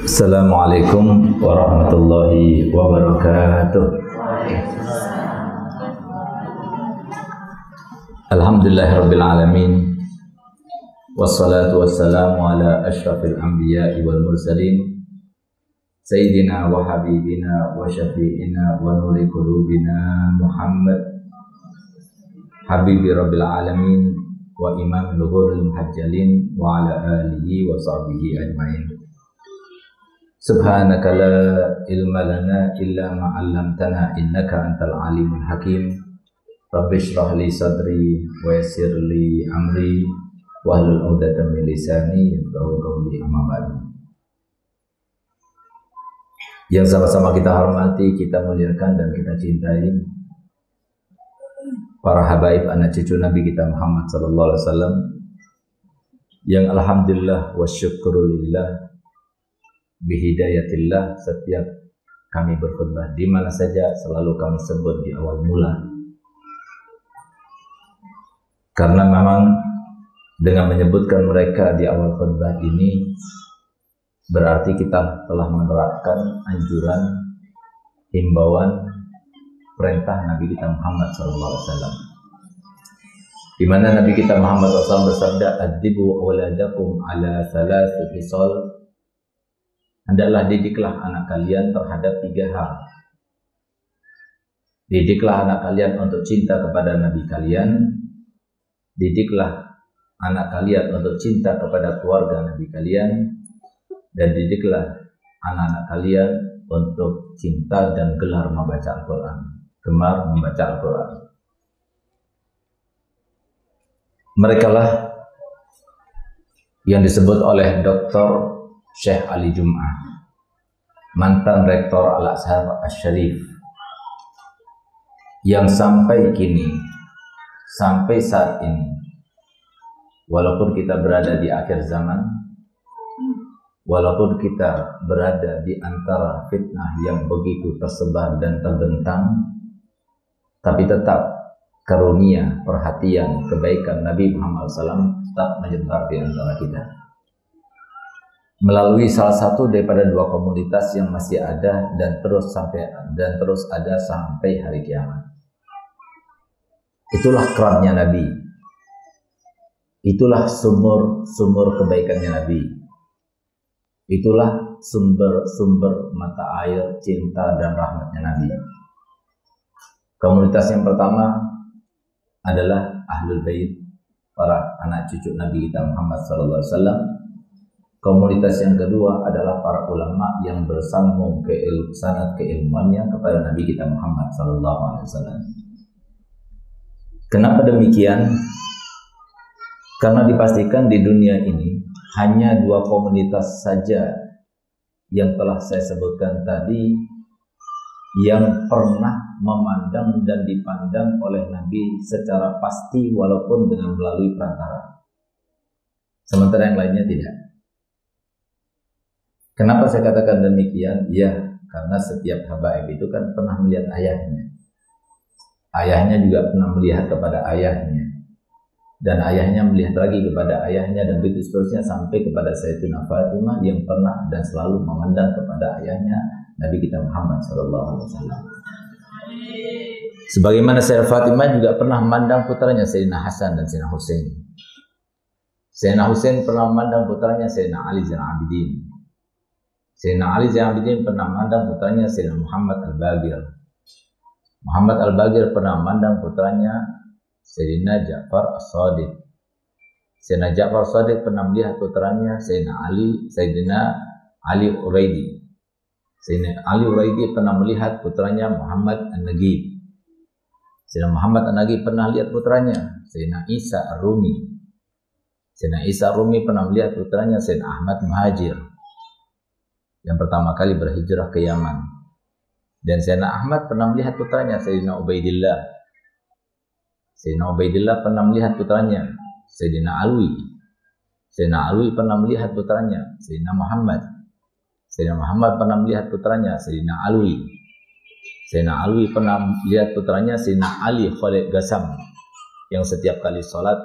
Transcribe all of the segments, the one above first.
Assalamualaikum warahmatullahi wabarakatuh. Alhamdulillahirabbil alamin. Wassalatu wassalamu ala asyrafil anbiya'i wal mursalin sayyidina wa habibina wa syafi'ina wa nuri qulubina Muhammad habibi rabbil alamin wa imamil ghurril muhajjalin wa ala alihi wa sahbihi ajmain. Subhanaka la ilma lana illa ma 'allamtana innaka antal alimul hakim. Rabbi shrah li sadri wa yassir li amri wahlul 'uqdatam min lisani yafqahu qawli, amma ba'du. Yang sama-sama kita hormati, kita muliakan dan kita cintai para habaib anak cucu Nabi kita Muhammad sallallahu alaihi wasallam yang alhamdulillah wa syukurulillah bihidayatillah, setiap kami berkhutbah di mana saja selalu kami sebut di awal mula, karena memang dengan menyebutkan mereka di awal khutbah ini berarti kita telah menerapkan anjuran, himbauan, perintah Nabi kita Muhammad SAW, di mana Nabi kita Muhammad SAW bersabda, "Adibu awladakum ala thalathi khisal." Hendaklah didiklah anak kalian terhadap 3 hal. Didiklah anak kalian untuk cinta kepada Nabi kalian. Didiklah anak kalian untuk cinta kepada keluarga Nabi kalian. Dan didiklah anak-anak kalian untuk cinta dan gelar membaca Al-Quran. Gemar membaca Al-Quran. Merekalah yang disebut oleh Dr. Syekh Ali Jum'ah, mantan rektor Al-Azhar Asy-Syarif, yang sampai kini, sampai saat ini, walaupun kita berada di akhir zaman, walaupun kita berada di antara fitnah yang begitu tersebar dan terbentang, tapi tetap karunia, perhatian, kebaikan Nabi Muhammad SAW tetap menyebar di antara kita. Melalui salah satu daripada 2 komunitas yang masih ada dan terus ada sampai hari kiamat. Itulah keramnya Nabi. Itulah sumur kebaikannya Nabi. Itulah sumber mata air cinta dan rahmatnya Nabi. Komunitas yang pertama adalah Ahlul Bait, para anak cucu Nabi kita Muhammad SAW. Komunitas yang kedua adalah para ulama yang bersambung sanad keilmuannya kepada Nabi kita Muhammad SAW. Kenapa demikian? Karena dipastikan di dunia ini hanya 2 komunitas saja yang telah saya sebutkan tadi yang pernah memandang dan dipandang oleh Nabi secara pasti walaupun dengan melalui perantara. Sementara yang lainnya tidak. Kenapa saya katakan demikian? Ya, karena setiap habaib itu kan pernah melihat ayahnya. Ayahnya juga pernah melihat kepada ayahnya. Dan ayahnya melihat lagi kepada ayahnya, dan begitu seterusnya sampai kepada Sayyidatina Fatimah yang pernah dan selalu memandang kepada ayahnya Nabi kita Muhammad SAW. Sebagaimana Sayyidatina Fatimah juga pernah memandang putranya Sayyidina Hasan dan Sayyidina Husain. Sayyidina Husain pernah memandang putranya Sayyidina Ali Zainal Abidin. Sayyidina Ali Zainal Abidin pernah memandang putranya Sayyidina Muhammad Al-Baqir. Muhammad Al-Baqir pernah memandang putranya Sayyidina Ja'far As-Shadiq. Sayyidina Ja'far As-Shadiq pernah melihat putranya Sayyidina Ali Uraidi. Sayyidina Ali Uraidi pernah melihat putranya Muhammad An-Nagib. Sayyidina Muhammad An-Nagib pernah lihat putranya Sayyidina Isa Ar-Rumi. Sayyidina Isa Ar-Rumi pernah melihat putranya Sayyidina Ahmad Muhajir, yang pertama kali berhijrah ke Yaman. Dan Sayyidina Ahmad pernah melihat putranya Sayyidina Ubaidillah. Sayyidina Ubaidillah pernah melihat putranya Sayyidina Alwi. Sayyidina Alwi pernah melihat putranya Sayyidina Muhammad. Sayyidina Muhammad pernah melihat putranya Sayyidina Alwi. Sayyidina Alwi pernah melihat putranya Sayyidina Ali Khalid Ghasam, yang setiap kali sholat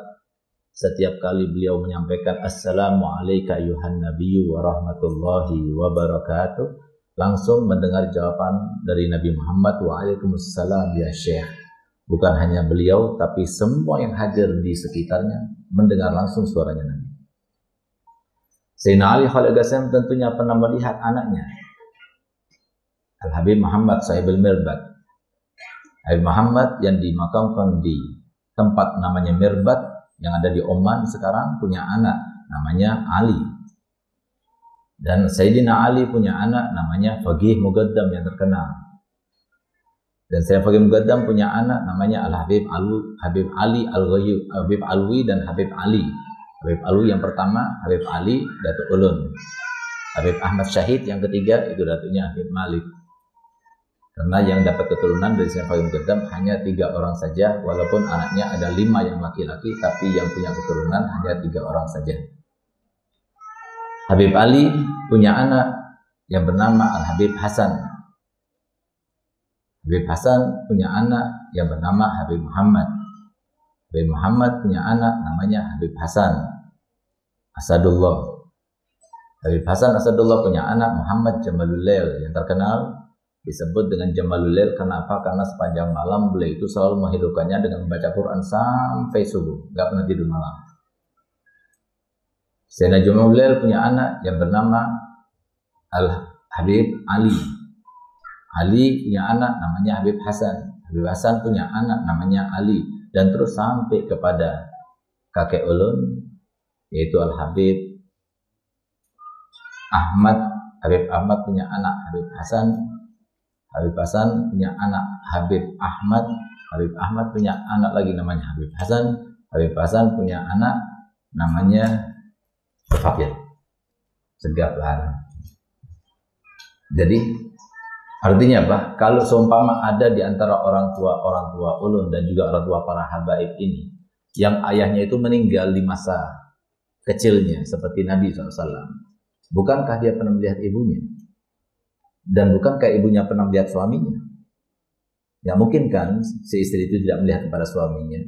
setiap kali beliau menyampaikan Assalamualaikum ayuhan nabiyyu wa rahmatullahi wa barakatuh, langsung mendengar jawaban dari Nabi Muhammad, Waalaikumsalam ya Syekh. Bukan hanya beliau, tapi semua yang hadir di sekitarnya mendengar langsung suaranya Nabi. Sayyidina Ali Khalil Ghassan tentunya pernah melihat anaknya Al-Habib Muhammad Sahibul Mirbat. Habib Muhammad yang dimakamkan di tempat namanya Mirbat yang ada di Oman sekarang punya anak namanya Ali. Dan Sayyidina Ali punya anak namanya Faqih Muqaddam yang terkenal. Dan Sayyid Faqih Muqaddam punya anak namanya Al-Habib Habib Ali Al-Ghayyub, Habib Alwi dan Habib Ali. Habib Alwi yang pertama, Habib Ali Datuk Ulun. Habib Ahmad Syahid yang ketiga itu datuknya Habib Malik. Karena yang dapat keturunan dari Sayyid Faqih Muqaddam hanya 3 orang saja, walaupun anaknya ada 5 yang laki-laki, tapi yang punya keturunan hanya 3 orang saja. Habib Ali punya anak yang bernama Al-Habib Hasan. Habib Hasan punya anak yang bernama Habib Muhammad. Habib Muhammad punya anak namanya Habib Hasan Asadullah. Habib Hasan Asadullah punya anak Muhammad Jamalul Lail yang terkenal disebut dengan Jamalul Lail. Kenapa? Karena sepanjang malam beliau itu selalu menghidupkannya dengan membaca Quran sampai subuh, nggak pernah tidur malam. Sayyidina Jamalul Lail punya anak yang bernama Al-Habib Ali. Ali punya anak namanya Habib Hasan. Habib Hasan punya anak namanya Ali. Dan terus sampai kepada kakek ulun, yaitu Al-Habib Ahmad. Habib Ahmad punya anak Habib Hasan. Habib Hasan punya anak Habib Ahmad. Habib Ahmad punya anak lagi namanya Habib Hasan. Habib Hasan punya anak namanya Fakir. Segap lah. Jadi artinya apa? Kalau seumpama ada di antara orang tua ulun dan juga orang tua para habaib ini yang ayahnya itu meninggal di masa kecilnya seperti Nabi SAW, bukankah dia pernah melihat ibunya? Dan bukankah ibunya pernah melihat suaminya? Ya mungkin kan si istri itu tidak melihat kepada suaminya.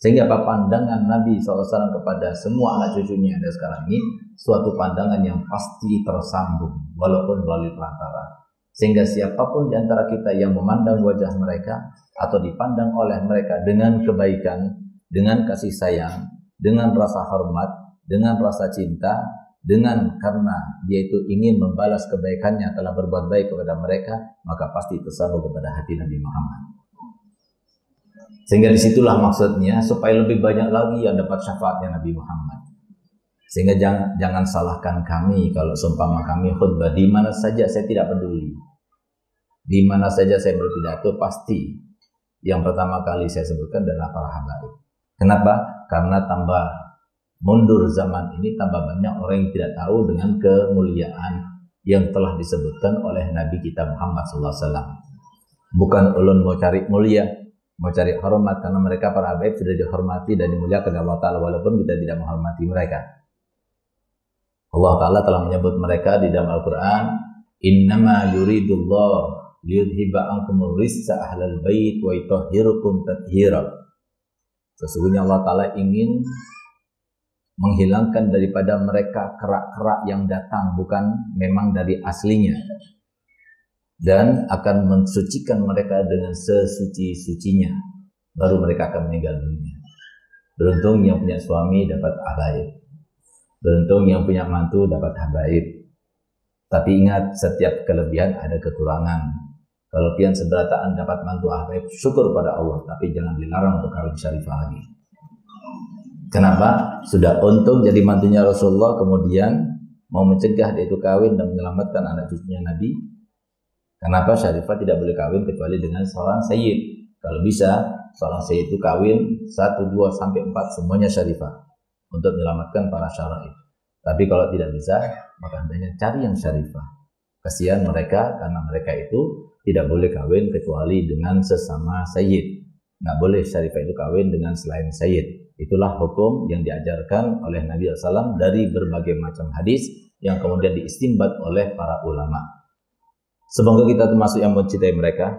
Sehingga apa pandangan Nabi SAW kepada semua anak cucunya yang ada sekarang ini suatu pandangan yang pasti tersambung walaupun melalui perantara. Sehingga siapapun di antara kita yang memandang wajah mereka atau dipandang oleh mereka dengan kebaikan, dengan kasih sayang, dengan rasa hormat, dengan rasa cinta, dengan karena dia itu ingin membalas kebaikannya telah berbuat baik kepada mereka, maka pasti tersambung kepada hati Nabi Muhammad. Sehingga disitulah maksudnya supaya lebih banyak lagi yang dapat syafaatnya Nabi Muhammad. Sehingga jangan salahkan kami kalau seumpama kami khutbah di mana saja, saya tidak peduli. Di mana saja saya berpidato pasti yang pertama kali saya sebutkan adalah para habaib. Kenapa? Karena tambah mundur zaman ini, tambah banyak orang yang tidak tahu dengan kemuliaan yang telah disebutkan oleh Nabi kita Muhammad SAW. Bukan ulun mau cari mulia, mau cari hormat, karena mereka para habaib sudah dihormati dan dimuliakan oleh Allah Ta'ala walaupun kita tidak menghormati mereka. Allah Ta'ala telah menyebut mereka di dalam Al-Quran, innama yuridullah liyudhiba ankumur rissa ahlal bait wa yutahhirukum tathira. Sesungguhnya Allah Ta'ala ingin menghilangkan daripada mereka kerak-kerak yang datang bukan memang dari aslinya, dan akan mensucikan mereka dengan sesuci-sucinya, baru mereka akan meninggal dunia. Beruntung yang punya suami dapat habaib, beruntung yang punya mantu dapat habaib. Tapi ingat, setiap kelebihan ada kekurangan. Kalau pian seberataan dapat mantu habaib, syukur pada Allah, tapi jangan dilarang untuk kawin syarifah lagi. Kenapa? Sudah untung jadi mantunya Rasulullah, kemudian mau mencegah dia itu kawin dan menyelamatkan anak cucunya Nabi. Kenapa syarifah tidak boleh kawin kecuali dengan seorang sayyid? Kalau bisa, seorang sayyid itu kawin 1, 2, sampai 4 semuanya syarifah untuk menyelamatkan para syaraif. Tapi kalau tidak bisa, maka hendaknya cari yang syarifah. Kasihan mereka karena mereka itu tidak boleh kawin kecuali dengan sesama sayyid. Nggak boleh syarifah itu kawin dengan selain sayyid. Itulah hukum yang diajarkan oleh Nabi SAW dari berbagai macam hadis yang kemudian diistimbat oleh para ulama. Semoga kita termasuk yang mencintai mereka,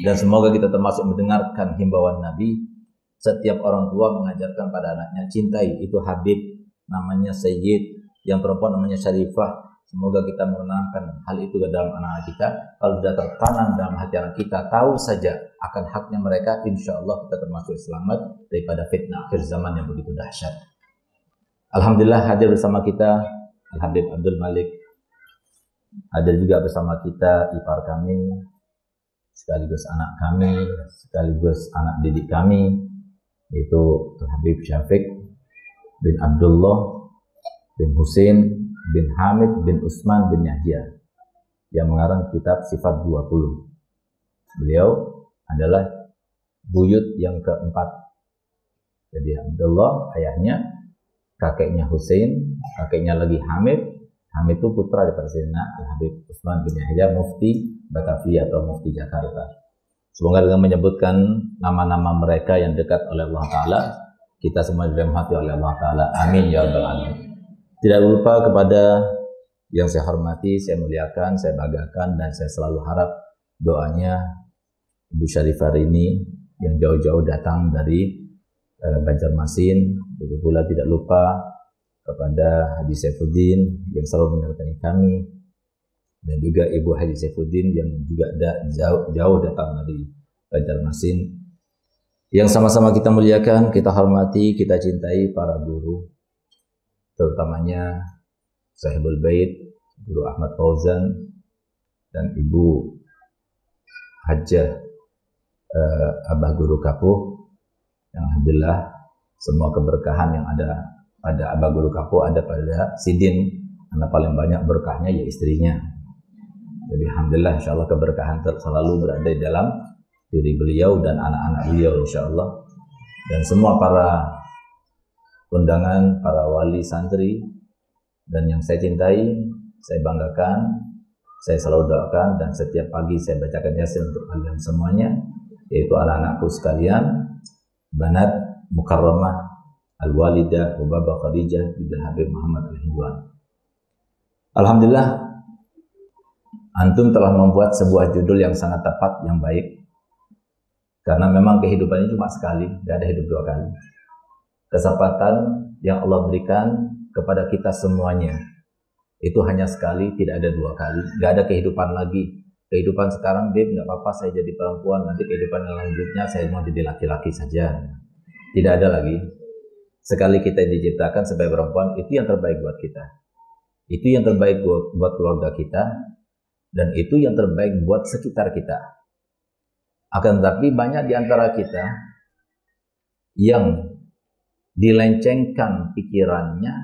dan semoga kita termasuk mendengarkan himbauan Nabi Setiap orang tua mengajarkan pada anaknya, cintai. Itu Habib, namanya Sayyid. Yang perempuan namanya Syarifah. Semoga kita mengenangkan hal itu ke dalam anak-anak kita. Kalau sudah tertanam dalam hati anak kita, tahu saja akan haknya mereka, insya Allah kita termasuk selamat daripada fitnah akhir zaman yang begitu dahsyat. Alhamdulillah hadir bersama kita Al-Habib Abdul Malik. Hadir juga bersama kita ipar kami, sekaligus anak kami, sekaligus anak didik kami, yaitu Al-Habib Syafiq bin Abdullah bin Husain bin Hamid bin Utsman bin Yahya yang mengarang kitab Sifat 20. Beliau adalah buyut yang keempat. Jadi Abdullah ayahnya, kakeknya Husain, kakeknya lagi Hamid. Hamid itu putra daripada Sayyidina Al-Habib Utsman bin Yahya, mufti Batavia atau mufti Jakarta. Semoga dengan menyebutkan nama-nama mereka yang dekat oleh Allah Ta'ala, kita semua dirahmati oleh Allah Ta'ala. Amin ya rabbal alamin. Tidak lupa kepada yang saya hormati, saya muliakan, saya banggakan, dan saya selalu harap doanya Ibu Syarifah ini yang jauh-jauh datang dari Banjarmasin. Begitu pula tidak lupa kepada Haji Saifuddin yang selalu menyertai kami, dan juga Ibu Haji Saifuddin yang juga jauh datang dari Banjarmasin. Yang sama-sama kita muliakan, kita hormati, kita cintai para guru, terutamanya Sahibul Bait, Guru Ahmad Fauzan, dan Ibu Hajjah Abah Guru Kapuh. Yang alhamdulillah semua keberkahan yang ada pada Abah Guru Kapuh ada pada Sidin, karena paling banyak berkahnya ya istrinya. Jadi alhamdulillah insyaallah keberkahan selalu berada di dalam diri beliau dan anak-anak beliau insyaallah. Dan semua para undangan, para wali santri, dan yang saya cintai, saya banggakan, saya selalu doakan, dan setiap pagi saya bacakan Yasin untuk kalian semuanya, yaitu anak-anakku sekalian, Banat Mukarramah Al-Walidah Ubaba Khadijah binti Habib Muhammad Al-Hindwan. Alhamdulillah, antum telah membuat sebuah judul yang sangat tepat, yang baik, karena memang kehidupan ini cuma sekali, tidak ada hidup dua kali. Kesempatan yang Allah berikan kepada kita semuanya itu hanya sekali, tidak ada dua kali. Gak ada kehidupan lagi. Kehidupan sekarang, Beb, gak apa-apa saya jadi perempuan, nanti kehidupan yang lanjutnya saya mau jadi laki-laki saja. Tidak ada lagi. Sekali kita diciptakan sebagai perempuan, itu yang terbaik buat kita. Itu yang terbaik buat keluarga kita, dan itu yang terbaik buat sekitar kita. Akan tetapi banyak di antara kita yang dilencengkan pikirannya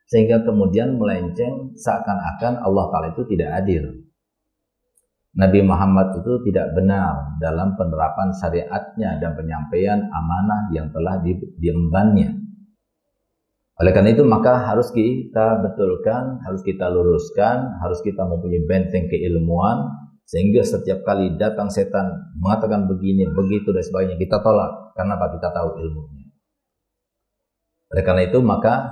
sehingga kemudian melenceng seakan-akan Allah Ta'ala itu tidak adil. Nabi Muhammad itu tidak benar dalam penerapan syariatnya dan penyampaian amanah yang telah diembannya. Oleh karena itu maka harus kita betulkan, harus kita luruskan, harus kita mempunyai benteng keilmuan, sehingga setiap kali datang setan mengatakan begini, begitu dan sebagainya, kita tolak. Karena apa? Kita tahu ilmunya. Oleh karena itu maka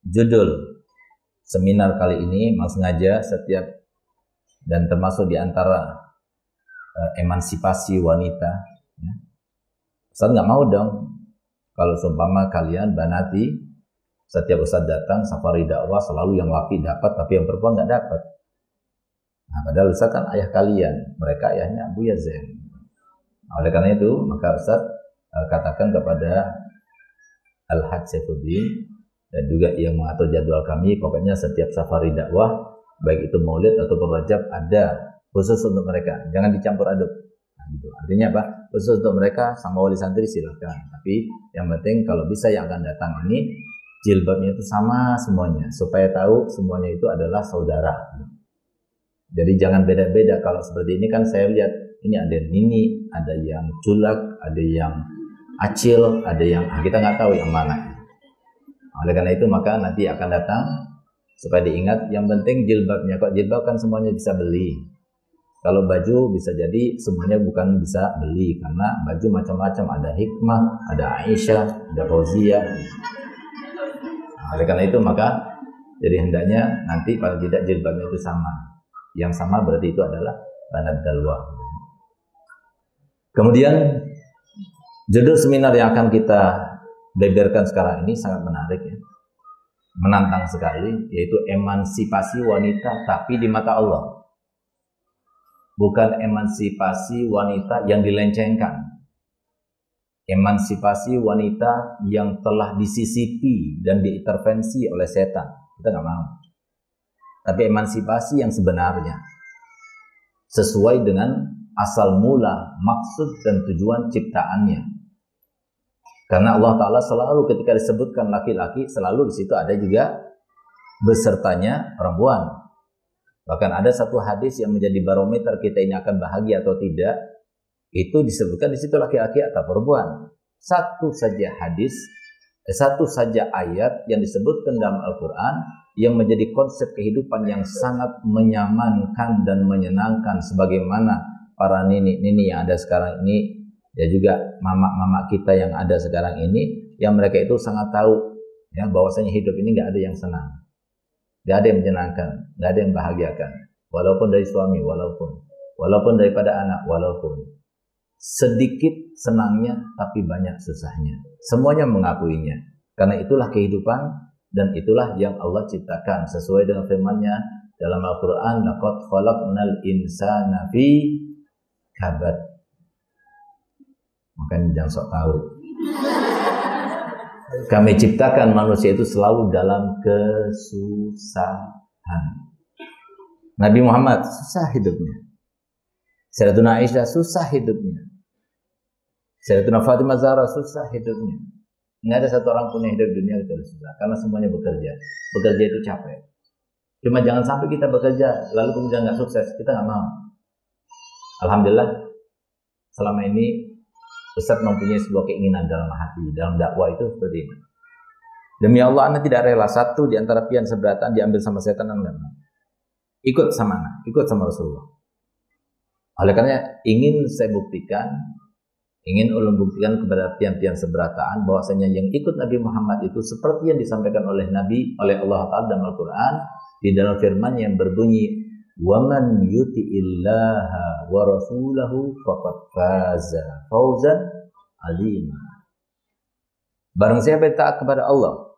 judul seminar kali ini memang sengaja setiap dan termasuk di antara emansipasi wanita. Ya. Ustaz nggak mau dong kalau seumpama kalian banati setiap Ustaz datang safari dakwah selalu yang laki dapat tapi yang perempuan nggak dapat. Nah, padahal Ustaz kan ayah kalian, mereka ayahnya Abu Yazen. Nah, oleh karena itu maka Ustaz katakan kepada Al-Hajj Saifuddin dan juga yang mengatur jadwal kami, pokoknya setiap safari dakwah baik itu maulid atau Rajab ada khusus untuk mereka, jangan dicampur aduk. Nah, gitu. Artinya apa? Khusus untuk mereka sama wali santri silahkan, tapi yang penting kalau bisa yang akan datang ini jilbabnya itu sama semuanya, supaya tahu semuanya itu adalah saudara. Jadi jangan beda-beda. Kalau seperti ini kan saya lihat ini ada yang nini, ada yang culak, ada yang acil, ada yang kita nggak tahu yang mana. Oleh karena itu maka nanti akan datang supaya diingat, yang penting jilbabnya. Kok jilbab kan semuanya bisa beli. Kalau baju bisa jadi semuanya bukan bisa beli, karena baju macam-macam, ada Hikmah, ada Aisyah, ada Fauziyah. Oleh karena itu maka jadi hendaknya nanti paling tidak jilbabnya itu sama. Yang sama berarti itu adalah banat dalwa. Kemudian Judul seminar yang akan kita beberkan sekarang ini sangat menarik ya. Menantang sekali, yaitu emansipasi wanita tapi di mata Allah. Bukan emansipasi wanita yang dilencengkan. Emansipasi wanita yang telah disisipi dan diintervensi oleh setan. Kita nggak mau. Tapi emansipasi yang sebenarnya. Sesuai dengan asal mula, maksud dan tujuan ciptaannya. Karena Allah Ta'ala selalu ketika disebutkan laki-laki, selalu di situ ada juga besertanya perempuan. Bahkan ada satu hadis yang menjadi barometer kita ini akan bahagia atau tidak, itu disebutkan di situ laki-laki atau perempuan. Satu saja hadis, satu saja ayat yang disebutkan dalam Al-Quran yang menjadi konsep kehidupan yang sangat menyamankan dan menyenangkan, sebagaimana para nini-nini yang ada sekarang ini, ya juga mama-mama kita yang ada sekarang ini, yang mereka itu sangat tahu ya bahwasanya hidup ini nggak ada yang senang, nggak ada yang menyenangkan, nggak ada yang bahagiakan, walaupun dari suami, walaupun daripada anak, walaupun sedikit senangnya tapi banyak susahnya, semuanya mengakuinya. Karena itulah kehidupan dan itulah yang Allah ciptakan sesuai dengan firman-Nya dalam Al-Quran, laqad khalaqnal insana fi kabad. Makanya jangan sok tahu. Kami ciptakan manusia itu selalu dalam kesusahan. Nabi Muhammad susah hidupnya. Sayyidatuna Aisyah susah hidupnya. Sayyidatuna Fatimah Zahra susah hidupnya. Nggak ada satu orang pun yang hidup di dunia kecuali susah. Karena semuanya bekerja. Bekerja itu capek. Cuma jangan sampai kita bekerja lalu kemudian nggak sukses. Kita nggak mau. Alhamdulillah selama ini Ustaz mempunyai sebuah keinginan dalam hati, dalam dakwah itu seperti ini. Demi Allah, Anda tidak rela satu di antara pian seberatan diambil sama setan, Anda enggak. Ikut sama Anda, ikut sama Rasulullah. Oleh karena ingin saya buktikan, ingin ulun buktikan kepada pian-pian seberatan bahwasanya yang ikut Nabi Muhammad itu seperti yang disampaikan oleh Nabi, oleh Allah Ta'ala dalam Al-Quran, di dalam firman yang berbunyi, وَمَنْ يُطِعِ اللَّهَ وَرَسُولَهُ فَقَدْ فَازَ فَوْزًا عَظِيمًا. Barang siapa yang taat kepada Allah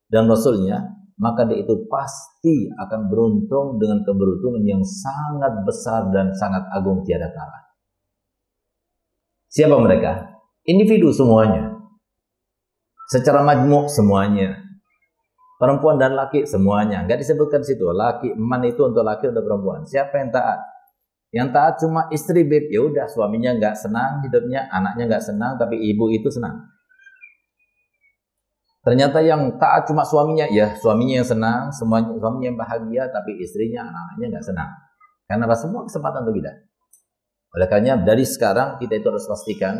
dan Rasulnya, maka dia itu pasti akan beruntung dengan keberuntungan yang sangat besar dan sangat agung tiada tara. Siapa mereka? Individu semuanya. Secara majmuk semuanya. Perempuan dan laki semuanya. Enggak disebutkan situ. Laki, eman itu untuk laki atau perempuan. Siapa yang taat? Yang taat cuma istri beb. Ya udah, suaminya enggak senang hidupnya, anaknya enggak senang, tapi ibu itu senang. Ternyata yang taat cuma suaminya, ya suaminya yang senang, semuanya suaminya yang bahagia, tapi istrinya, anaknya enggak senang. Karena apa? Semua kesempatan untuk kita. Oleh karena dari sekarang kita itu harus pastikan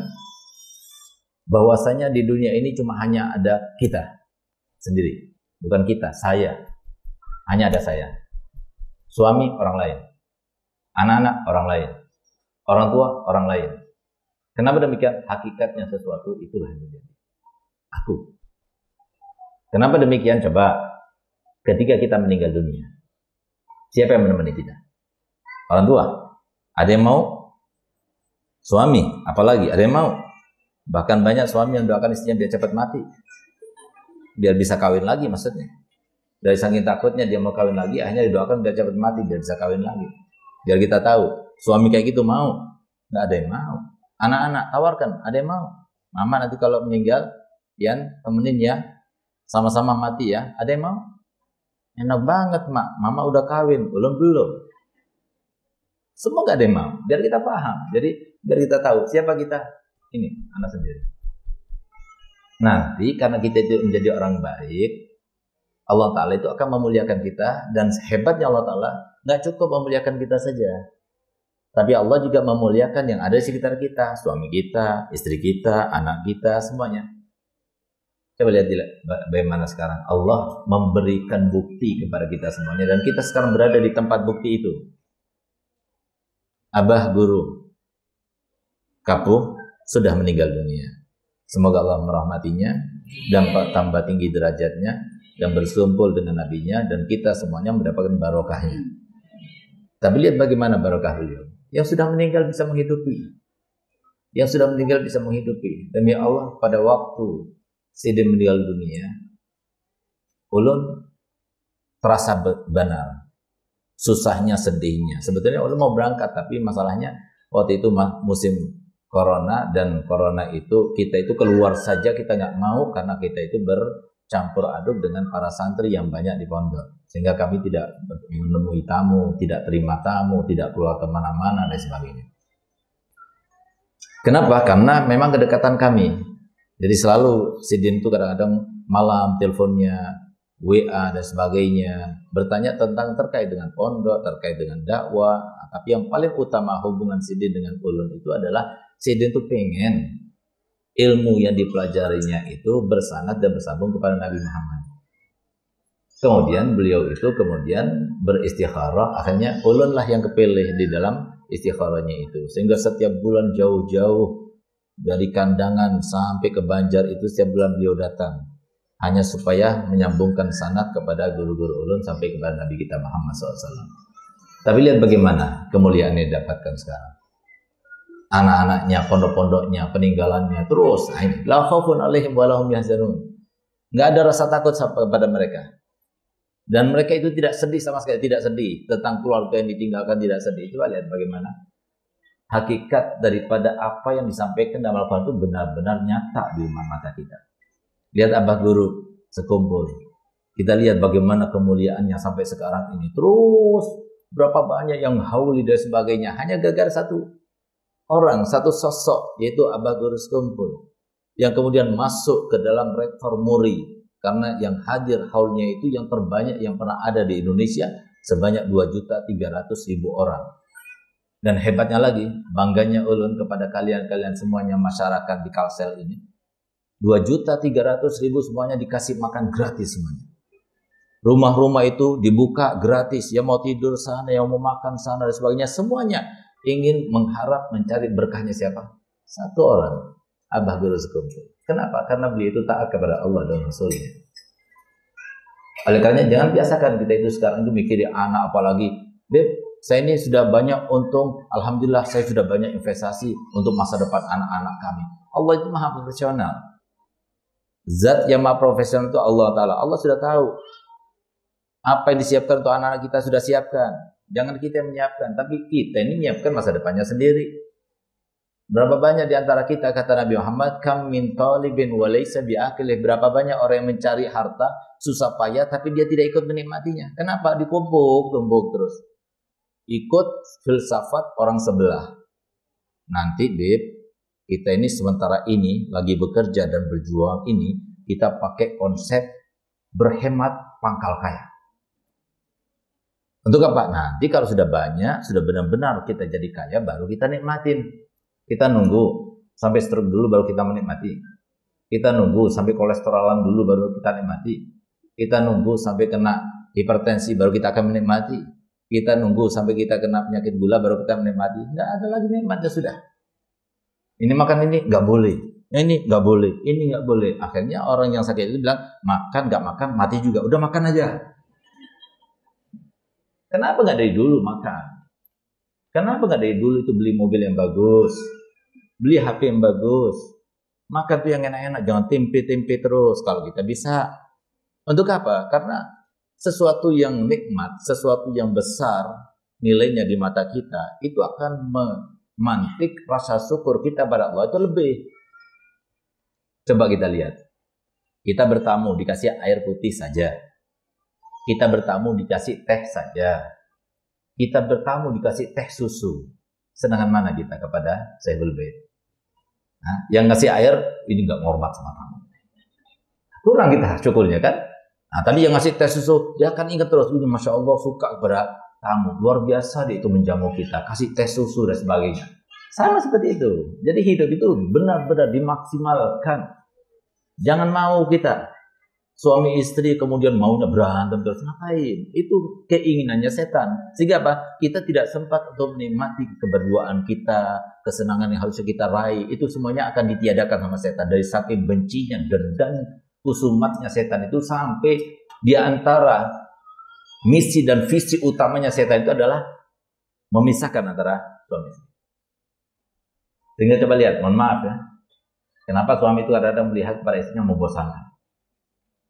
bahwasanya di dunia ini cuma hanya ada kita sendiri. Bukan kita, saya. Hanya ada saya. Suami orang lain. Anak-anak orang lain. Orang tua orang lain. Kenapa demikian? Hakikatnya sesuatu itulah yang terjadi. Aku. Kenapa demikian? Coba. Ketika kita meninggal dunia, siapa yang menemani kita? Orang tua. Ada yang mau? Suami. Apalagi? Ada yang mau? Bahkan banyak suami yang doakan istrinya biar cepat mati. Biar bisa kawin lagi maksudnya. Dari saking takutnya dia mau kawin lagi, akhirnya didoakan biar cepat mati, biar bisa kawin lagi. Biar kita tahu, suami kayak gitu mau. Nggak ada yang mau. Anak-anak tawarkan, ada yang mau. Mama nanti kalau meninggal, Yan temenin ya, sama-sama mati ya. Ada yang mau? Enak banget mak, mama udah kawin, belum. Semua nggak ada yang mau. Biar kita paham. Jadi biar kita tahu siapa kita. Ini anak sendiri. Nanti karena kita itu menjadi orang baik, Allah Ta'ala itu akan memuliakan kita. Dan hebatnya Allah Ta'ala nggak cukup memuliakan kita saja, tapi Allah juga memuliakan yang ada di sekitar kita. Suami kita, istri kita, anak kita, semuanya. Coba lihat bagaimana sekarang Allah memberikan bukti kepada kita semuanya. Dan kita sekarang berada di tempat bukti itu. Abah guru Kapuh sudah meninggal dunia. Semoga Allah merahmatinya dan tambah tinggi derajatnya dan bersumpul dengan nabinya dan kita semuanya mendapatkan barokahnya. Tapi lihat bagaimana barokah beliau. Yang sudah meninggal bisa menghidupi. Yang sudah meninggal bisa menghidupi. Demi Allah, pada waktu Sidin meninggal dunia, ulun terasa benar susahnya, sedihnya. Sebetulnya ulun mau berangkat, tapi masalahnya waktu itu musim corona, dan corona itu kita itu keluar saja kita nggak mau karena kita itu bercampur aduk dengan para santri yang banyak di pondok, sehingga kami tidak menemui tamu, tidak terima tamu, tidak keluar kemana-mana dan sebagainya. Kenapa? Karena memang kedekatan kami. Jadi selalu Sidin itu kadang-kadang malam teleponnya, WA dan sebagainya, bertanya tentang terkait dengan pondok, terkait dengan dakwah. Tapi yang paling utama hubungan Sidin dengan ulun itu adalah Sidin itu pengen ilmu yang dipelajarinya itu bersanad dan bersambung kepada Nabi Muhammad. Kemudian beliau itu beristikharah, akhirnya ulun lah yang kepilih di dalam istikharahnya itu. Sehingga setiap bulan jauh-jauh dari Kandangan sampai ke Banjar itu setiap bulan beliau datang, hanya supaya menyambungkan sanad kepada guru-guru ulun sampai kepada Nabi kita Muhammad SAW. Tapi lihat bagaimana kemuliaan yang didapatkan sekarang. Anak-anaknya, pondok-pondoknya, peninggalannya terus. La khaufun alaihim wa lahum yahzanun. Nggak ada rasa takut kepada mereka. Dan mereka itu tidak sedih sama sekali, tidak sedih tentang keluarga yang ditinggalkan, tidak sedih. Coba lihat bagaimana hakikat daripada apa yang disampaikan dalam Al-Quran itu benar-benar nyata di mata kita. Lihat Abah Guru sekumpul. Kita lihat bagaimana kemuliaannya sampai sekarang ini. Terus berapa banyak yang hauli dan sebagainya. Hanya gara-gara satu orang, satu sosok, yaitu Abah Guru sekumpul, yang kemudian masuk ke dalam rektor muri. Karena yang hadir haulnya itu yang terbanyak yang pernah ada di Indonesia, sebanyak 2.300.000 orang. Dan hebatnya lagi, bangganya ulun kepada kalian semuanya masyarakat di Kalsel ini, 2.300.000 semuanya dikasih makan gratis semuanya. Rumah-rumah itu dibuka gratis, yang mau tidur sana, yang mau makan sana dan sebagainya, semuanya ingin mengharap mencari berkahnya siapa? Satu orang, Abah Guru sekumpul. Kenapa? Karena beliau itu taat kepada Allah dan Rasulnya. Oleh karena jangan biasakan kita itu sekarang itu mikirin anak, apalagi saya ini sudah banyak untung, alhamdulillah saya sudah banyak investasi untuk masa depan anak-anak kami. Allah itu maha profesional. Zat yang maha profesional itu Allah Ta'ala. Allah sudah tahu apa yang disiapkan untuk anak-anak kita, sudah siapkan. Jangan kita yang menyiapkan, tapi kita ini menyiapkan masa depannya sendiri. Berapa banyak di antara kita, kata Nabi Muhammad, kam min talibin wa laysa bi'aqilih. Berapa banyak orang yang mencari harta susah payah tapi dia tidak ikut menikmatinya. Kenapa? Ditumpuk terus. Ikut filsafat orang sebelah. Nanti kita ini sementara ini lagi bekerja dan berjuang ini, kita pakai konsep berhemat pangkal kaya. Untuk apa? Nanti kalau sudah banyak, sudah benar-benar kita jadi kaya, baru kita nikmatin. Kita nunggu sampai stroke dulu baru kita menikmati. Kita nunggu sampai kolesterolan dulu baru kita nikmati. Kita nunggu sampai kena hipertensi baru kita akan menikmati. Kita nunggu sampai kita kena penyakit gula baru kita menikmati. Nggak ada lagi nikmatnya sudah. Ini makan ini nggak boleh. Ini nggak boleh. Ini nggak boleh. Akhirnya orang yang sakit itu bilang makan nggak makan mati juga. Udah makan aja. Kenapa nggak dari dulu makan? Kenapa nggak dari dulu itu beli mobil yang bagus, beli HP yang bagus, makan tuh yang enak-enak, jangan tempe-tempe terus kalau kita bisa. Untuk apa? Karena sesuatu yang nikmat, sesuatu yang besar nilainya di mata kita, itu akan memantik rasa syukur kita pada Allah itu lebih. Coba kita lihat, kita bertamu dikasih air putih saja, kita bertamu dikasih teh saja, kita bertamu dikasih teh susu. Sedangkan mana kita kepada Sahibul Bait? Nah, yang ngasih air ini nggak ngormat sama tamu. Kurang kita syukurnya kan? Nah, tadi yang ngasih teh susu, dia akan ingat terus, ini Masya Allah suka kepada tamu. Luar biasa dia itu menjamu kita, kasih teh susu dan sebagainya. Sama seperti itu. Jadi hidup itu benar-benar dimaksimalkan. Jangan mau kita suami istri kemudian maunya berantem terus, ngapain? Itu keinginannya setan. Sehingga apa? Kita tidak sempat untuk menikmati keberduaan kita, kesenangan yang harus kita raih. Itu semuanya akan ditiadakan sama setan. Dari saking bencinya, dendam, kusumatnya setan itu, sampai di antara misi dan visi utamanya setan itu adalah memisahkan antara suami istri. Sehingga coba lihat, mohon maaf ya, kenapa suami itu kadang-kadang melihat kepada istrinya membosankan.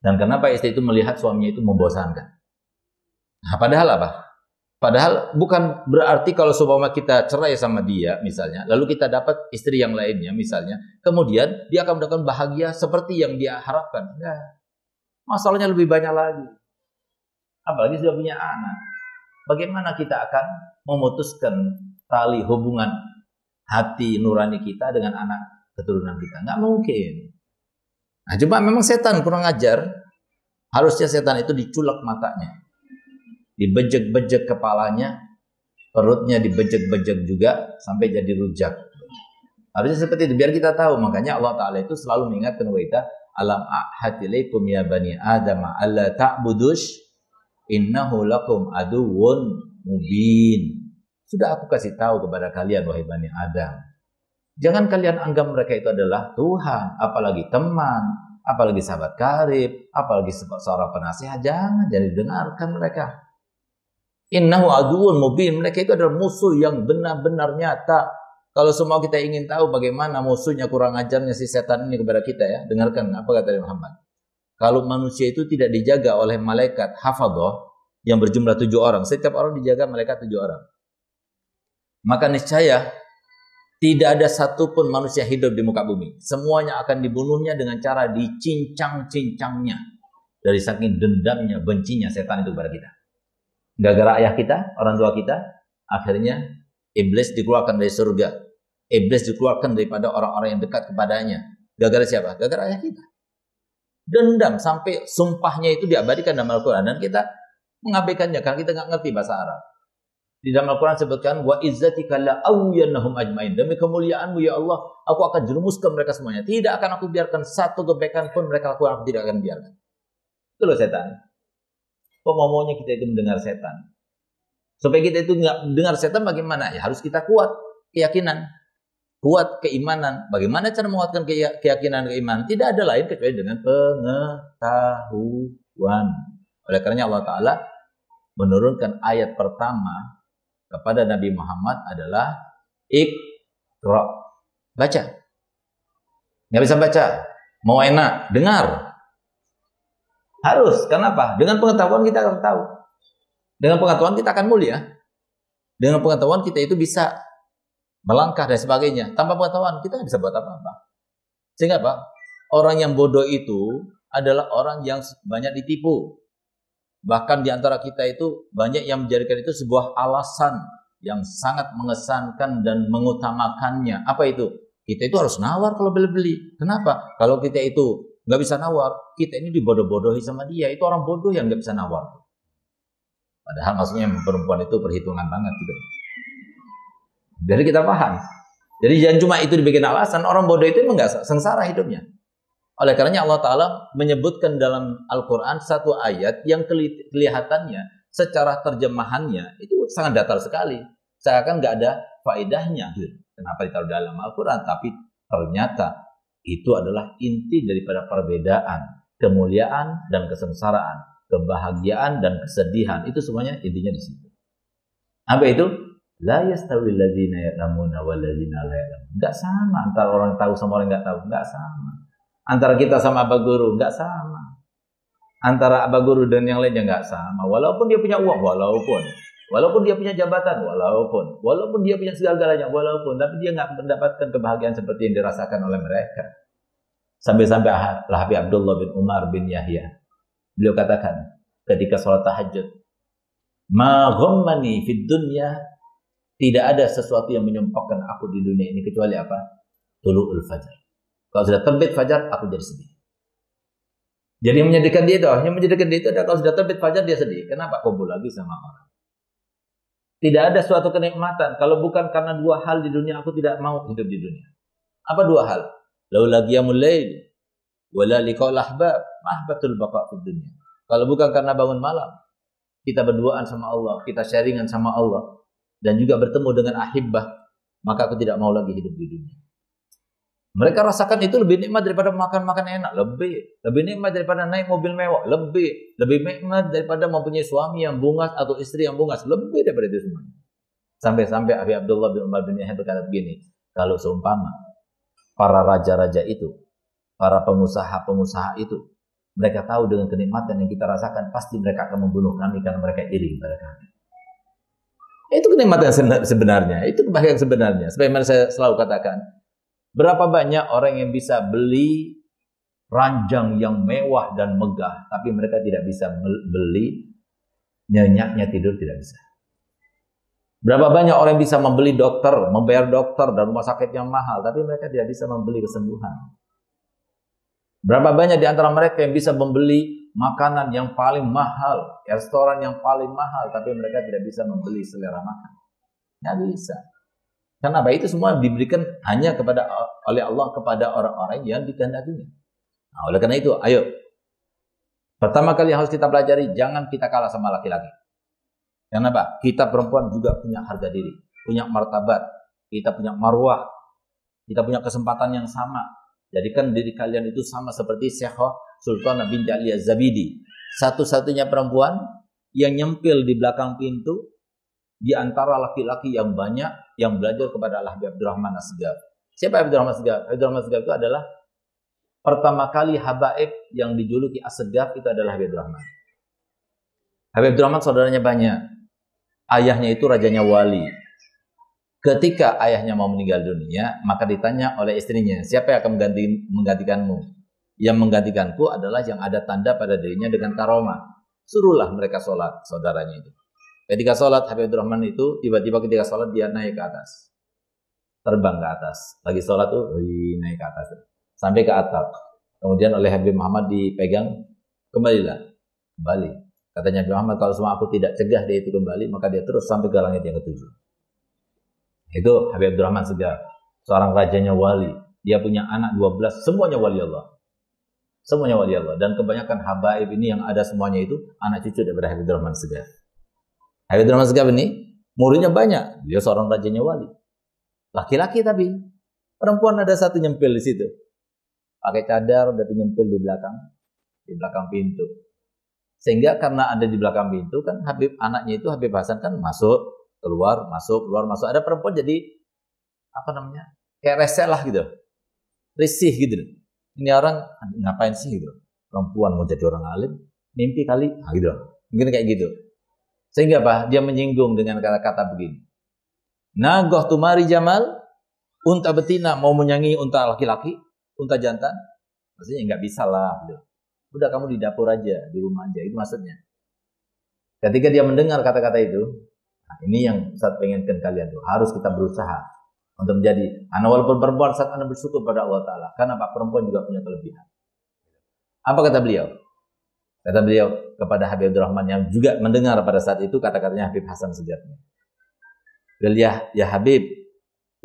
Dan kenapa istri itu melihat suaminya itu membosankan. Nah, padahal apa? Padahal bukan berarti kalau seumpama kita cerai sama dia misalnya, lalu kita dapat istri yang lainnya misalnya, kemudian dia akan mendapatkan bahagia seperti yang dia harapkan. Enggak. Masalahnya lebih banyak lagi. Apalagi sudah punya anak. Bagaimana kita akan memutuskan tali hubungan hati nurani kita dengan anak keturunan kita? Nggak mungkin. Nah, cuma memang setan kurang ajar. Harusnya setan itu diculak matanya, dibejek-bejek kepalanya, perutnya dibejek-bejek juga sampai jadi rujak. Harusnya seperti itu biar kita tahu. Makanya Allah Ta'ala itu selalu mengingatkan kita, alam ahadilaikum ya bani adam alla ta'budush innahu lakum aduwwun mubin. Sudah aku kasih tahu kepada kalian wahai bani Adam, jangan kalian anggap mereka itu adalah Tuhan, apalagi teman, apalagi sahabat karib, apalagi seorang penasihat. Jangan didengarkan mereka. Innahu aduwwun mubin, mereka itu adalah musuh yang benar-benar nyata. Kalau semua kita ingin tahu bagaimana musuhnya kurang ajarnya si setan ini kepada kita ya, dengarkan apa kata Muhammad. Kalau manusia itu tidak dijaga oleh malaikat hafadhah yang berjumlah 7 orang, setiap orang dijaga malaikat 7 orang, maka niscaya tidak ada satupun manusia hidup di muka bumi. Semuanya akan dibunuhnya dengan cara dicincang-cincangnya. Dari saking dendamnya, bencinya setan itu kepada kita. Gara-gara ayah kita, orang tua kita, akhirnya iblis dikeluarkan dari surga. Iblis dikeluarkan daripada orang-orang yang dekat kepadanya. Gara-gara siapa? Gara-gara ayah kita. Dendam sampai sumpahnya itu diabadikan dalam Al-Quran. Dan kita mengabaikannya karena kita nggak ngerti bahasa Arab. Di dalam Al-Quran sebutkan, wa izzatika la awyanahum ajmain. Demi kemuliaanmu ya Allah, aku akan jerumuskan mereka semuanya. Tidak akan aku biarkan satu kebaikan pun mereka lakukan, aku tidak akan biarkan. Itu loh setan. Kok maunya kita itu mendengar setan? Supaya kita itu nggak dengar setan bagaimana? Ya harus kita kuat keyakinan, kuat keimanan. Bagaimana cara menguatkan keyakinan keimanan? Tidak ada lain kecuali dengan pengetahuan. Oleh karenanya Allah Ta'ala menurunkan ayat pertama kepada Nabi Muhammad adalah Iqra. Baca. Nggak bisa baca. Mau enak, dengar. Harus. Kenapa? Dengan pengetahuan kita akan tahu. Dengan pengetahuan kita akan mulia. Dengan pengetahuan kita itu bisa melangkah dan sebagainya. Tanpa pengetahuan kita nggak bisa buat apa-apa. Sehingga apa? Orang yang bodoh itu adalah orang yang banyak ditipu. Bahkan di antara kita itu banyak yang menjadikan itu sebuah alasan yang sangat mengesankan dan mengutamakannya. Apa itu? Kita itu harus nawar kalau beli-beli. Kenapa? Kalau kita itu nggak bisa nawar, kita ini dibodoh-bodohi sama dia. Itu orang bodoh yang nggak bisa nawar. Padahal maksudnya perempuan itu perhitungan banget gitu. Jadi kita paham. Jadi jangan cuma itu dibikin alasan. Orang bodoh itu memang nggak sengsara hidupnya. Oleh karenanya Allah Ta'ala menyebutkan dalam Al-Quran satu ayat yang kelihatannya secara terjemahannya itu sangat datar sekali. Seakan nggak ada faedahnya. Kenapa ditaruh dalam Al-Quran? Tapi ternyata itu adalah inti daripada perbedaan, kemuliaan dan kesengsaraan, kebahagiaan dan kesedihan. Itu semuanya intinya di situ. Apa itu? La yastawil ladzina ya'lamuna wal ladzina la ya'lamun. Enggak sama antara orang tahu sama orang enggak tahu, enggak sama. Antara kita sama Aba Guru enggak sama. Antara Aba Guru dan yang lainnya enggak sama. Walaupun dia punya uang, walaupun dia punya jabatan, walaupun dia punya segala-galanya, tapi dia enggak mendapatkan kebahagiaan seperti yang dirasakan oleh mereka. Sampai-sampai Habib Abdullah bin Umar bin Yahya, beliau katakan ketika sholat tahajud, ma ghammani fid dunya, tidak ada sesuatu yang menyompakkan aku di dunia ini kecuali apa? Tulu'ul fajar. Kalau sudah terbit fajar, aku jadi sedih. Jadi yang menjadikan dia itu adalah kalau sudah terbit fajar dia sedih. Kenapa? Kumpul lagi sama orang. Tidak ada suatu kenikmatan kalau bukan karena 2 hal di dunia aku tidak mau hidup di dunia. Apa 2 hal? Laula qiyamul lail wala liqa'ul ahbab, mahbatul baqa fid dunya. Kalau bukan karena bangun malam, kita berduaan sama Allah, kita sharingan sama Allah, dan juga bertemu dengan ahibbah, maka aku tidak mau lagi hidup di dunia. Mereka rasakan itu lebih nikmat daripada makan enak, lebih nikmat daripada naik mobil mewah, lebih nikmat daripada mempunyai suami yang bungas atau istri yang bungas, lebih daripada itu semua. Sampai-sampai Habib Abdullah bin Umar bin Yahya berkata begini, Kalau seumpama para raja-raja itu, para pengusaha-pengusaha itu, mereka tahu dengan kenikmatan yang kita rasakan, pasti mereka akan membunuh kami karena mereka iri kepada kami. Itu kenikmatan sebenarnya, itu kebahagiaan sebenarnya. Sebagaimana saya selalu katakan, berapa banyak orang yang bisa beli ranjang yang mewah dan megah, tapi mereka tidak bisa beli nyenyaknya tidur, tidak bisa. Berapa banyak orang yang bisa membeli dokter, membayar dokter dan rumah sakit yang mahal, tapi mereka tidak bisa membeli kesembuhan. Berapa banyak di antara mereka yang bisa membeli makanan yang paling mahal, restoran yang paling mahal, tapi mereka tidak bisa membeli selera makan. Nggak bisa. Karena apa? Itu semua diberikan hanya oleh Allah kepada orang-orang yang dikehendakinya. Nah, oleh karena itu, ayo. Pertama kali yang harus kita pelajari, jangan kita kalah sama laki-laki. Kenapa? Kita perempuan juga punya harga diri, punya martabat, kita punya marwah, kita punya kesempatan yang sama. Jadikan diri kalian itu sama seperti Syekhah Sultanah binti Ali Az-Zabidi, satu-satunya perempuan yang nyempil di belakang pintu di antara laki-laki yang banyak yang belajar kepada Habib Abdurrahman As-Segaf. Siapa Habib Abdurrahman As-Segaf? Habib Abdurrahman As-Segaf itu adalah pertama kali habaib yang dijuluki As-Segaf itu adalah Habib Abdurrahman. Habib Abdurrahman saudaranya banyak. Ayahnya itu rajanya wali. Ketika ayahnya mau meninggal dunia, maka ditanya oleh istrinya, siapa yang akan menggantikanmu? Yang menggantikanku adalah yang ada tanda pada dirinya dengan karomah. Suruhlah mereka sholat, saudaranya itu. Ketika sholat, Habib Abdurrahman itu, tiba-tiba ketika sholat, dia naik ke atas. Terbang ke atas. Lagi sholat tuh, naik ke atas. Sampai ke atap. Kemudian oleh Habib Muhammad dipegang, kembalilah. Kembali. Katanya Habib Muhammad, kalau semua aku tidak cegah dia itu kembali, maka dia terus sampai ke langit yang ketujuh. Itu Habib Abdurrahman Segaf, seorang rajanya wali. Dia punya anak 12, semuanya wali Allah. Semuanya wali Allah. Dan kebanyakan habaib ini yang ada semuanya itu anak cucu daripada Habib Abdurrahman Segaf. Habib Abdurrahman Segaf ini muridnya banyak. Dia seorang rajanya wali. Laki-laki tapi perempuan ada satu nyempil di situ. Pakai cadar, udah nyempil di belakang pintu. Sehingga karena ada di belakang pintu kan Habib anaknya itu Habib Hasan kan masuk, keluar, masuk, keluar, masuk. Ada perempuan jadi kayak resek lah gitu. Risih gitu. Ini orang ngapain sih gitu. Perempuan mau jadi orang alim, mimpi kali, gitu. Mungkin kayak gitu. Sehingga apa? Dia menyinggung dengan kata-kata begini. Nagoh tumari jamal, unta betina mau menyangi unta laki-laki, unta jantan. Maksudnya nggak bisa lah gitu. Udah kamu di dapur aja, di rumah aja, itu maksudnya. Ketika dia mendengar kata-kata itu, nah ini yang Ustaz pengenkan kalian tuh, harus kita berusaha untuk menjadi, walaupun perempuan saat Anda bersyukur pada Allah Ta'ala, karena Pak perempuan juga punya kelebihan. Apa kata beliau? Kata beliau kepada Habib Abdurrahman yang juga mendengar pada saat itu kata-katanya Habib Hasan Segaf. Ya Habib,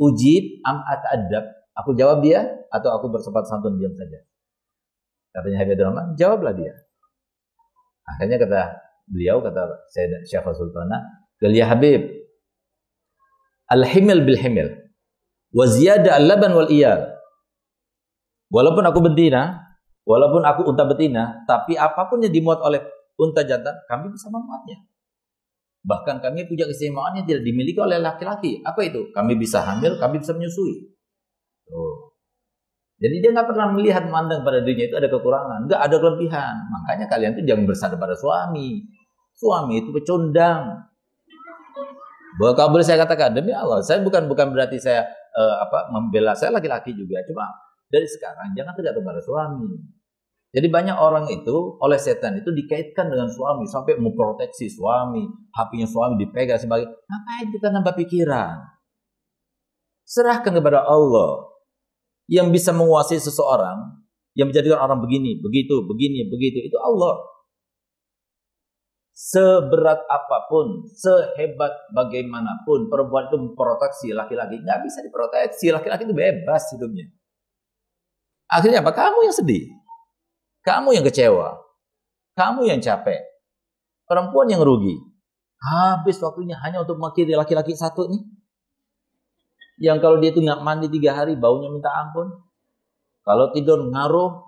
ujib am ata'adab, aku jawab dia atau aku bersopan santun diam saja. Katanya Habib Abdurrahman, jawablah dia. Akhirnya kata beliau, kata Syekhah Sultanah, ya Habib, al-himil bil-himil, wa ziyada al-laban wal-iyal. Walaupun aku betina, walaupun aku unta betina, tapi apapun yang dimuat oleh unta jantan, kami bisa memuatnya. Bahkan kami punya keistimewaan yang tidak dimiliki oleh laki-laki. Apa itu? Kami bisa hamil, kami bisa menyusui. Jadi dia nggak pernah melihat memandang pada dirinya itu ada kekurangan, nggak ada kelebihan. Makanya kalian tuh jangan bersandar pada suami. Suami itu pecundang. Kalau boleh saya katakan demi Allah, saya bukan berarti saya membela, saya laki-laki juga. Cuma dari sekarang jangan tergantung pada suami. Jadi banyak orang itu oleh setan itu dikaitkan dengan suami sampai memproteksi suami, HP-nya suami dipegang sebagai ngapain kita nambah pikiran? Serahkan kepada Allah. Yang bisa menguasai seseorang, yang menjadikan orang begini, begitu, itu Allah. Seberat apapun, sehebat bagaimanapun, perempuan itu memproteksi laki-laki, nggak bisa diproteksi. Laki-laki itu bebas hidupnya. Akhirnya apa? Kamu yang sedih, kamu yang kecewa, kamu yang capek, perempuan yang rugi. Habis waktunya hanya untuk mengakhiri laki-laki satu nih. Yang kalau dia itu nggak mandi 3 hari, baunya minta ampun. Kalau tidur ngaruh,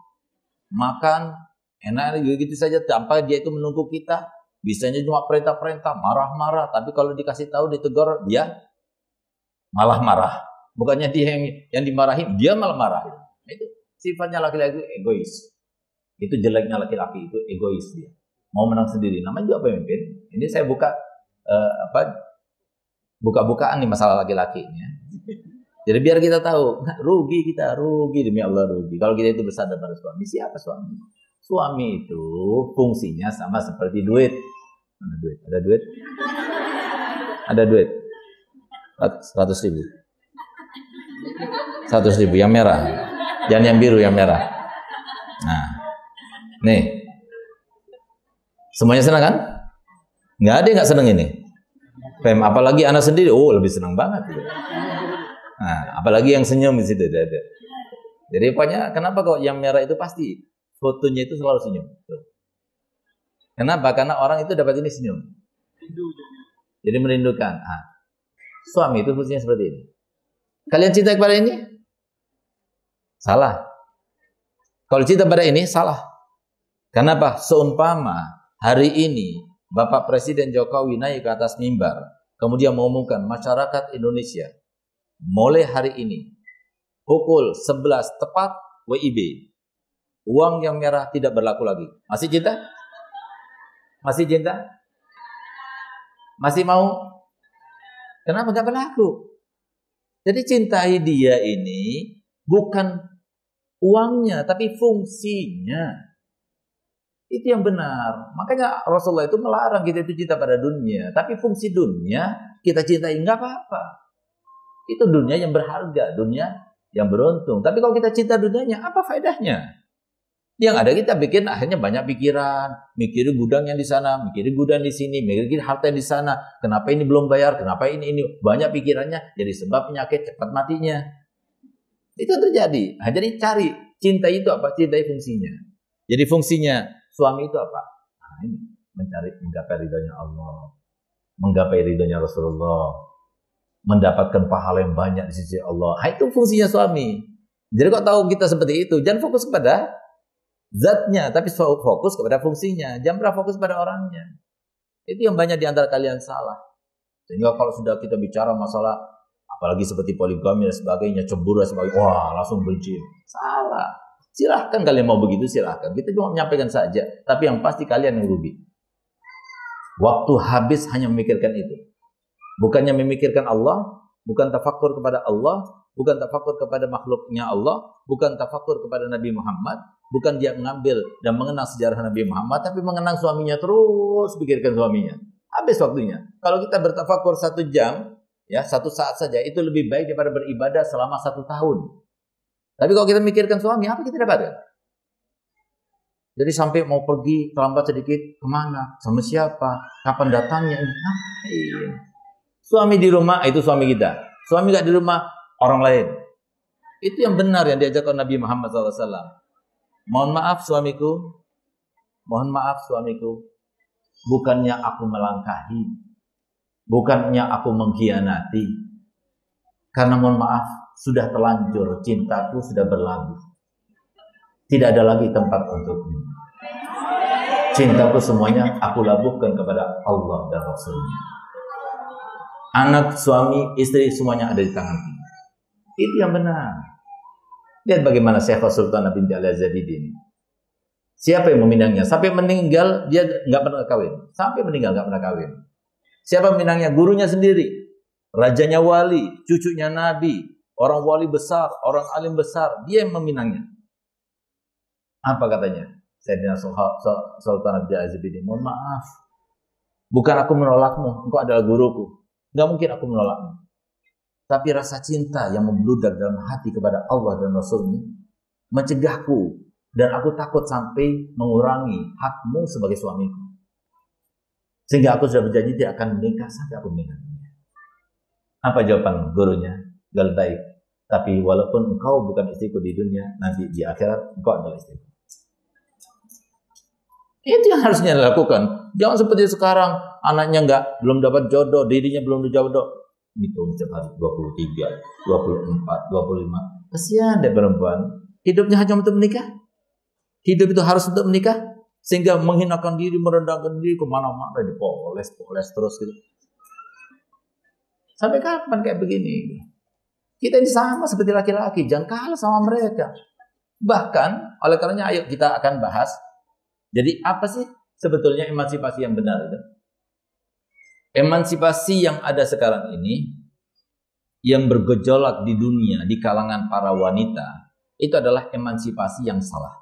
makan, enak gitu saja, tanpa dia itu menunggu kita. Bisanya cuma perintah-perintah, marah-marah. Tapi kalau dikasih tahu, ditegur, dia malah marah. Bukannya dia yang dimarahin, dia malah marahin. Itu sifatnya laki-laki egois. Itu jeleknya laki-laki, itu egois dia. Mau menang sendiri. Namanya juga pemimpin. Ini saya buka-bukaan nih masalah laki-lakinya. Jadi biar kita tahu, rugi demi Allah rugi. Kalau kita itu bersandar pada suami, siapa suami? Suami itu fungsinya sama seperti duit. Mana duit? Ada duit? Ada duit. 100.000. 100.000 yang merah. Jangan yang biru, yang merah. Nah, nih. Semuanya senang kan? Nggak ada yang nggak senang ini. Apalagi anak sendiri, lebih senang banget. Nah, apalagi yang senyum di situ ada. Jadi pokoknya kenapa kok yang merah itu pasti fotonya itu selalu senyum. Kenapa? Karena orang itu dapat ini senyum. Jadi merindukan. Suami itu fungsinya seperti ini. Kalian cinta kepada ini? Salah. Kalau cinta pada ini, salah. Kenapa? Seumpama hari ini Bapak Presiden Jokowi naik ke atas mimbar, kemudian mengumumkan masyarakat Indonesia, mulai hari ini, pukul 11 tepat WIB, uang yang merah tidak berlaku lagi. Masih cinta? Masih cinta? Masih mau? Kenapa nggak berlaku? Jadi cintai dia ini bukan uangnya, tapi fungsinya. Itu yang benar. Makanya Rasulullah itu melarang kita itu cinta pada dunia. Tapi fungsi dunia kita cintai nggak apa-apa. Itu dunia yang berharga, dunia yang beruntung. Tapi kalau kita cinta dunianya, apa faedahnya? Yang ada kita bikin akhirnya banyak pikiran, mikirin gudang yang di sana, mikirin gudang di sini, mikirin harta yang di sana. Kenapa ini belum bayar? Kenapa ini banyak pikirannya? Jadi sebab penyakit cepat matinya. Itu terjadi. Nah, jadi cari cinta itu apa? Cintai fungsinya. Jadi fungsinya suami itu apa? Nah, ini menggapai ridhonya Allah, menggapai ridhonya Rasulullah, mendapatkan pahala yang banyak di sisi Allah. Nah, itu fungsinya suami. Jadi kok tahu kita seperti itu, jangan fokus kepada zatnya, tapi fokus kepada fungsinya. Jangan pernah fokus pada orangnya. Itu yang banyak di antara kalian salah. Sehingga kalau sudah kita bicara masalah apalagi seperti poligami dan sebagainya, cemburu dan sebagainya, wah langsung benci. Salah. Silahkan kalian mau begitu, silahkan. Kita cuma menyampaikan saja. Tapi yang pasti kalian yang rugi. Waktu habis hanya memikirkan itu. Bukannya memikirkan Allah, bukan tafakur kepada Allah, bukan tafakur kepada makhluknya Allah, bukan tafakur kepada Nabi Muhammad, bukan dia mengambil dan mengenang sejarah Nabi Muhammad, tapi mengenang suaminya terus, pikirkan suaminya. Habis waktunya. Kalau kita bertafakur 1 jam, ya 1 saat saja, itu lebih baik daripada beribadah selama 1 tahun. Tapi kalau kita mikirkan suami, apa kita dapatkan? Jadi sampai mau pergi terlambat sedikit, kemana? Sama siapa? Kapan datangnya? Suami di rumah, itu suami kita. Suami gak di rumah, orang lain. Itu yang benar yang diajarkan Nabi Muhammad SAW. Mohon maaf suamiku, bukannya aku melangkahi, bukannya aku mengkhianati, karena mohon maaf, sudah terlanjur, cintaku sudah berlabuh. Tidak ada lagi tempat untukmu. Cintaku semuanya aku labuhkan kepada Allah dan Rasulnya. Anak, suami, istri semuanya ada di tanganku. Itu yang benar. Lihat bagaimana Syekhah Sultanah binti Al-Zabidin. Siapa yang meminangnya? Sampai meninggal dia nggak pernah kawin. Sampai meninggal nggak pernah kawin. Siapa meminangnya? Gurunya sendiri. Rajanya wali, cucunya nabi, orang wali besar, orang alim besar, dia yang meminangnya. Apa katanya? Sayyidina Sultan Abdul Aziz bin, mohon maaf, bukan aku menolakmu, engkau adalah guruku. Nggak mungkin aku menolakmu. Tapi rasa cinta yang membludak dalam hati kepada Allah dan Rasulnya mencegahku, dan aku takut sampai mengurangi hakmu sebagai suamiku. Sehingga aku sudah berjanji tidak akan menikah sampai aku menikah. Apa jawaban gurunya? Gal baik. Tapi walaupun engkau bukan istriku di dunia, nanti di akhirat engkau adalah istriku. Itu yang harusnya dilakukan. Jangan seperti sekarang, anaknya belum dapat jodoh, dirinya belum jodoh. Hitung setiap hari 23, 24, 25. Kasihan deh perempuan. Hidupnya hanya untuk menikah. Hidup itu harus untuk menikah. Sehingga menghinakan diri, merendahkan diri kemana-mana, dipoles terus gitu. Sampai kapan kayak begini? Kita ini sama seperti laki-laki, jangan kalah sama mereka. Bahkan, oleh karenanya ayo kita akan bahas. Jadi apa sih sebetulnya emansipasi yang benar itu? Emansipasi yang ada sekarang ini, yang bergejolak di dunia, di kalangan para wanita, itu adalah emansipasi yang salah.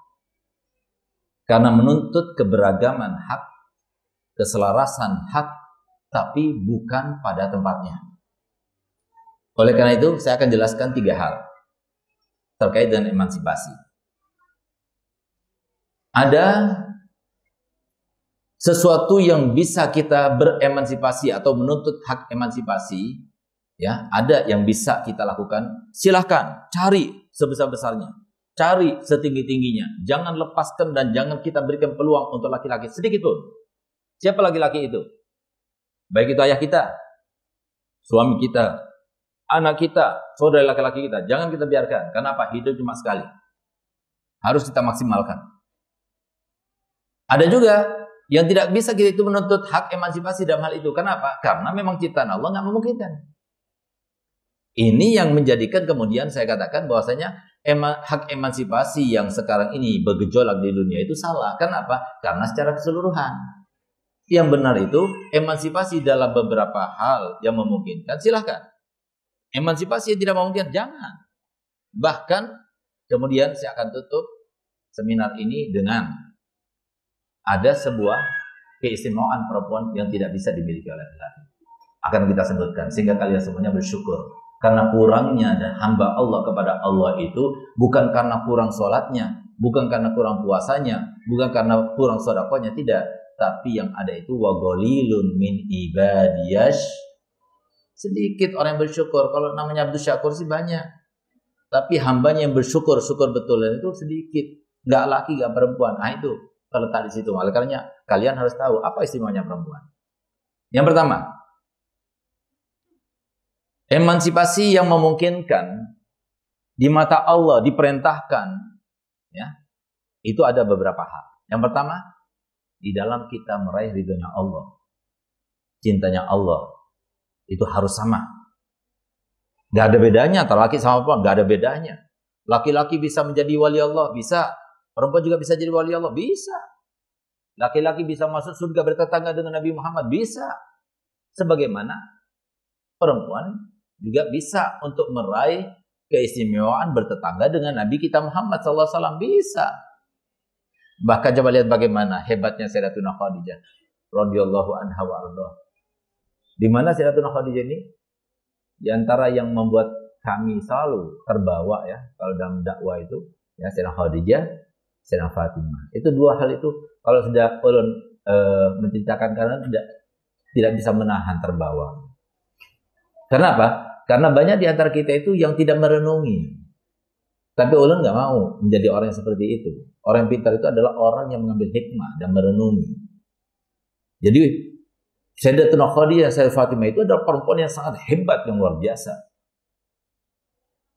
Karena menuntut keberagaman hak, keselarasan hak, tapi bukan pada tempatnya. Oleh karena itu, saya akan jelaskan 3 hal terkait dengan emansipasi. Ada sesuatu yang bisa kita beremansipasi atau menuntut hak emansipasi, ya, ada yang bisa kita lakukan. Silahkan cari sebesar-besarnya, cari setinggi-tingginya. Jangan lepaskan dan jangan kita berikan peluang untuk laki-laki sedikit pun. Siapa laki-laki itu? Baik itu ayah kita, suami kita, anak kita, saudara laki-laki kita. Jangan kita biarkan. Kenapa? Hidup cuma sekali. Harus kita maksimalkan. Ada juga yang tidak bisa kita itu menuntut hak emansipasi dalam hal itu. Kenapa? Karena memang ciptaan Allah nggak memungkinkan. Ini yang menjadikan kemudian saya katakan bahwasanya hak emansipasi yang sekarang ini bergejolak di dunia itu salah. Kenapa? Karena secara keseluruhan. Yang benar itu emansipasi dalam beberapa hal yang memungkinkan, silahkan. Emansipasi yang tidak memungkinkan, jangan. Bahkan kemudian saya akan tutup seminar ini dengan ada sebuah keistimewaan perempuan yang tidak bisa dimiliki oleh laki-laki. Akan kita sebutkan sehingga kalian semuanya bersyukur. Karena kurangnya dan hamba Allah kepada Allah itu bukan karena kurang sholatnya, bukan karena kurang puasanya, bukan karena kurang sedekahnya, tidak. Tapi yang ada itu wagolilun min ibadiyash. Sedikit orang yang bersyukur. Kalau namanya Abdul Syakur sih banyak. Tapi hambanya yang bersyukur, syukur betul dan itu sedikit. Gak laki, gak perempuan. Nah itu terletak di situ. Oleh karenanya kalian harus tahu apa istimewanya perempuan. Yang pertama, emansipasi yang memungkinkan di mata Allah diperintahkan, ya, itu ada beberapa hal. Yang pertama, di dalam kita meraih ridhonya Allah, cintanya Allah, itu harus sama. Gak ada bedanya antara laki sama perempuan, gak ada bedanya. Laki-laki bisa menjadi wali Allah, bisa. Perempuan juga bisa jadi wali Allah, bisa. Laki-laki bisa masuk surga bertetangga dengan Nabi Muhammad, bisa. Sebagaimana perempuan juga bisa untuk meraih keistimewaan bertetangga dengan Nabi kita Muhammad SAW, bisa. Bahkan coba lihat bagaimana hebatnya Sayyidatuna Khadijah radhiyallahu anha wa ardhah. Di mana Sayyidatuna Khadijah ini di antara yang membuat kami selalu terbawa, ya, kalau dalam dakwah itu, ya, Sayyidatuna Khadijah, Sayyidatuna Fatimah. Itu dua hal itu kalau sudah ulun menceritakan karena tidak bisa menahan terbawa. Karena apa? Karena banyak di antara kita itu yang tidak merenungi. Tapi ulun nggak mau menjadi orang yang seperti itu. Orang yang pintar itu adalah orang yang mengambil hikmah dan merenungi. Jadi Sayyidatuna Khadijah, Sayyidatuna Fatimah itu adalah perempuan yang sangat hebat, yang luar biasa.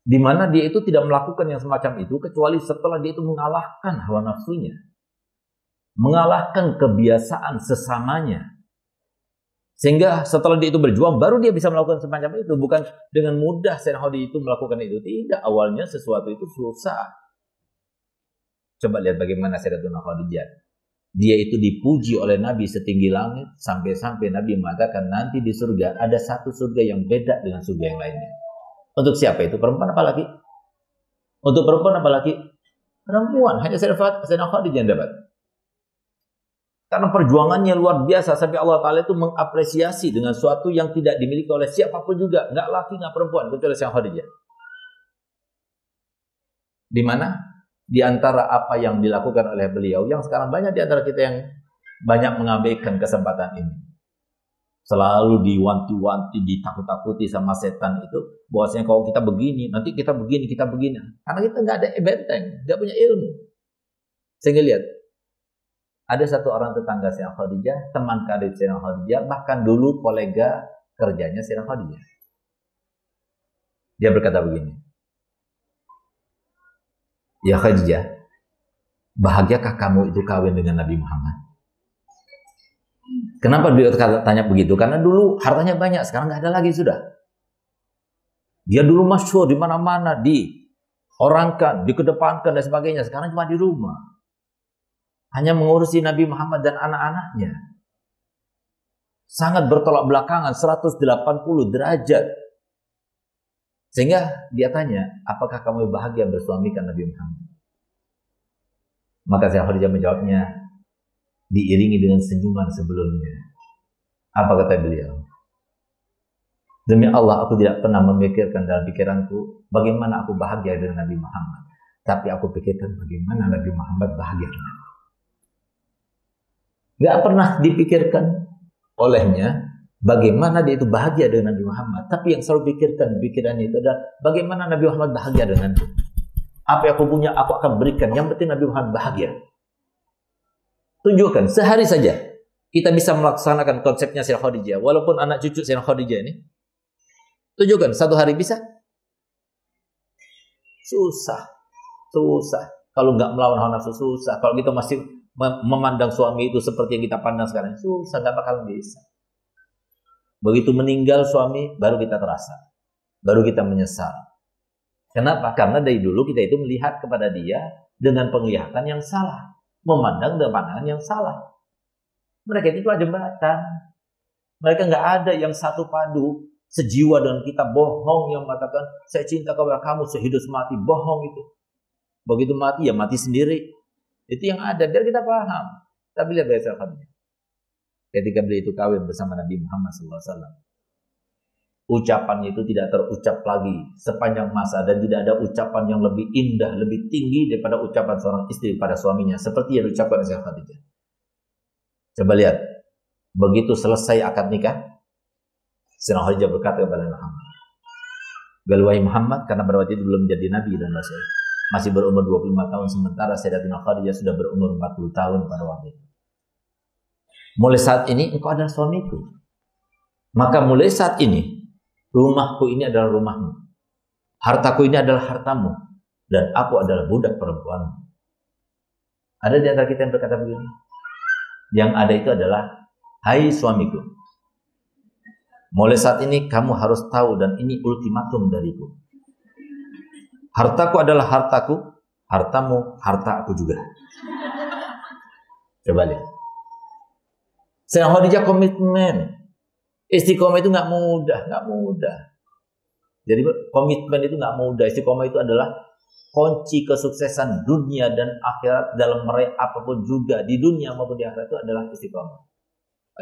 Di mana dia itu tidak melakukan yang semacam itu kecuali setelah dia itu mengalahkan hawa nafsunya, mengalahkan kebiasaan sesamanya. Sehingga setelah dia itu berjuang, baru dia bisa melakukan semacam itu. Bukan dengan mudah Sayyidatuna Khadijah itu melakukan itu. Tidak, awalnya sesuatu itu susah. Coba lihat bagaimana Sayyidatuna Khadijah. Dia itu dipuji oleh Nabi setinggi langit. Sampai-sampai Nabi mengatakan nanti di surga ada satu surga yang beda dengan surga yang lainnya. Untuk siapa itu? Perempuan apa laki? Untuk perempuan apa laki? Perempuan. Hanya Sayyidatuna Khadijah yang dapat. Karena perjuangannya luar biasa sampai Allah Ta'ala itu mengapresiasi dengan suatu yang tidak dimiliki oleh siapapun juga. Nggak laki, nggak perempuan, kecuali Sayyidatuna Khadijah. Di mana? Di antara apa yang dilakukan oleh beliau, yang sekarang banyak di antara kita yang banyak mengabaikan kesempatan ini. Selalu diwanti-wanti, ditakut-takuti sama setan itu. Bahwasanya kalau kita begini, nanti kita begini, kita begini. Karena kita nggak ada benteng, nggak punya ilmu. Sehingga lihat, ada satu orang tetangga Sayyidatuna Khadijah, teman karib Sayyidatuna Khadijah, bahkan dulu kolega kerjanya Sayyidatuna Khadijah. Dia berkata begini, "Ya Khadijah, bahagiakah kamu itu kawin dengan Nabi Muhammad?" Kenapa dia tanya begitu? Karena dulu hartanya banyak, sekarang nggak ada lagi sudah. Dia dulu masyhur di mana-mana, diorangkan, dikedepankan dan sebagainya. Sekarang cuma di rumah. Hanya mengurusi Nabi Muhammad dan anak-anaknya. Sangat bertolak belakangan 180 derajat. Sehingga dia tanya, apakah kamu bahagia bersuamikan Nabi Muhammad? Maka Sayyidah Khadijah menjawabnya, diiringi dengan senyuman sebelumnya. Apa kata beliau? Demi Allah, aku tidak pernah memikirkan dalam pikiranku bagaimana aku bahagia dengan Nabi Muhammad. Tapi aku pikirkan bagaimana Nabi Muhammad bahagia dengan aku. Gak pernah dipikirkan olehnya bagaimana dia itu bahagia dengan Nabi Muhammad. Tapi yang selalu pikirkan pikirannya itu adalah bagaimana Nabi Muhammad bahagia denganku. Apa yang aku punya, aku akan berikan. Yang penting Nabi Muhammad bahagia. Tunjukkan, sehari saja kita bisa melaksanakan konsepnya Sayyidah Khadijah. Walaupun anak cucu Sayyidah Khadijah ini. Tunjukkan, satu hari bisa? Susah. Kalau nggak melawan hawa nafsu, susah. Kalau kita masih memandang suami itu seperti yang kita pandang sekarang, susah, nggak bakal bisa. Begitu meninggal suami, baru kita terasa. Baru kita menyesal. Kenapa? Karena dari dulu kita itu melihat kepada dia dengan penglihatan yang salah. Memandang dengan pandangan yang salah. Mereka itu cuma jembatan. Mereka nggak ada yang satu padu. Sejiwa dengan kita, bohong yang mengatakan saya cinta kepada kamu sehidup semati, bohong itu. Begitu mati ya mati sendiri. Itu yang ada, biar kita paham. Tapi lihat dari Sayyidah Khadijah. Ketika beliau itu kawin bersama Nabi Muhammad SAW, ucapannya itu tidak terucap lagi sepanjang masa, dan tidak ada ucapan yang lebih indah, lebih tinggi daripada ucapan seorang istri pada suaminya, seperti yang diucapkan Sayyidah Khadijah. Coba lihat, begitu selesai akad nikah, Sayyidah Khadijah berkata kepada Muhammad, "Wahai Muhammad," karena pada waktu itu belum menjadi nabi dan rasul, masih berumur 25 tahun, sementara Sayyidatina Khadijah sudah berumur 40 tahun pada waktu itu. "Mulai saat ini engkau adalah suamiku. Maka mulai saat ini rumahku ini adalah rumahmu. Hartaku ini adalah hartamu. Dan aku adalah budak perempuanmu." Ada di antara kita yang berkata begini? Yang ada itu adalah, "Hai suamiku, mulai saat ini kamu harus tahu, dan ini ultimatum dariku. Hartaku adalah hartaku, hartamu, harta aku juga." Coba lihat. Sayyidah Khadijah komitmen. Istiqomah itu nggak mudah. Jadi komitmen itu nggak mudah. Istiqomah itu adalah kunci kesuksesan dunia dan akhirat dalam meraih apapun juga di dunia maupun di akhirat, itu adalah istiqomah.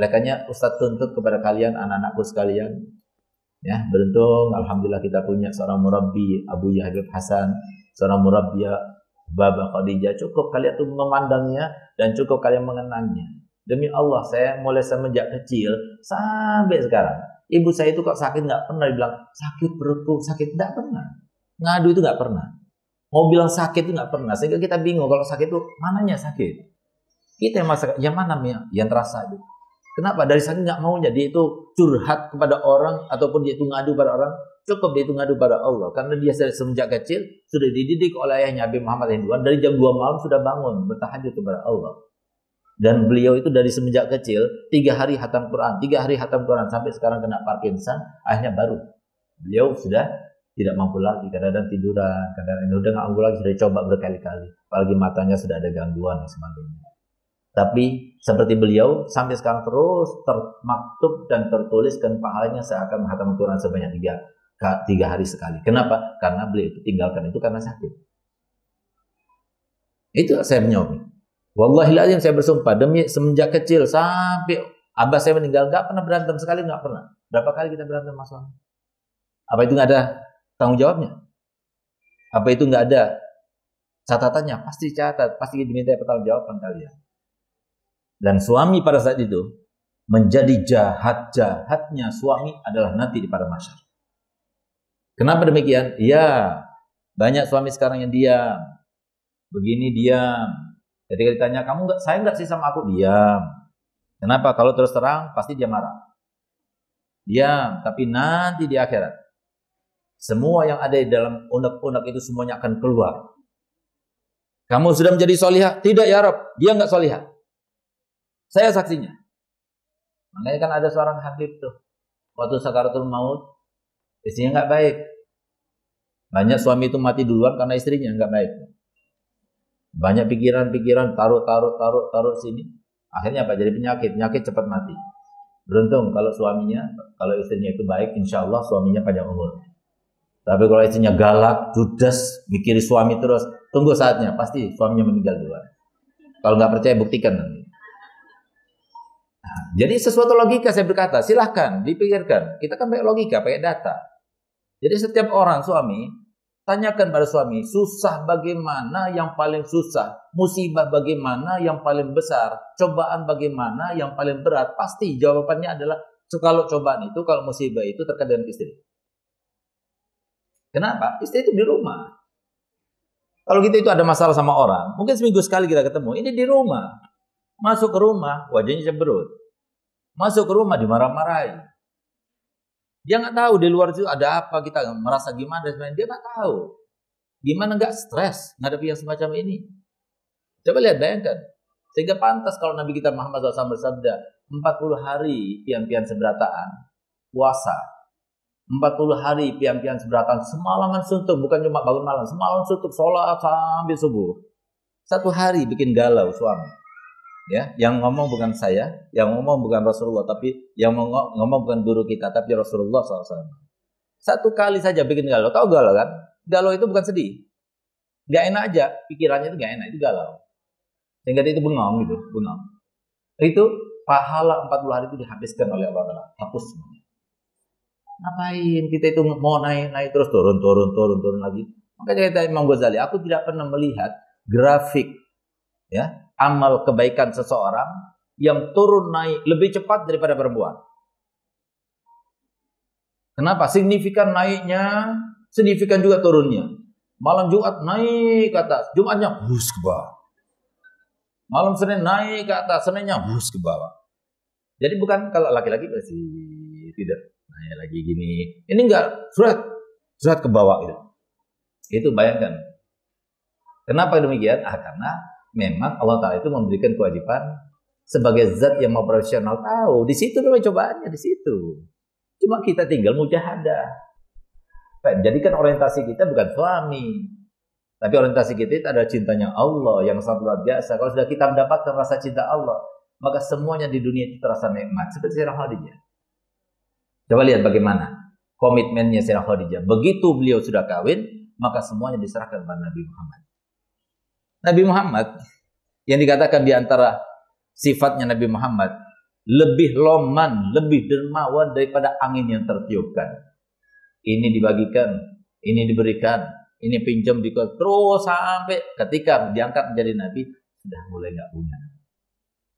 Oleh karena Ustaz tuntut kepada kalian, anak-anakku sekalian, ya, beruntung alhamdulillah kita punya seorang murabbi Abu Yahya Hasan, seorang murabbi Baba Khadijah. Cukup kalian tuh memandangnya dan cukup kalian mengenangnya. Demi Allah, saya mulai semenjak kecil sampai sekarang, ibu saya itu kok sakit nggak pernah dibilang sakit perutku, sakit, nggak pernah. Ngadu itu nggak pernah. Mau bilang sakit itu nggak pernah. Sehingga kita bingung kalau sakit itu mananya sakit. Kita yang masa yang mana yang terasa itu. Kenapa? Dari sakit nggak maunya dia itu curhat kepada orang ataupun dia itu ngadu pada orang. Cukup dia itu ngadu pada Allah. Karena dia semenjak kecil sudah dididik oleh ayahnya Nabi Muhammad SAW. Dari jam 2 malam sudah bangun bertahajud kepada Allah. Dan beliau itu dari semenjak kecil 3 hari hatam Quran, 3 hari hatam Quran, sampai sekarang kena Parkinson, akhirnya baru beliau sudah tidak mampu lagi, kadang-kadang tiduran, kadang-kadang udah nggak mampu lagi, sudah coba berkali-kali, apalagi matanya sudah ada gangguan dan sebagainya. Tapi seperti beliau sampai sekarang terus termaktub dan tertuliskan pahalanya seakan menghatam Quran sebanyak 3 hari sekali. Kenapa? Karena beliau itu tinggalkan itu karena sakit. Itu saya menjawab. Wallahilazim, saya bersumpah demi semenjak kecil sampai abah saya meninggal nggak pernah berantem sekali, nggak pernah. Berapa kali kita berantem sama suami? Apa itu nggak ada tanggung jawabnya? Apa itu nggak ada catatannya? Pasti catat, pasti diminta pertanggungjawaban kalian. Dan suami pada saat itu menjadi jahat-jahatnya suami adalah nanti di padang mahsyar. Kenapa demikian? Ya, banyak suami sekarang yang diam, begini diam. Ketika ditanya, kamu nggak, saya nggak sih sama aku, diam. Kenapa? Kalau terus terang pasti dia marah. Diam, tapi nanti di akhirat semua yang ada di dalam unek-unek itu semuanya akan keluar. Kamu sudah menjadi solihah? Tidak ya Rob, dia nggak solihah. Saya saksinya. Makanya kan ada seorang habib tuh, waktu sakaratul maut, istrinya nggak baik. Banyak suami itu mati duluan karena istrinya nggak baik. Banyak pikiran-pikiran, taruh sini. Akhirnya apa? Jadi penyakit cepat mati. Beruntung kalau istrinya itu baik, insya Allah suaminya panjang umur. Tapi kalau istrinya galak, judes, mikiri suami terus, tunggu saatnya, pasti suaminya meninggal duluan. Kalau nggak percaya, buktikan nanti. Nah, jadi sesuatu logika saya berkata, silahkan dipikirkan. Kita kan pakai logika, pakai data. Jadi setiap orang suami, tanyakan pada suami, susah bagaimana yang paling susah, musibah bagaimana yang paling besar, cobaan bagaimana yang paling berat. Pasti jawabannya adalah, kalau cobaan itu, kalau musibah itu terkait dengan istri. Kenapa? Istri itu di rumah. Kalau kita itu ada masalah sama orang, mungkin seminggu sekali kita ketemu, ini di rumah. Masuk ke rumah, wajahnya cemberut. Masuk ke rumah, dimarah-marahi. Dia nggak tahu di luar itu ada apa, kita merasa gimana, dia nggak tahu. Gimana nggak stres ngadepi yang semacam ini. Coba lihat, bayangkan. Sehingga pantas kalau Nabi kita Muhammad SAW bersabda, 40 hari pian-pian seberataan, puasa. 40 hari pian-pian seberataan, semalaman suntuk, bukan cuma bangun malam, semalam suntuk, sholat sampai subuh. 1 hari bikin galau suami. Ya, yang ngomong bukan saya, yang ngomong bukan Rasulullah, tapi yang ngomong bukan guru kita, tapi Rasulullah SAW. 1 kali saja bikin galau. Tahu galau kan? Galau itu bukan sedih. Gak enak aja, pikirannya itu gak enak, itu galau. Sehingga dia itu bengong gitu, bengong. Itu pahala 40 hari itu dihabiskan oleh Allah Ta'ala. Hapus semuanya. Ngapain kita itu mau naik terus turun lagi. Makanya kata Imam Ghazali, aku tidak pernah melihat grafik ya amal kebaikan seseorang yang turun naik lebih cepat daripada perempuan. Kenapa? Signifikan naiknya, signifikan juga turunnya. Malam Jumat naik ke atas, Jumatnya bus ke bawah. Malam Senin naik ke atas, Seninnya bus ke bawah. Jadi bukan kalau laki-laki masih tidak naik lagi gini. Ini enggak surat ke bawah gitu. Itu bayangkan. Kenapa demikian? Karena memang Allah Ta'ala itu memberikan kewajiban sebagai zat yang mau profesional tahu. Di situ memang cobaannya, di situ. Cuma kita tinggal mujahadah. Jadikan orientasi kita bukan suami. Tapi orientasi kita itu adalah cintanya Allah yang sangat luar biasa. Kalau sudah kita mendapatkan rasa cinta Allah, maka semuanya di dunia itu terasa nikmat. Seperti Sayyidah Khadijah. Coba lihat bagaimana komitmennya Sayyidah Khadijah. Begitu beliau sudah kawin, maka semuanya diserahkan kepada Nabi Muhammad. Nabi Muhammad yang dikatakan di antara sifatnya Nabi Muhammad lebih loman, lebih dermawan daripada angin yang tertiupkan. Ini dibagikan, ini diberikan, ini pinjam terus sampai ketika diangkat menjadi Nabi sudah mulai nggak punya.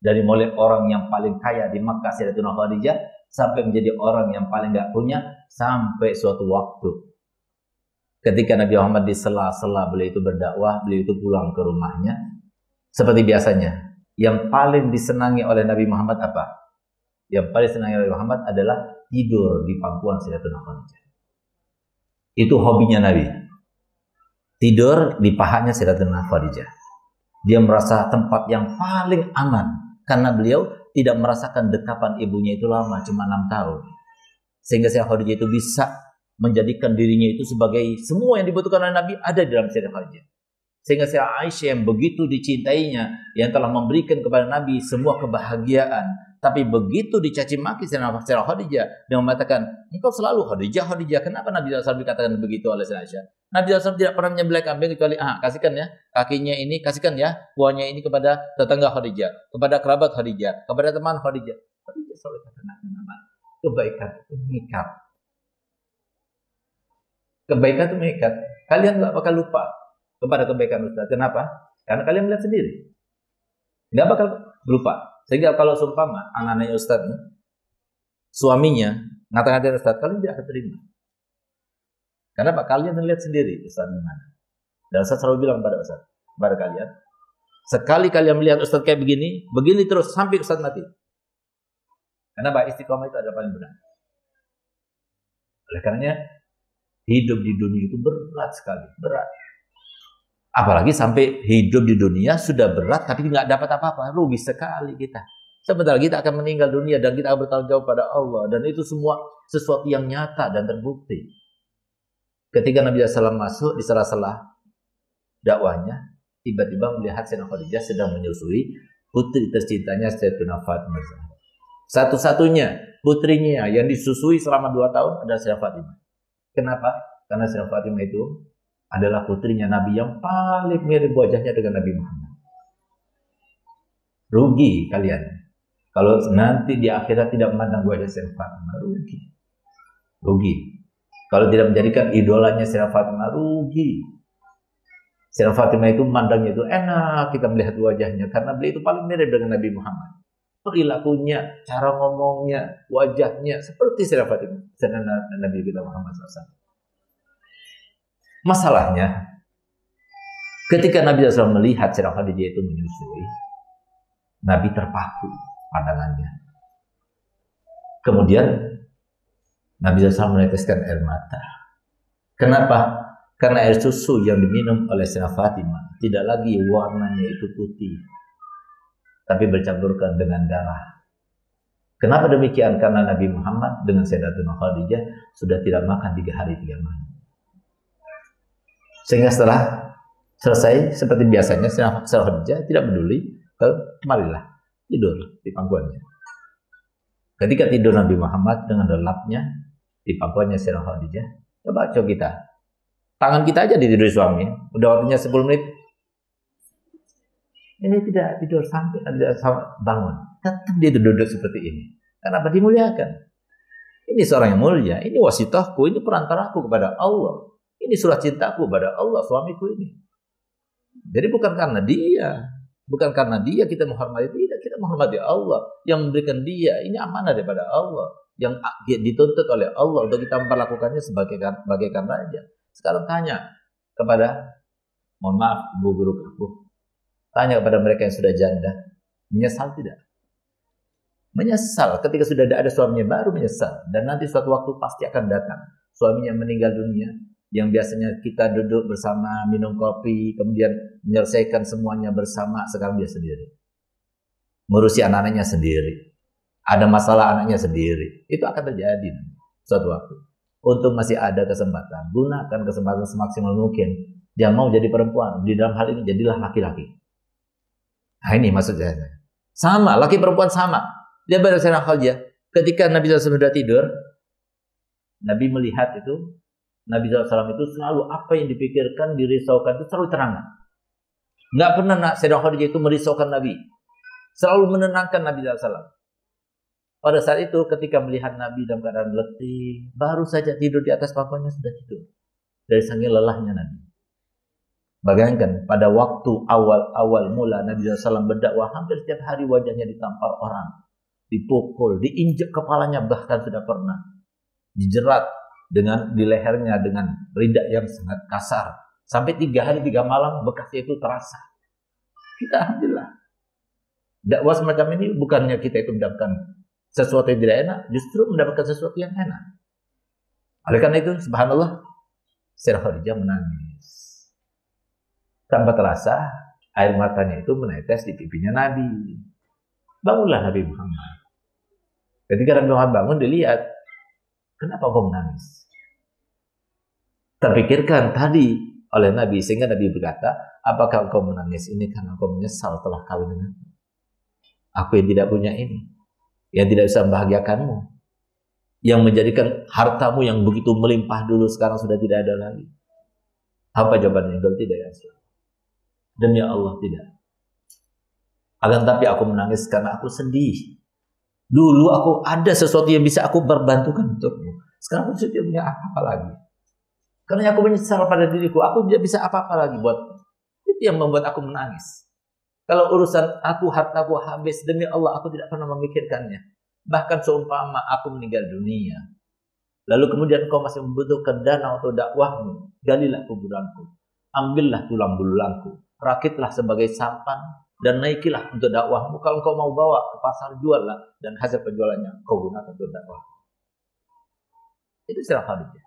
Dari mulai orang yang paling kaya di Makkah Sayyidatuna Khadijah sampai menjadi orang yang paling nggak punya sampai suatu waktu. Ketika Nabi Muhammad di sela-sela beliau itu berdakwah, beliau itu pulang ke rumahnya. Seperti biasanya, yang paling disenangi oleh Nabi Muhammad apa? Yang paling disenangi oleh Muhammad adalah tidur di pangkuan Sayyidatuna Khadijah. Itu hobinya Nabi. Tidur di pahanya Sayyidatuna Khadijah. Dia merasa tempat yang paling aman. Karena beliau tidak merasakan dekapan ibunya itu lama, cuma 6 tahun. Sehingga Sayyidatuna Khadijah itu bisa menjadikan dirinya itu sebagai semua yang dibutuhkan oleh Nabi ada di dalam Sayyidah Khadijah. Sehingga Sayyidah Aisyah yang begitu dicintainya, yang telah memberikan kepada Nabi semua kebahagiaan, tapi begitu dicaci maki Sayyidah Khadijah, dia mengatakan, engkau selalu Khadijah, kenapa Nabi SAW dikatakan begitu oleh Sayyidah Aisyah? Nabi SAW tidak pernah menyembelih kambing kecuali, kasihkan ya, kakinya ini, kasihkan ya, buahnya ini kepada tetangga Khadijah, kepada kerabat Khadijah, kepada teman Khadijah. Khadijah selalu katakan, kebaikan itu mengikat. Kebaikan itu mengikat. Kalian nggak bakal lupa kepada kebaikan Ustaz. Kenapa? Karena kalian melihat sendiri. Nggak bakal lupa. Sehingga kalau seumpama anak-anaknya Ustaz, suaminya ngata-ngatain Ustaz, kalian tidak akan terima. Kenapa? Kalian melihat sendiri Ustaz gimana. Dan Ustaz selalu bilang kepada Ustaz, kepada kalian, sekali kalian melihat Ustaz kayak begini, begini terus sampai Ustaz mati. Kenapa? Istiqomah itu adalah paling benar. Oleh karenanya hidup di dunia itu berat sekali, berat. Apalagi sampai hidup di dunia sudah berat, tapi nggak dapat apa-apa, rugi sekali kita. Sebentar kita akan meninggal dunia dan kita akan bertanggung jawab pada Allah, dan itu semua sesuatu yang nyata dan terbukti. Ketika Nabi SAW masuk di sela-sela dakwahnya, tiba-tiba melihat Sayyidah Khadijah sedang menyusui putri tercintanya Sayyidatuna Fatimah. Satu-satunya putrinya yang disusui selama 2 tahun adalah Sayyidah Fatimah. Kenapa? Karena Sayyidah Fatimah itu adalah putrinya Nabi yang paling mirip wajahnya dengan Nabi Muhammad. Rugi kalian kalau nanti di akhirat tidak memandang wajah Sayyidah Fatimah, rugi. Kalau tidak menjadikan idolanya Sayyidah Fatimah, rugi. Sayyidah Fatimah itu memandangnya itu enak kita melihat wajahnya karena beliau itu paling mirip dengan Nabi Muhammad. Perilakunya, cara ngomongnya, wajahnya seperti Sayyidah Fatimah, Nabi kita Muhammad SAW. Masalahnya, ketika Nabi SAW melihat Sayyidah Khadijah itu menyusui, Nabi terpaku pandangannya. Kemudian Nabi SAW meneteskan air mata. Kenapa? Karena air susu yang diminum oleh Sayyidah Fatimah tidak lagi warnanya itu putih, tapi bercampurkan dengan darah. Kenapa demikian? Karena Nabi Muhammad dengan Sayyidatuna Khadijah sudah tidak makan 3 hari 3 malam. Sehingga setelah selesai seperti biasanya Sayyidah Khadijah tidak peduli, kemarilah tidur di pangkuannya. Ketika tidur Nabi Muhammad dengan lelapnya di pangkuannya Sayyidah Khadijah, coba kita. Tangan kita aja ditiduri suami, udah waktunya 10 menit. Ini tidak tidur sampai bangun. Tetap dia duduk seperti ini. Kenapa dimuliakan? Ini seorang yang mulia. Ini wasitahku. Ini perantaraku kepada Allah. Ini surat cintaku kepada Allah, suamiku ini. Jadi bukan karena dia. Bukan karena dia kita menghormati. Tidak, kita menghormati Allah. Yang memberikan dia. Ini amanah daripada Allah. Yang dituntut oleh Allah untuk kita memperlakukannya bagaikan raja. Sekarang tanya kepada, mohon maaf, ibu guru aku. Tanya kepada mereka yang sudah janda, menyesal tidak? Menyesal ketika sudah ada suaminya, baru menyesal. Dan nanti suatu waktu pasti akan datang suaminya meninggal dunia, yang biasanya kita duduk bersama minum kopi, kemudian menyelesaikan semuanya bersama, sekarang dia sendiri, ngurusi anak-anaknya sendiri, ada masalah anaknya sendiri. Itu akan terjadi suatu waktu. Untung masih ada kesempatan, gunakan kesempatan semaksimal mungkin. Dia mau jadi perempuan, di dalam hal ini jadilah laki-laki. Nah ini maksudnya. Sama, laki perempuan sama. Dia pada Sayyidah Khadijah. Ketika Nabi SAW sudah tidur, Nabi melihat itu, Nabi SAW itu selalu apa yang dipikirkan, dirisaukan itu selalu terangan. Nggak pernah Sayyidah Khadijah itu merisaukan Nabi. Selalu menenangkan Nabi SAW. Pada saat itu ketika melihat Nabi dalam keadaan letih, baru saja tidur di atas pangkuannya sudah tidur. Dari saking lelahnya Nabi. Bayangkan pada waktu awal mula Nabi SAW berdakwah, hampir setiap hari wajahnya ditampar orang, dipukul, diinjak kepalanya, bahkan sudah pernah dijerat di lehernya dengan ridak yang sangat kasar. Sampai 3 hari 3 malam bekasnya itu terasa. Kita alhamdulillah. Dakwah semacam ini bukannya kita itu mendapatkan sesuatu yang tidak enak, justru mendapatkan sesuatu yang enak. Oleh karena itu, subhanallah, Sayyidah Khadijah menangis. Tanpa terasa, air matanya itu menetes di pipinya Nabi. Bangunlah Nabi Muhammad. Ketika Nabi Muhammad bangun, dilihat, kenapa kau menangis? Terpikirkan tadi oleh Nabi, sehingga Nabi berkata, apakah engkau menangis ini karena engkau menyesal telah kawin dengan aku yang tidak punya ini, yang tidak bisa membahagiakanmu, yang menjadikan hartamu yang begitu melimpah dulu sekarang sudah tidak ada lagi? Apa jawabannya? Tidak, ya Rasul. Demi Allah, tidak. Akan tapi aku menangis karena aku sedih. Dulu aku ada sesuatu yang bisa aku berbantukan untukmu. Sekarang aku sudah punya apa-apa lagi. Karena aku menyesal pada diriku, aku tidak bisa apa-apa lagi buat. Itu yang membuat aku menangis. Kalau urusan aku, hartaku habis, demi Allah aku tidak pernah memikirkannya. Bahkan seumpama aku meninggal dunia, lalu kemudian kau masih membutuhkan dana untuk dakwahmu, galilah kuburanku, ambillah tulang belulangku, rakitlah sebagai sampan, dan naikilah untuk dakwahmu. Kalau kau mau bawa ke pasar, juallah, dan hasil penjualannya kau gunakan untuk dakwah. Itu Sayyidah Khadijah.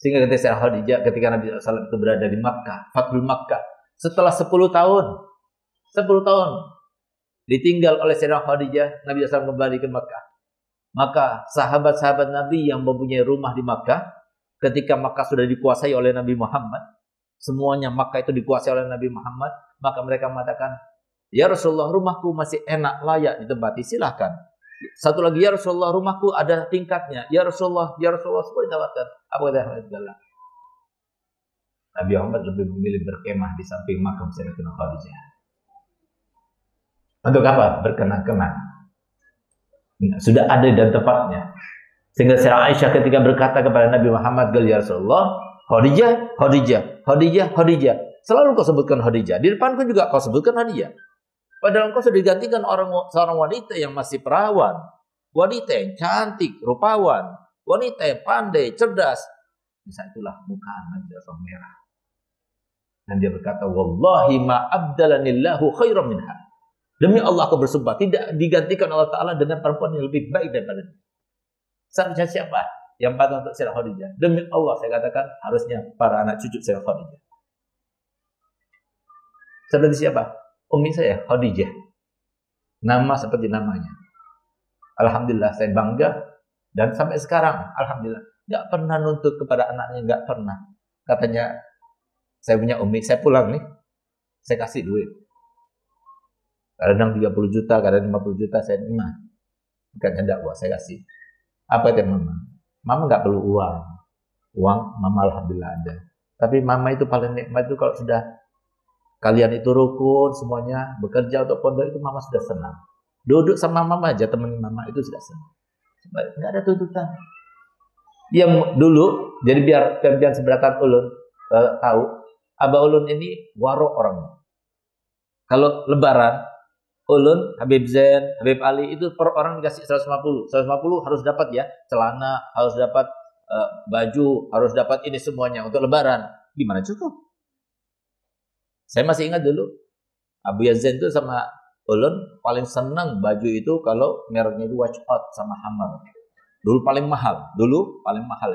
Sehingga ketika Sayyidah Khadijah, ketika Nabi SAW itu berada di Makkah, Fathul Makkah, setelah 10 tahun ditinggal oleh Sayyidah Khadijah, Nabi SAW kembali ke Makkah. Maka sahabat-sahabat Nabi yang mempunyai rumah di Makkah, ketika Makkah sudah dikuasai oleh Nabi Muhammad, semuanya Makkah itu dikuasai oleh Nabi Muhammad, maka mereka mengatakan, ya Rasulullah, rumahku masih enak, layak ditempati, silahkan. Satu lagi, ya Rasulullah, rumahku ada tingkatnya. Ya Rasulullah, semua ditawarkan. Apa kata Rasulullah? Nabi Muhammad lebih memilih berkemah di samping makam Sayyidatina Khadijah. Untuk apa? Berkenang-kenang. Sudah ada dan tempatnya. Sehingga Sayyidah Aisyah ketika berkata kepada Nabi Muhammad, ya Rasulullah, Khadijah, Khadijah, Khadijah, Khadijah. Selalu kau sebutkan Khadijah. Di depanku juga kau sebutkan Khadijah. Padahal kau sudah digantikan seorang wanita yang masih perawan. Wanita yang cantik, rupawan. Wanita yang pandai, cerdas. Di saat itulah muka Nabi SAW merah. Dan dia berkata, wallahi ma abdalanillahu khairan minha. Demi Allah aku bersumpah, tidak digantikan Allah Ta'ala dengan perempuan yang lebih baik daripada dia. Seharusnya siapa yang patut untuk Sayyidah Khadijah? Demi Allah saya katakan, harusnya para anak cucu Sayyidah Khadijah. Seperti siapa? Umi saya, Khadijah. Nama seperti namanya. Alhamdulillah saya bangga. Dan sampai sekarang, Alhamdulillah, gak pernah nuntut kepada anaknya, gak pernah. Katanya, saya punya umi, saya pulang nih, saya kasih duit. Kadang 30 juta, kadang 50 juta, saya terima. Bukannya dakwah, saya kasih. Apa itu mama? Mama nggak perlu uang. Uang, mama alhamdulillah ada. Tapi mama itu paling nikmat itu kalau sudah kalian itu rukun, semuanya bekerja untuk pondok itu mama sudah senang. Duduk sama mama aja, temenin mama itu sudah senang. Nggak ada tuntutan. Yang dulu, jadi biar pembian seberatan ulun tahu, Abah ulun ini warok orangnya. Kalau lebaran, ulun, Habib Zain, Habib Ali itu per orang dikasih 150. 150 harus dapat ya, celana, harus dapat baju, harus dapat ini semuanya untuk lebaran. Gimana cukup? Saya masih ingat dulu, Abu Yazin itu sama ulun paling senang baju itu kalau mereknya itu Watch Out sama Hammer. Dulu paling mahal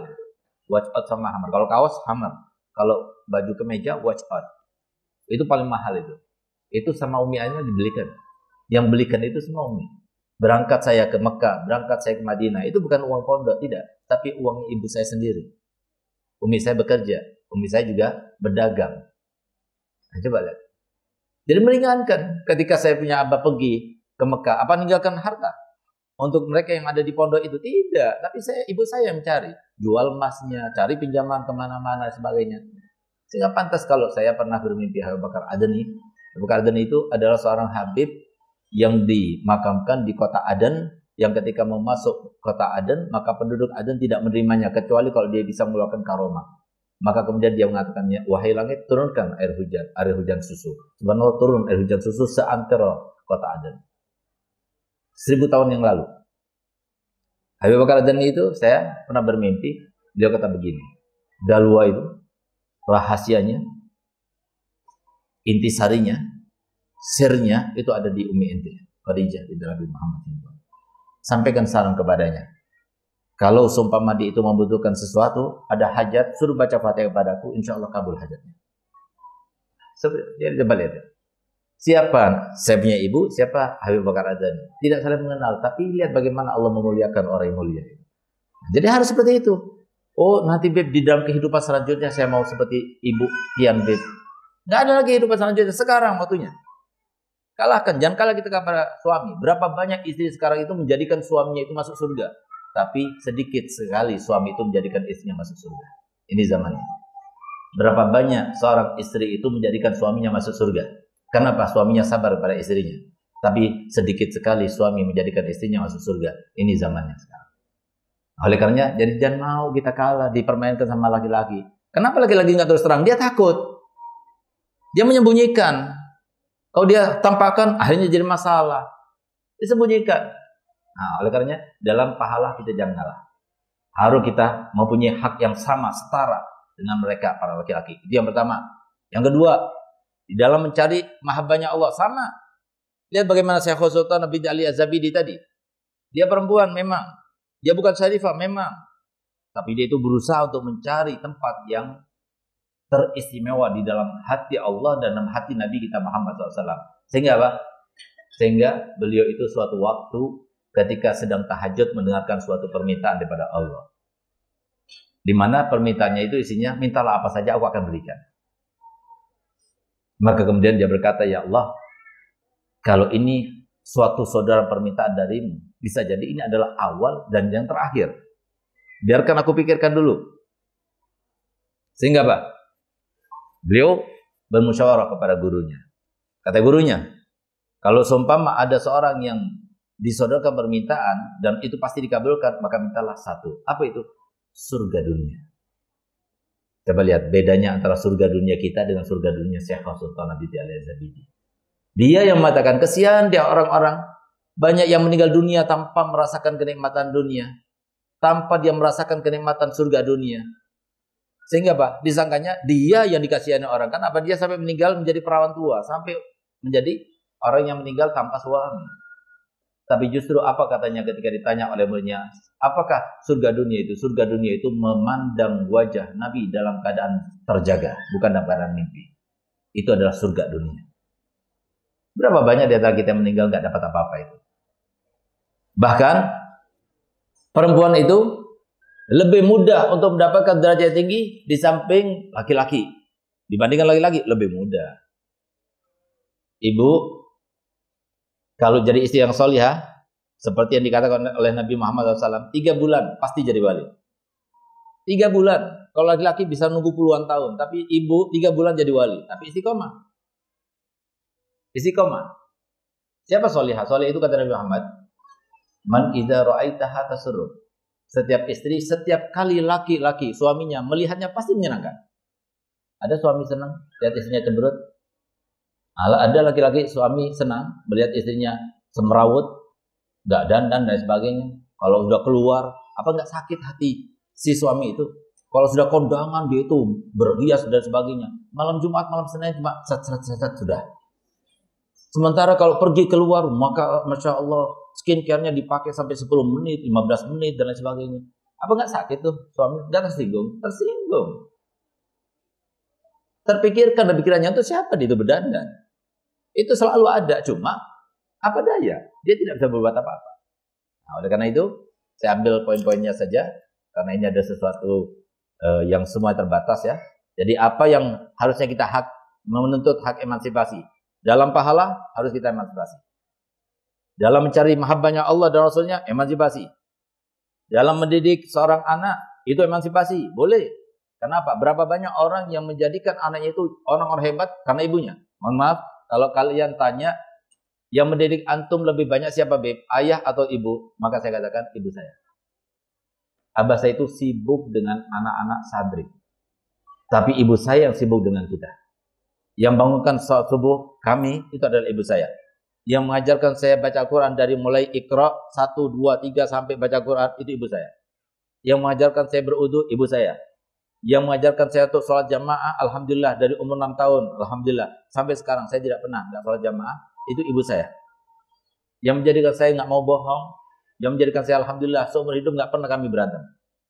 itu. Watch Out sama Hammer. Kalau kaos Hammer, kalau baju kemeja Watch Out. Itu paling mahal itu. Itu sama Umi Ainul dibelikan. Yang belikan itu semua Umi. Berangkat saya ke Mekah, berangkat saya ke Madinah, itu bukan uang pondok, tidak, tapi uang ibu saya sendiri. Umi saya bekerja, Umi saya juga berdagang. Nah, coba lihat. Jadi meringankan ketika saya punya abah pergi ke Mekah, apa meninggalkan harta untuk mereka yang ada di pondok itu? Tidak, tapi ibu saya yang cari, jual emasnya, cari pinjaman kemana-mana sebagainya. Sehingga pantas kalau saya pernah bermimpi Abu Bakar Adani. Abu Bakar Adani itu adalah seorang Habib yang dimakamkan di kota Aden, yang ketika mau masuk kota Aden, maka penduduk Aden tidak menerimanya kecuali kalau dia bisa mengeluarkan karomah. Maka kemudian dia mengatakannya, wahai langit, turunkan air hujan susu. Subhanallah, turun air hujan susu seantero kota Aden. 1000 tahun yang lalu. Habib Bakar Adani itu saya pernah bermimpi, dia kata begini, dalwa itu rahasianya, intisarinya, sirnya itu ada di Umi Ente, Khadijah binti Nabi Muhammad. Sampaikan saran kepadanya. Kalau seumpama dia itu membutuhkan sesuatu, ada hajat, suruh baca Fatihah kepadaku, insya Allah kabul hajatnya. Dia lihat. Siapa saya punya ibu, siapa Habib Bakar Adani. Tidak saling mengenal, tapi lihat bagaimana Allah memuliakan orang yang mulia. Jadi harus seperti itu. Oh, nanti Beb, di dalam kehidupan selanjutnya saya mau seperti ibu Tian Beb. Nggak ada lagi kehidupan selanjutnya, sekarang waktunya. Kalahkan, jangan kalah kita kepada suami. Berapa banyak istri sekarang itu menjadikan suaminya itu masuk surga. Tapi sedikit sekali suami itu menjadikan istrinya masuk surga. Ini zamannya. Berapa banyak seorang istri itu menjadikan suaminya masuk surga. Kenapa? Suaminya sabar pada istrinya. Tapi sedikit sekali suami menjadikan istrinya masuk surga. Ini zamannya sekarang. Oleh karenanya, jadi jangan mau kita kalah, dipermainkan sama laki-laki. Kenapa laki-laki nggak terus terang? Dia takut. Dia menyembunyikan. Kalau dia tampakkan, akhirnya jadi masalah. Disembunyikan. Nah, oleh karenanya, dalam pahala kita jangan kalah. Harus kita mempunyai hak yang sama, setara dengan mereka, para laki-laki. Itu yang pertama. Yang kedua, di dalam mencari mahabbahnya Allah, sama. Lihat bagaimana Syekh Sultan Nabi Ali Az-Zabidi tadi. Dia perempuan memang. Dia bukan syarifah memang. Tapi dia itu berusaha untuk mencari tempat yang teristimewa di dalam hati Allah dan dalam hati Nabi kita Muhammad SAW. Sehingga apa? Sehingga beliau itu suatu waktu ketika sedang tahajud mendengarkan suatu permintaan daripada Allah. Di mana permintaannya itu isinya, mintalah apa saja aku akan berikan. Maka kemudian dia berkata, ya Allah, kalau ini suatu saudara permintaan darimu, bisa jadi ini adalah awal dan yang terakhir. Biarkan aku pikirkan dulu. Sehingga Pak, beliau bermusyawarah kepada gurunya. Kata gurunya, kalau seumpama ada seorang yang disodorkan permintaan dan itu pasti dikabulkan, maka mintalah satu. Apa itu? Surga dunia. Coba lihat bedanya antara surga dunia kita dengan surga dunia Syekh Sultan Abidi Al-Zabidi. Dia yang mengatakan, kesian dia orang-orang banyak yang meninggal dunia tanpa merasakan kenikmatan dunia, tanpa dia merasakan kenikmatan surga dunia. Sehingga Pak, disangkanya dia yang dikasihani orang. Kan apa dia sampai meninggal menjadi perawan tua, sampai menjadi orang yang meninggal tanpa suami. Tapi justru apa katanya ketika ditanya oleh muridnya, apakah surga dunia itu? Surga dunia itu memandang wajah Nabi dalam keadaan terjaga, bukan dalam keadaan mimpi. Itu adalah surga dunia. Berapa banyak di antara kita yang meninggal nggak dapat apa-apa itu? Bahkan perempuan itu lebih mudah untuk mendapatkan derajat tinggi di samping laki-laki. Dibandingkan laki-laki lebih mudah. Ibu, kalau jadi istri yang solihah, seperti yang dikatakan oleh Nabi Muhammad SAW, 3 bulan pasti jadi wali. 3 bulan. Kalau laki-laki bisa nunggu puluhan tahun, tapi ibu 3 bulan jadi wali. Tapi istiqomah. Istiqomah. Siapa solihah? Solihah itu kata Nabi Muhammad, man idza ra'aitaha tasurruk. Setiap istri, setiap kali laki-laki suaminya melihatnya pasti menyenangkan. Ada suami senang lihat istrinya cemberut. Ada laki-laki suami senang melihat istrinya semrawut, nggak dandan dan sebagainya. Kalau sudah keluar, apa nggak sakit hati si suami itu? Kalau sudah kondangan dia itu berhias dan sebagainya. Malam Jumat, malam Senin cuma set sudah. Sementara kalau pergi keluar, maka Masya Allah skincare-nya dipakai sampai 10 menit, 15 menit dan lain sebagainya. Apa nggak sakit tuh suami? Nggak tersinggung? Tersinggung. Terpikirkan dan pikirannya itu siapa dia itu berdandan? Itu selalu ada, cuma apa daya? Dia tidak bisa berbuat apa-apa. Nah, oleh karena itu, saya ambil poin-poinnya saja, karena ini ada sesuatu yang semua terbatas ya. Jadi apa yang harusnya kita menuntut hak emansipasi. Dalam pahala harus kita emansipasi. Dalam mencari mahabbahnya Allah dan Rasulnya, emansipasi. Dalam mendidik seorang anak, itu emansipasi. Boleh. Kenapa? Berapa banyak orang yang menjadikan anaknya itu orang-orang hebat karena ibunya. Mohon maaf, kalau kalian tanya, yang mendidik antum lebih banyak siapa, Beb? Ayah atau ibu? Maka saya katakan ibu saya. Abah saya itu sibuk dengan anak-anak santri. Tapi ibu saya yang sibuk dengan kita. Yang bangunkan salat subuh kami, itu adalah ibu saya. Yang mengajarkan saya baca Quran dari mulai Iqra 1, 2, 3 sampai baca Quran, itu ibu saya. Yang mengajarkan saya berudu, ibu saya. Yang mengajarkan saya untuk sholat jamaah, alhamdulillah dari umur 6 tahun, alhamdulillah sampai sekarang saya tidak pernah nggak sholat jamaah, itu ibu saya. Yang menjadikan saya nggak mau bohong, yang menjadikan saya alhamdulillah seumur hidup nggak pernah kami berantem.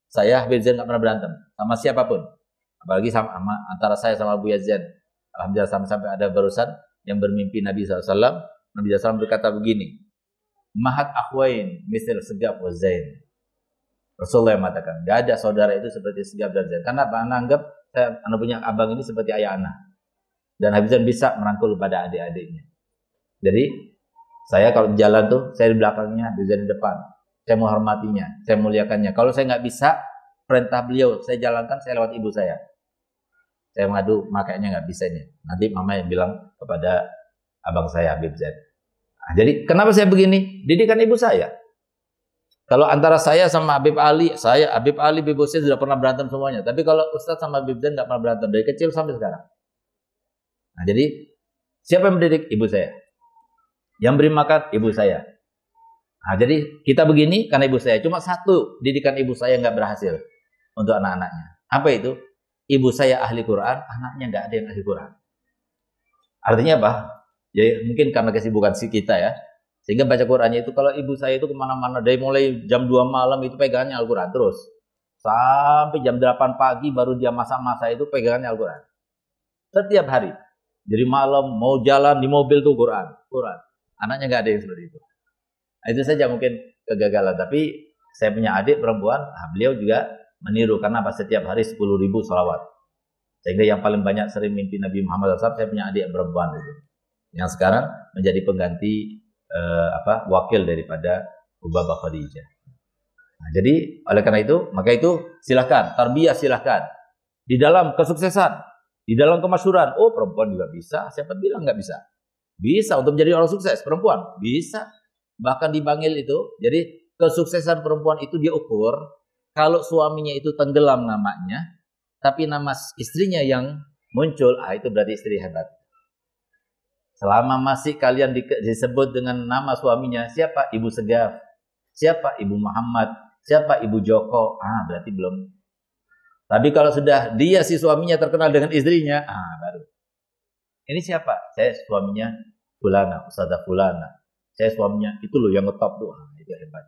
Saya Habib Zain nggak pernah berantem sama siapapun, apalagi sama antara saya sama Abu Yazid. Alhamdulillah sampai ada barusan yang bermimpi Nabi SAW. Nabi SAW berkata begini, mahat akhwain misal Segaf wa Zain. Rasulullah yang mengatakan, gak ada saudara itu seperti Segaf dan Zain. Karena Anda anggap Anda punya abang ini seperti ayah anak. Dan Habib Zain bisa merangkul pada adik-adiknya. Jadi, saya kalau jalan tuh, saya di belakangnya, Habib Zain di depan. Saya menghormatinya, saya muliakannya. Kalau saya nggak bisa, perintah beliau, saya jalankan, saya lewat ibu saya. Saya mengadu, makanya nggak bisa ini. Nanti mama yang bilang kepada abang saya, Habib Zain. Nah, jadi, kenapa saya begini? Didikan ibu saya. Kalau antara saya sama Habib Ali, Habib Ali, Habib Hussein sudah pernah berantem semuanya. Tapi kalau Ustadz sama Habib Zain nggak pernah berantem dari kecil sampai sekarang. Nah, jadi siapa yang mendidik? Ibu saya. Yang beri makan? Ibu saya. Nah, jadi kita begini karena ibu saya. Cuma satu didikan ibu saya nggak berhasil untuk anak-anaknya. Apa itu? Ibu saya ahli Quran, anaknya nggak ada yang ahli Quran. Artinya apa? Ya mungkin karena kesibukan kita ya. Sehingga baca Qurannya itu kalau ibu saya itu kemana-mana dari mulai jam 2 malam itu pegangannya Al-Quran terus. Sampai jam 8 pagi baru dia masak-masak itu pegangannya Al-Quran. Setiap hari. Jadi malam mau jalan di mobil tuh Quran. Anaknya nggak ada yang seperti itu. Nah, itu saja mungkin kegagalan. Tapi saya punya adik perempuan, beliau juga meniru. Karena apa? Setiap hari 10.000 sholawat. Sehingga yang paling banyak sering mimpi Nabi Muhammad SAW, saya punya adik perempuan itu, yang sekarang menjadi pengganti wakil daripada Ubabah Khadijah. Nah, jadi oleh karena itu, maka itu silahkan, tarbiyah silahkan. Di dalam kesuksesan, di dalam kemasyhuran, oh perempuan juga bisa. Siapa bilang nggak bisa? Bisa untuk menjadi orang sukses, perempuan bisa. Bahkan di Bangil itu, jadi kesuksesan perempuan itu dia ukur kalau suaminya itu tenggelam namanya, tapi nama istrinya yang muncul, itu berarti istri hebat. Selama masih kalian disebut dengan nama suaminya, siapa? Ibu Segaf, siapa? Ibu Muhammad, siapa? Ibu Joko, berarti belum. Tapi kalau sudah dia si suaminya terkenal dengan istrinya, baru. Ini siapa? Saya suaminya Fulana, Ustazah Fulana. Saya suaminya itu loh yang ngetop tuh, itu hebat.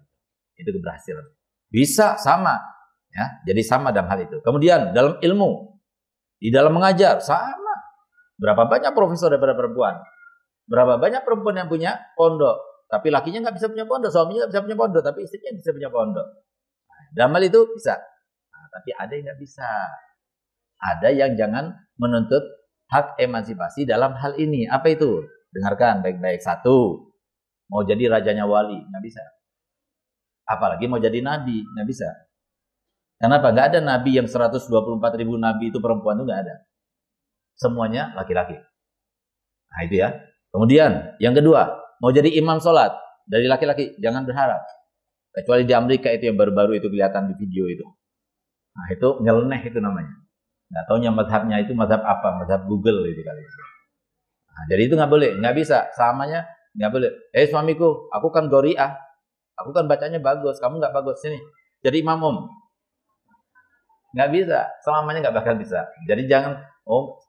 Itu keberhasilan. Bisa sama. Ya, jadi sama dalam hal itu. Kemudian dalam ilmu, di dalam mengajar sama. Berapa banyak profesor daripada perempuan? Berapa banyak perempuan yang punya pondok, tapi lakinya nggak bisa punya pondok, suaminya nggak bisa punya pondok, tapi istrinya bisa punya pondok. Dalam hal itu bisa. Tapi ada yang nggak bisa. Ada yang jangan menuntut hak emansipasi dalam hal ini. Apa itu? Dengarkan baik-baik. Satu, mau jadi rajanya wali, nggak bisa. Apalagi mau jadi nabi, nggak bisa. Kenapa? Nggak ada nabi yang 124.000 nabi itu perempuan, itu nggak ada. Semuanya laki-laki. Nah itu ya. Kemudian yang kedua, mau jadi imam sholat dari laki-laki, jangan berharap. Kecuali di Amerika itu yang baru-baru itu kelihatan di video itu. Nah itu nyeleneh itu namanya. Nggak taunya mazhabnya itu mazhab apa, mazhab Google itu kali. Nah, jadi itu nggak boleh, nggak bisa. Samanya nggak boleh. Suamiku, aku kan goriah, aku kan bacanya bagus, kamu nggak bagus, sini jadi imam om. Nggak bisa, selamanya nggak bakal bisa. Jadi jangan,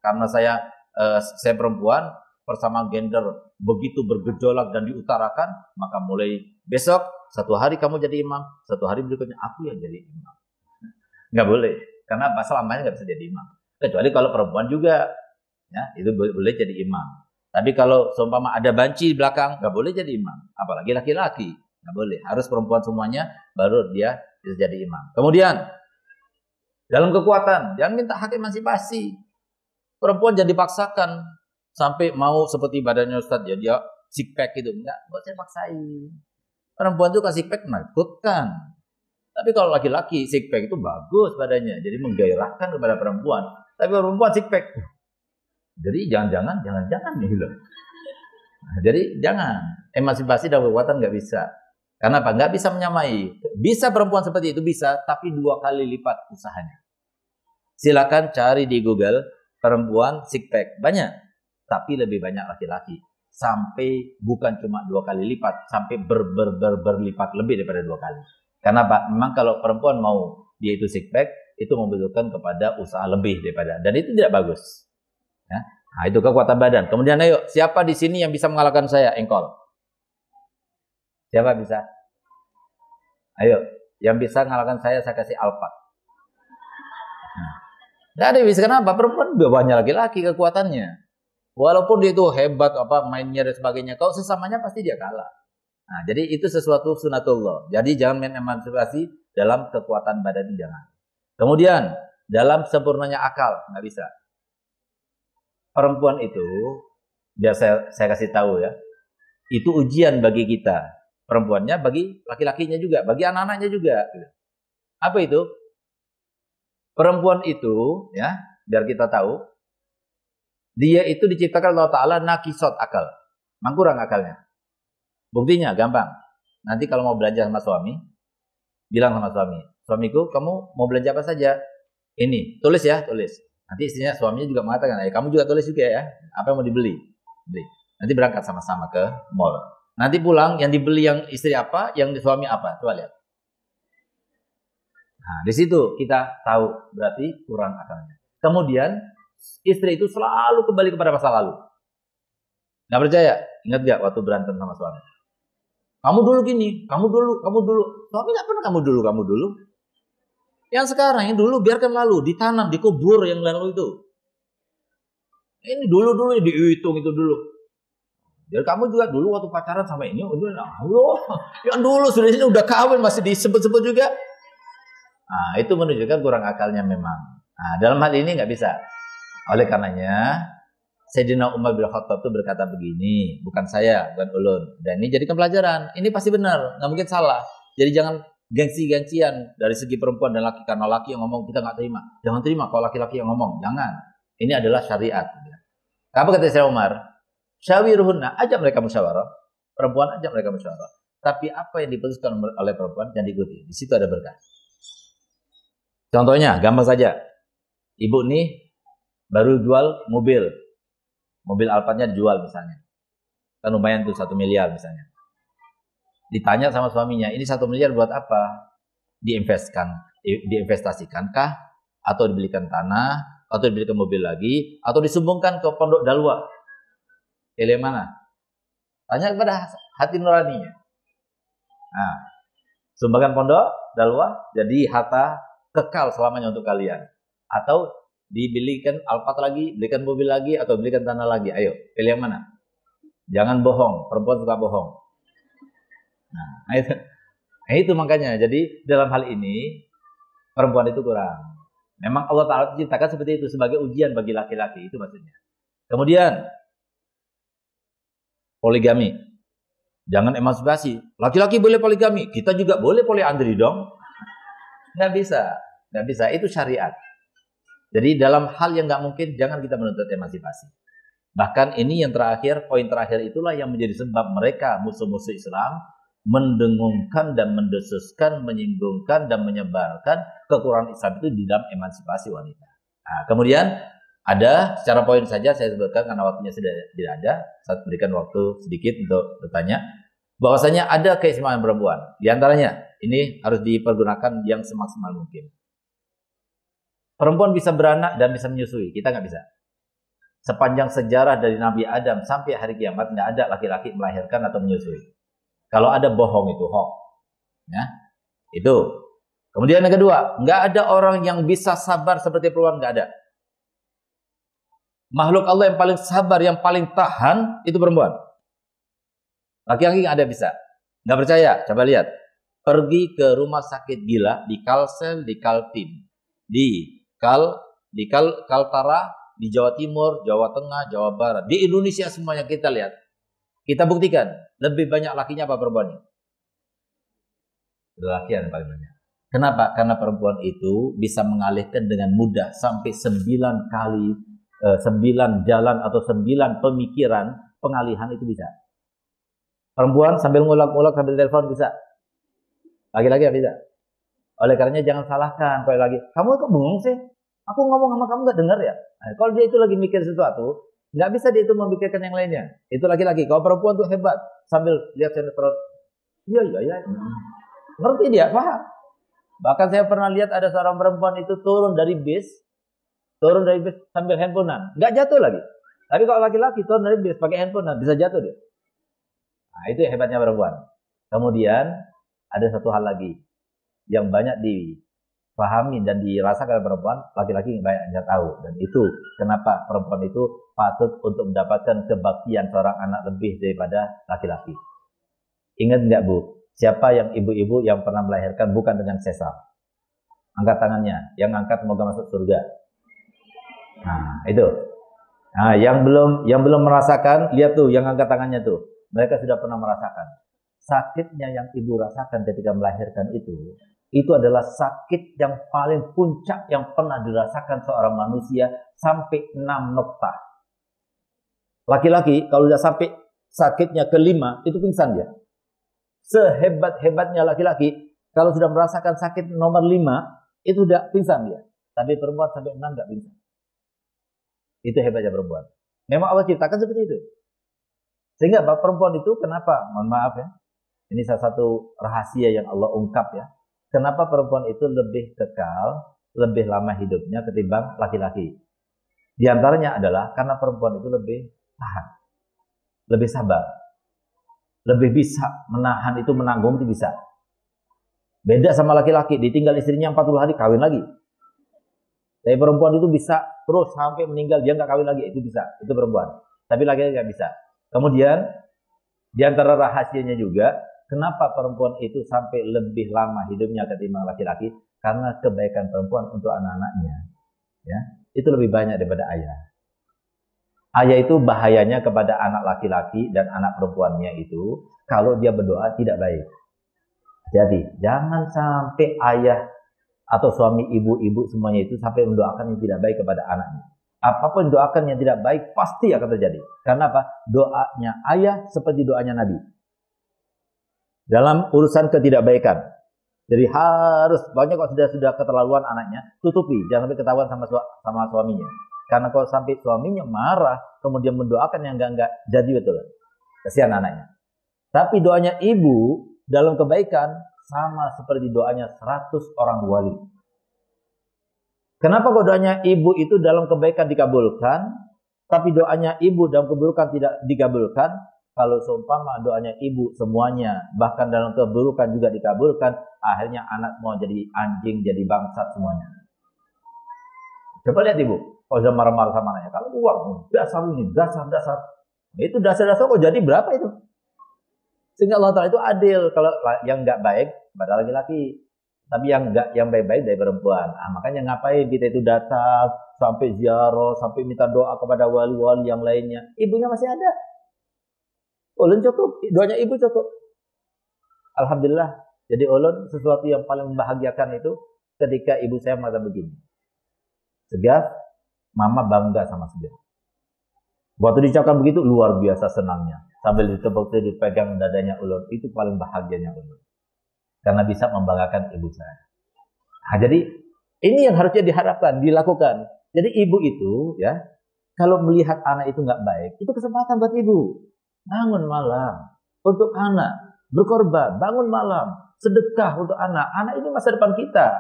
karena saya perempuan, persamaan gender begitu bergejolak dan diutarakan, maka mulai besok, satu hari kamu jadi imam, satu hari berikutnya aku yang jadi imam. Nggak boleh, karena apa? Selamanya nggak bisa jadi imam. Kecuali kalau perempuan juga, ya itu boleh jadi imam. Tapi kalau seumpama ada banci di belakang, nggak boleh jadi imam. Apalagi laki-laki, nggak boleh. Harus perempuan semuanya, baru dia bisa jadi imam. Kemudian, dalam kekuatan, jangan minta hak emansipasi. Perempuan jangan dipaksakan sampai mau seperti badannya Ustadz, ya dia six pack gitu. Enggak usah paksain. Perempuan itu kasih pack menakutkan. Tapi kalau laki-laki six pack itu bagus badannya, jadi menggairahkan kepada perempuan. Tapi perempuan six pack, jadi jangan nih loh. Nah, jadi jangan emansipasi dalam kekuatan nggak bisa. Karena apa? Nggak bisa menyamai. Bisa perempuan seperti itu bisa, tapi 2 kali lipat usahanya. Silakan cari di Google perempuan six pack banyak, tapi lebih banyak laki-laki. Sampai bukan cuma 2 kali lipat, sampai berlipat lebih daripada 2 kali. Karena apa? Memang kalau perempuan mau dia itu six pack, itu membutuhkan kepada usaha lebih daripada, dan itu tidak bagus. Ya? Nah, itu kekuatan badan. Kemudian ayo, siapa di sini yang bisa mengalahkan saya? Engkol. Siapa bisa? Ayo, yang bisa mengalahkan saya kasih Alphard. Nggak ada yang bisa. Kenapa? Perempuan banyak laki-laki kekuatannya. Walaupun dia itu hebat mainnya dan sebagainya, kalau sesamanya pasti dia kalah. Nah, jadi itu sesuatu sunatullah. Jadi jangan main emansipasi dalam kekuatan badan itu, jangan. Kemudian dalam sempurnanya akal, nggak bisa. Perempuan itu, biar saya kasih tahu ya, itu ujian bagi kita. Perempuannya bagi laki-lakinya juga, bagi anak-anaknya juga. Apa itu? Perempuan itu, ya, biar kita tahu, dia itu diciptakan Allah Ta'ala nakisot akal. Memang kurang akalnya. Buktinya gampang. Nanti kalau mau belanja sama suami, bilang sama suami, suamiku kamu mau belanja apa saja? Ini, tulis ya, tulis. Nanti istrinya, suaminya juga mengatakan, kamu juga tulis juga ya, apa yang mau dibeli? Beli. Nanti berangkat sama-sama ke mall. Nanti pulang, yang dibeli yang istri apa, yang suami apa? Coba lihat. Nah, di situ kita tahu berarti kurang akalnya. Kemudian istri itu selalu kembali kepada masa lalu. Nggak percaya? Ingat nggak waktu berantem sama suami? Kamu dulu gini, kamu dulu. Suami nggak pernah kamu dulu. Yang sekarang, yang dulu biarkan lalu, ditanam, dikubur yang lalu itu. Ini dulu dihitung itu dulu. Jadi kamu juga dulu waktu pacaran sama ini, yang dulu sudah ini udah kawin masih disebut-sebut juga. Nah, itu menunjukkan kurang akalnya memang. Nah, dalam hal ini nggak bisa. Oleh karenanya, Sayyidina Umar bin Khattab itu berkata begini, bukan saya, bukan ulun. Dan ini jadikan pelajaran. Ini pasti benar, nggak mungkin salah. Jadi jangan gengsi-gengsian dari segi perempuan dan laki. Karena laki yang ngomong kita nggak terima. Jangan terima kalau laki-laki yang ngomong. Jangan. Ini adalah syariat. Apa kata Sayyidina Umar? Syawiruhunna, ajak mereka musyawarah. Perempuan ajak mereka musyawarah. Tapi apa yang diputuskan oleh perempuan jangan diikuti. Di situ ada berkah. Contohnya, gampang saja. Ibu nih baru jual mobil. Mobil Alphardnya dijual misalnya. Kan lumayan tuh 1 miliar misalnya. Ditanya sama suaminya, ini 1 miliar buat apa? Diinvestasikan kah? Atau dibelikan tanah? Atau dibelikan mobil lagi? Atau disumbangkan ke pondok dalwa? Pilih mana? Tanya kepada hati nuraninya. Nah, sumbangkan pondok dalwa jadi harta kekal selamanya untuk kalian. Atau dibelikan Alphard lagi, belikan mobil lagi, atau belikan tanah lagi. Ayo, pilih yang mana? Jangan bohong, perempuan suka bohong. Nah, itu makanya. Jadi dalam hal ini perempuan itu kurang. Memang Allah Ta'ala ciptakan seperti itu sebagai ujian bagi laki-laki, itu maksudnya. Kemudian poligami. Jangan emansipasi. Laki-laki boleh poligami, kita juga boleh poliandri dong. Nggak bisa. Itu syariat. Jadi dalam hal yang nggak mungkin, jangan kita menuntut emansipasi. Bahkan ini yang terakhir, poin terakhir itulah yang menjadi sebab mereka musuh-musuh Islam mendengungkan dan mendesuskan, menyinggungkan dan menyebarkan kekurangan Islam itu di dalam emansipasi wanita. Nah, kemudian ada secara poin saja saya sebutkan karena waktunya sudah tidak ada. Saya berikan waktu sedikit untuk bertanya. Bahwasanya ada keistimewaan perempuan. Di antaranya ini harus dipergunakan yang semaksimal mungkin. Perempuan bisa beranak dan bisa menyusui. Kita nggak bisa. Sepanjang sejarah dari Nabi Adam sampai hari kiamat nggak ada laki-laki melahirkan atau menyusui. Kalau ada bohong itu hoax. Ya, itu. Kemudian yang kedua, nggak ada orang yang bisa sabar seperti perempuan, nggak ada. Makhluk Allah yang paling sabar, yang paling tahan itu perempuan. Laki-laki nggak ada bisa. Nggak percaya? Coba lihat. Pergi ke rumah sakit gila di Kalsel, di Kaltim, di Kaltara, di Jawa Timur, Jawa Tengah, Jawa Barat, di Indonesia semuanya kita lihat. Kita buktikan lebih banyak lakinya apa perempuannya? Laki yang paling banyak. Kenapa? Karena perempuan itu bisa mengalihkan dengan mudah sampai 9 kali 9 jalan atau 9 pemikiran pengalihan itu bisa. Perempuan sambil ngulak-ngulak sambil telepon bisa. Laki-laki bisa. Oleh karenanya jangan salahkan kalau lagi, kamu kok bengong sih? Aku ngomong sama kamu nggak dengar ya? Nah, kalau dia itu lagi mikir sesuatu, nggak bisa dia itu memikirkan yang lainnya. Itu laki-laki. Kalau perempuan tuh hebat sambil lihat sinetron. Iya. Ngerti dia, paham. Bahkan saya pernah lihat ada seorang perempuan itu turun dari bis sambil handphonean, nggak jatuh lagi. Tapi kalau laki-laki turun dari bis pakai handphonean bisa jatuh dia. Nah, itu hebatnya perempuan. Kemudian ada satu hal lagi yang banyak dipahami dan dirasakan oleh perempuan, laki-laki banyak yang tahu. Dan itu kenapa perempuan itu patut untuk mendapatkan kebaktian seorang anak lebih daripada laki-laki. Ingat nggak Bu? Siapa yang ibu-ibu yang pernah melahirkan bukan dengan sesar? Angkat tangannya. Yang angkat semoga masuk surga. Nah, itu. Nah, yang belum merasakan, lihat tuh yang angkat tangannya tuh. Mereka sudah pernah merasakan. Sakitnya yang ibu rasakan ketika melahirkan itu adalah sakit yang paling puncak yang pernah dirasakan seorang manusia sampai 6 noktah. Laki-laki kalau sudah sampai sakitnya ke-5 itu pingsan dia. Sehebat-hebatnya laki-laki kalau sudah merasakan sakit nomor 5 itu sudah pingsan dia. Tapi perempuan sampai 6 nggak pingsan. Itu hebatnya perempuan. Memang Allah ciptakan seperti itu. Sehingga perempuan itu kenapa? Mohon maaf ya. Ini salah satu rahasia yang Allah ungkap ya. Kenapa perempuan itu lebih kekal, lebih lama hidupnya ketimbang laki-laki? Di antaranya adalah karena perempuan itu lebih tahan, lebih sabar, lebih bisa menahan itu, menanggung itu bisa. Beda sama laki-laki, ditinggal istrinya 40 hari kawin lagi. Tapi perempuan itu bisa terus sampai meninggal dia nggak kawin lagi, itu bisa, itu perempuan. Tapi laki-laki nggak bisa. Kemudian di antara rahasianya juga, kenapa perempuan itu sampai lebih lama hidupnya ketimbang laki-laki? karena kebaikan perempuan untuk anak-anaknya, ya, itu lebih banyak daripada ayah. Ayah itu bahayanya kepada anak laki-laki dan anak perempuannya itu kalau dia berdoa tidak baik. Jadi jangan sampai ayah atau suami, ibu-ibu semuanya itu sampai mendoakan yang tidak baik kepada anaknya. Apapun doakan yang tidak baik pasti akan terjadi. Karena apa? Doanya ayah seperti doanya Nabi. Dalam urusan ketidakbaikan. Jadi harus, banyak kalau sudah keterlaluan anaknya, tutupi. Jangan sampai ketahuan sama suaminya. Karena kalau sampai suaminya marah, kemudian mendoakan yang enggak jadi betul. Kasihan anaknya. Tapi doanya ibu dalam kebaikan sama seperti doanya 100 orang wali. Kenapa kok doanya ibu itu dalam kebaikan dikabulkan, tapi doanya ibu dalam keburukan tidak dikabulkan? Kalau seumpama doanya ibu semuanya, bahkan dalam keburukan juga dikabulkan, akhirnya anak semua jadi anjing, jadi bangsat semuanya. Coba lihat ibu, kalau sudah marah-marah sama anaknya, kalau uang, dasar ini, dasar. Itu dasar-dasar kok jadi berapa itu? Sehingga Allah Ta'ala itu adil. Kalau yang nggak baik pada laki-laki, tapi yang baik-baik dari perempuan. Makanya ngapain kita itu datang sampai ziarah, sampai minta doa kepada wali-wali yang lainnya. Ibunya masih ada. Ulun cukup, doanya ibu cukup. Alhamdulillah. Jadi ulun sesuatu yang paling membahagiakan itu ketika ibu saya mengatakan begini. Segar, mama bangga sama Segar. Waktu diucapkan begitu luar biasa senangnya. Sambil dipegang dadanya ulun, itu paling bahagianya ulun. Karena bisa membanggakan ibu saya. Nah, jadi ini yang harusnya diharapkan, dilakukan. Jadi ibu itu ya, kalau melihat anak itu nggak baik, itu kesempatan buat ibu. Bangun malam untuk anak, berkorban, bangun malam, sedekah untuk anak. Anak ini masa depan kita.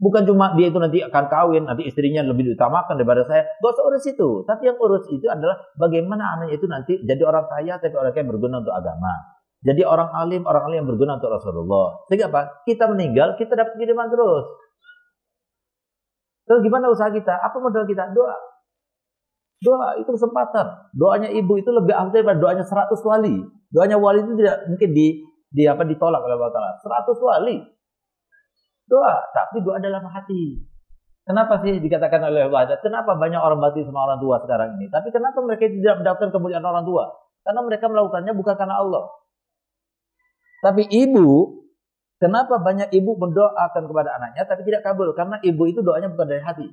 Bukan cuma dia itu nanti akan kawin, nanti istrinya lebih diutamakan daripada saya. Gak usah urus itu. Tapi yang urus itu adalah bagaimana anaknya itu nanti jadi orang kaya, tapi orang kaya berguna untuk agama. Jadi orang alim yang berguna untuk Rasulullah. Sehingga apa? Kita meninggal, kita dapat kiriman terus. Terus gimana usaha kita? Apa modal kita? Doa. Doa itu kesempatan. Doanya ibu itu lebih afdal daripada doanya 100 wali. Doanya wali itu tidak mungkin ditolak oleh Allah Ta'ala. 100 wali. Doa, tapi doa dalam hati. Kenapa sih dikatakan oleh Allah? Kenapa banyak orang mati sama orang tua sekarang ini? Tapi kenapa mereka tidak mendapatkan kemuliaan orang tua? Karena mereka melakukannya bukan karena Allah. Tapi ibu, kenapa banyak ibu mendoakan kepada anaknya tapi tidak kabul? Karena ibu itu doanya bukan dari hati.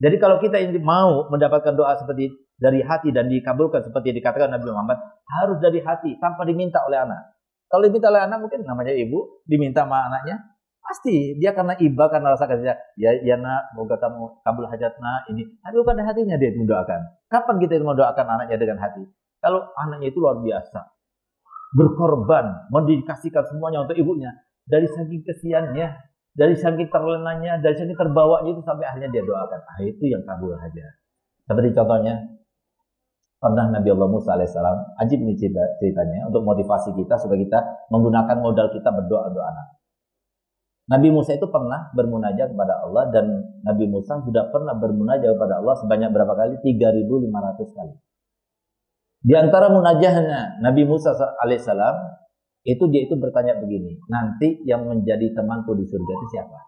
Jadi kalau kita ini mau mendapatkan doa seperti dari hati dan dikabulkan seperti dikatakan Nabi Muhammad, harus dari hati tanpa diminta oleh anak. Kalau diminta oleh anak mungkin namanya ibu, diminta sama anaknya, pasti dia karena iba, karena rasa kasih ya nak, semoga kamu kabul hajat nak ini. Tapi bukan dari hatinya dia mendoakan. Kapan kita mau doakan anaknya dengan hati? Kalau anaknya itu luar biasa, berkorban, mendedikasikan semuanya untuk ibunya, dari saking kesiannya, dari saking terlenanya, dari saking terbawanya itu sampai akhirnya dia doakan. Itu yang kabul hajat. Seperti contohnya, pernah Nabi Allah Musa alaihissalam, ajib nih ceritanya, untuk motivasi kita supaya kita menggunakan modal kita berdoa untuk anak. Nabi Musa itu pernah bermunajat kepada Allah, dan Nabi Musa sudah pernah bermunajat kepada Allah sebanyak berapa kali? 3.500 kali. Di antara munajatnya Nabi Musa alaihissalam, dia itu bertanya begini, nanti yang menjadi temanku di surga itu siapa?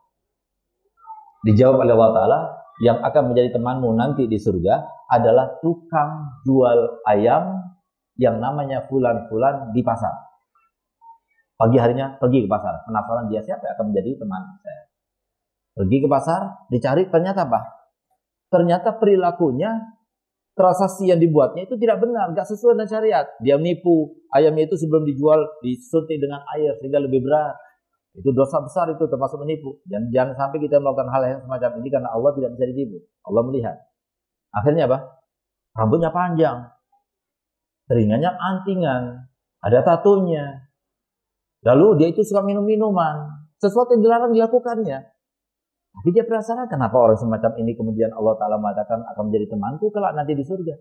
Dijawab oleh Allah Ta'ala, yang akan menjadi temanmu nanti di surga adalah tukang jual ayam yang namanya fulan-fulan di pasar. Pagi harinya pergi ke pasar, penasaran dia siapa yang akan menjadi teman saya. Pergi ke pasar, dicari, ternyata apa? Ternyata perilakunya, transaksi yang dibuatnya itu tidak benar, gak sesuai dengan syariat. Dia menipu, ayamnya itu sebelum dijual disuntik dengan air sehingga lebih berat. Itu dosa besar, itu termasuk menipu. Dan jangan sampai kita melakukan hal yang semacam ini karena Allah tidak bisa ditipu. Allah melihat. Akhirnya apa? Rambutnya panjang, telinganya antingan, ada tatonya. Lalu dia itu suka minum-minuman, sesuatu yang dilarang dilakukannya. Tapi dia penasaran kenapa orang semacam ini kemudian Allah Ta'ala mengatakan akan menjadi temanku kelak nanti di surga.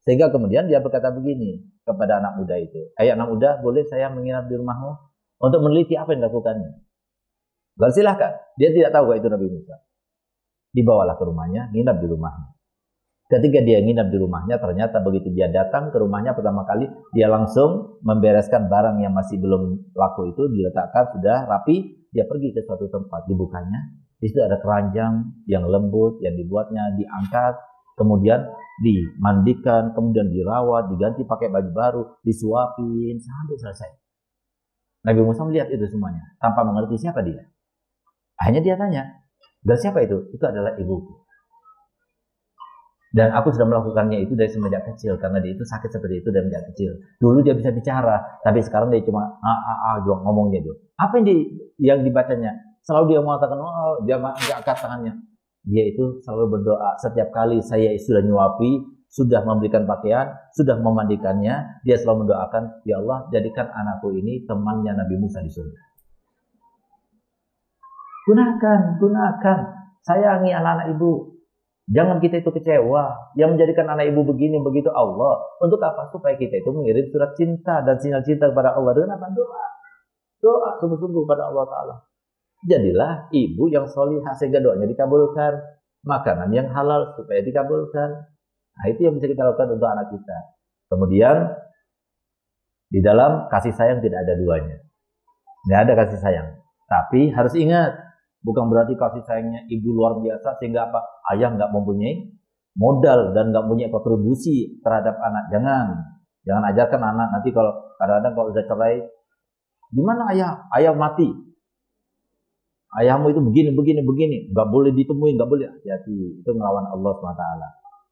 Sehingga kemudian dia berkata begini kepada anak muda itu, anak muda, boleh saya menginap di rumahmu? Untuk meneliti apa yang dilakukannya. Lalu silahkan. Dia tidak tahu kalau itu Nabi Musa. Dibawalah ke rumahnya, nginap di rumahnya. Ketika dia nginap di rumahnya, ternyata begitu dia datang ke rumahnya pertama kali, dia langsung membereskan barang yang masih belum laku itu, diletakkan sudah rapi, dia pergi ke suatu tempat, dibukanya, di situ ada keranjang yang lembut, yang dibuatnya, diangkat, kemudian dimandikan, kemudian dirawat, diganti pakai baju baru, disuapin, sampai selesai. Nabi Musa melihat itu semuanya, tanpa mengerti siapa dia. Akhirnya dia tanya, dan siapa itu? Itu adalah ibuku. Dan aku sudah melakukannya itu dari semenjak kecil, karena dia itu sakit seperti itu dari semenjak kecil. Dulu dia bisa bicara, tapi sekarang dia cuma juga ngomongnya itu. Apa yang dibacanya? Selalu dia mengatakan, dia angkat tangannya. Dia itu selalu berdoa. Setiap kali saya sudah nyuapi, sudah memberikan pakaian, sudah memandikannya, dia selalu mendoakan, ya Allah, jadikan anakku ini temannya Nabi Musa di surga. Gunakan, sayangi anak-anak ibu. Jangan kita itu kecewa. Yang menjadikan anak ibu begini begitu Allah. Untuk apa? Supaya kita itu mengirim surat cinta dan sinyal cinta kepada Allah. Dengan apa? Doa sungguh-sungguh kepada Allah Ta'ala. Jadilah ibu yang solihah sehingga doanya dikabulkan. Makanan yang halal supaya dikabulkan. Nah, itu yang bisa kita lakukan untuk anak kita. Kemudian di dalam kasih sayang tidak ada duanya. Tidak ada kasih sayang. Tapi harus ingat, bukan berarti kasih sayangnya ibu luar biasa sehingga apa? Ayah nggak mempunyai modal dan nggak punya kontribusi terhadap anak. Jangan ajarkan anak nanti kalau kadang-kadang kalau udah cerai, di mana ayah? Ayah mati. Ayahmu itu begini, nggak boleh ditemui, nggak boleh. Hati-hati, itu melawan Allah SWT.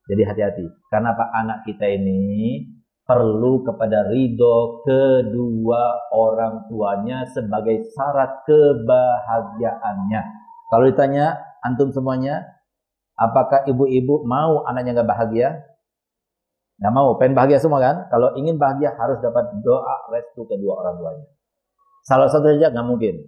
Jadi hati-hati. Karena Pak, anak kita ini perlu kepada ridho kedua orang tuanya sebagai syarat kebahagiaannya. Kalau ditanya antum semuanya, apakah ibu-ibu mau anaknya nggak bahagia? Nggak mau, pengen bahagia semua kan? Kalau ingin bahagia harus dapat doa restu kedua orang tuanya. Salah satu saja nggak mungkin.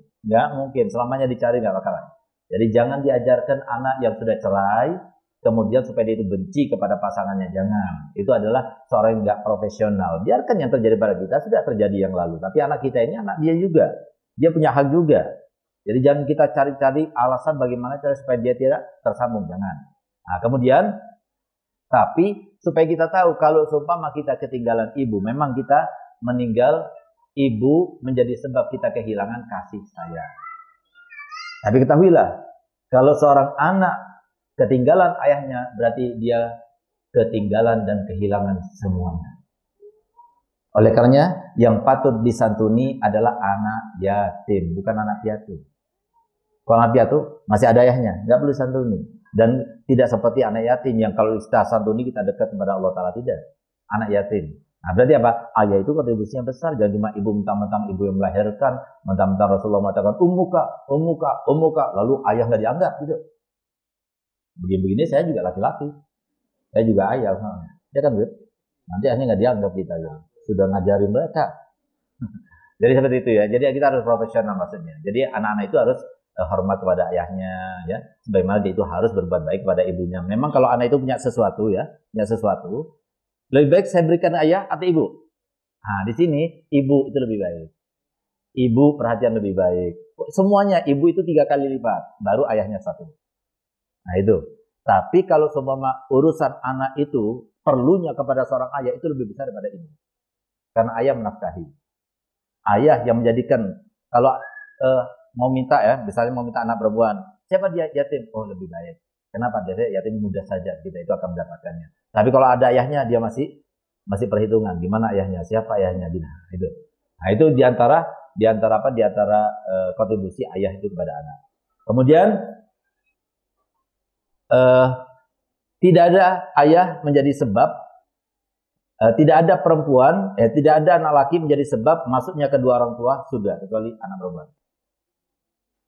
Selamanya dicari nggak bakalan. Jadi jangan diajarkan anak yang sudah cerai kemudian supaya dia itu benci kepada pasangannya. Jangan. Itu adalah seorang yang nggak profesional. Biarkan yang terjadi pada kita sudah terjadi yang lalu. Tapi anak kita ini anak dia juga. Dia punya hak juga. Jadi jangan kita cari-cari alasan bagaimana cara supaya dia tidak tersambung. Jangan. Nah, kemudian, tapi supaya kita tahu kalau seumpama kita ketinggalan ibu, memang kita meninggal, ibu menjadi sebab kita kehilangan kasih sayang. Tapi ketahuilah, kalau seorang anak ketinggalan ayahnya, berarti dia ketinggalan dan kehilangan semuanya. Oleh karenanya, yang patut disantuni adalah anak yatim, bukan anak piatu. Kalau anak piatu, masih ada ayahnya, nggak perlu disantuni. Dan tidak seperti anak yatim yang kalau kita santuni, kita dekat kepada Allah Ta'ala. Tidak. Anak yatim. Nah, berarti apa? Ayah itu kontribusinya besar. Jangan cuma ibu mentang-mentang ibu yang melahirkan, mentang-mentang Rasulullah mengatakan, ummuka, lalu ayah nggak dianggap gitu. Begini-begini saya juga laki-laki, saya juga ayah, ya kan, Bu? Nanti akhirnya nggak dianggap kita, ya. Sudah ngajarin mereka. Jadi seperti itu ya. Jadi kita harus profesional maksudnya. Jadi anak-anak itu harus hormat kepada ayahnya, ya. Sebagaimana dia itu harus berbuat baik kepada ibunya. Memang kalau anak itu punya sesuatu, lebih baik saya berikan ayah atau ibu. Nah, di sini ibu itu lebih baik. Ibu perhatian lebih baik. Semuanya ibu itu 3 kali lipat, baru ayahnya 1. Nah itu. Tapi kalau seumpama urusan anak itu perlunya kepada seorang ayah itu lebih besar daripada ibu. Karena ayah menafkahi. Ayah yang menjadikan, kalau mau minta ya, misalnya mau minta anak perempuan, siapa dia yatim? Oh lebih baik. Kenapa? Dia yatim mudah saja, kita itu akan mendapatkannya. Tapi kalau ada ayahnya, dia masih perhitungan. Gimana ayahnya? Siapa ayahnya? Itu. Nah itu diantara kontribusi ayah itu kepada anak. Kemudian tidak ada ayah menjadi sebab, tidak ada perempuan, tidak ada anak laki menjadi sebab masuknya kedua orang tua surga kecuali anak perempuan.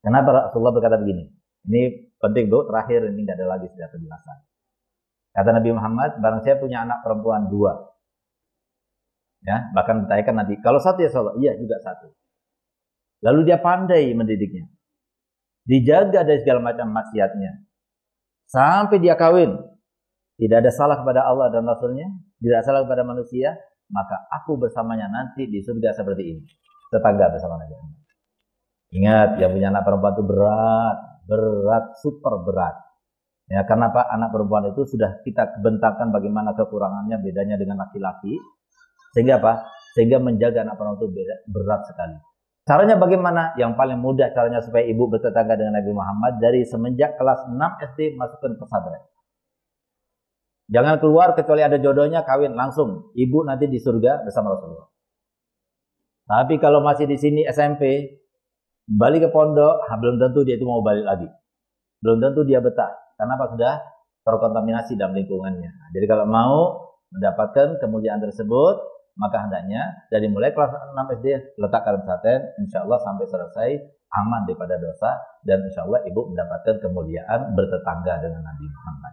Kenapa Rasulullah berkata begini? Ini penting, Bu, terakhir ini nggak ada lagi sudah penjelasan. Kata Nabi Muhammad, barang saya punya anak perempuan 2. Ya, bahkan ditanyakan nanti, kalau 1 ya Rasulullah, iya juga 1. Lalu dia pandai mendidiknya. Dijaga dari segala macam maksiatnya. Sampai dia kawin. Tidak ada salah kepada Allah dan Rasulnya, tidak salah kepada manusia, maka aku bersamanya nanti di surga seperti ini. Tetangga bersama Nabi Muhammad. Ingat, yang punya anak perempuan itu berat, super berat. Ya, karena apa? Anak perempuan itu sudah kita bentangkan bagaimana kekurangannya, bedanya dengan laki-laki. Sehingga apa? Sehingga menjaga anak perempuan itu berat sekali. Caranya bagaimana? Yang paling mudah caranya supaya ibu bertetangga dengan Nabi Muhammad dari semenjak kelas 6 SD masukkan pesantren. Jangan keluar kecuali ada jodohnya, kawin langsung. Ibu nanti di surga bersama Rasulullah. Tapi kalau masih di sini SMP, balik ke pondok, belum tentu dia itu mau balik lagi. Belum tentu dia betah. Karena apa? Sudah terkontaminasi dalam lingkungannya. Jadi kalau mau mendapatkan kemuliaan tersebut, maka hendaknya dari mulai kelas 6 SD letakkan pesantren, insya Allah sampai selesai aman daripada dosa, dan insya Allah ibu mendapatkan kemuliaan bertetangga dengan Nabi Muhammad.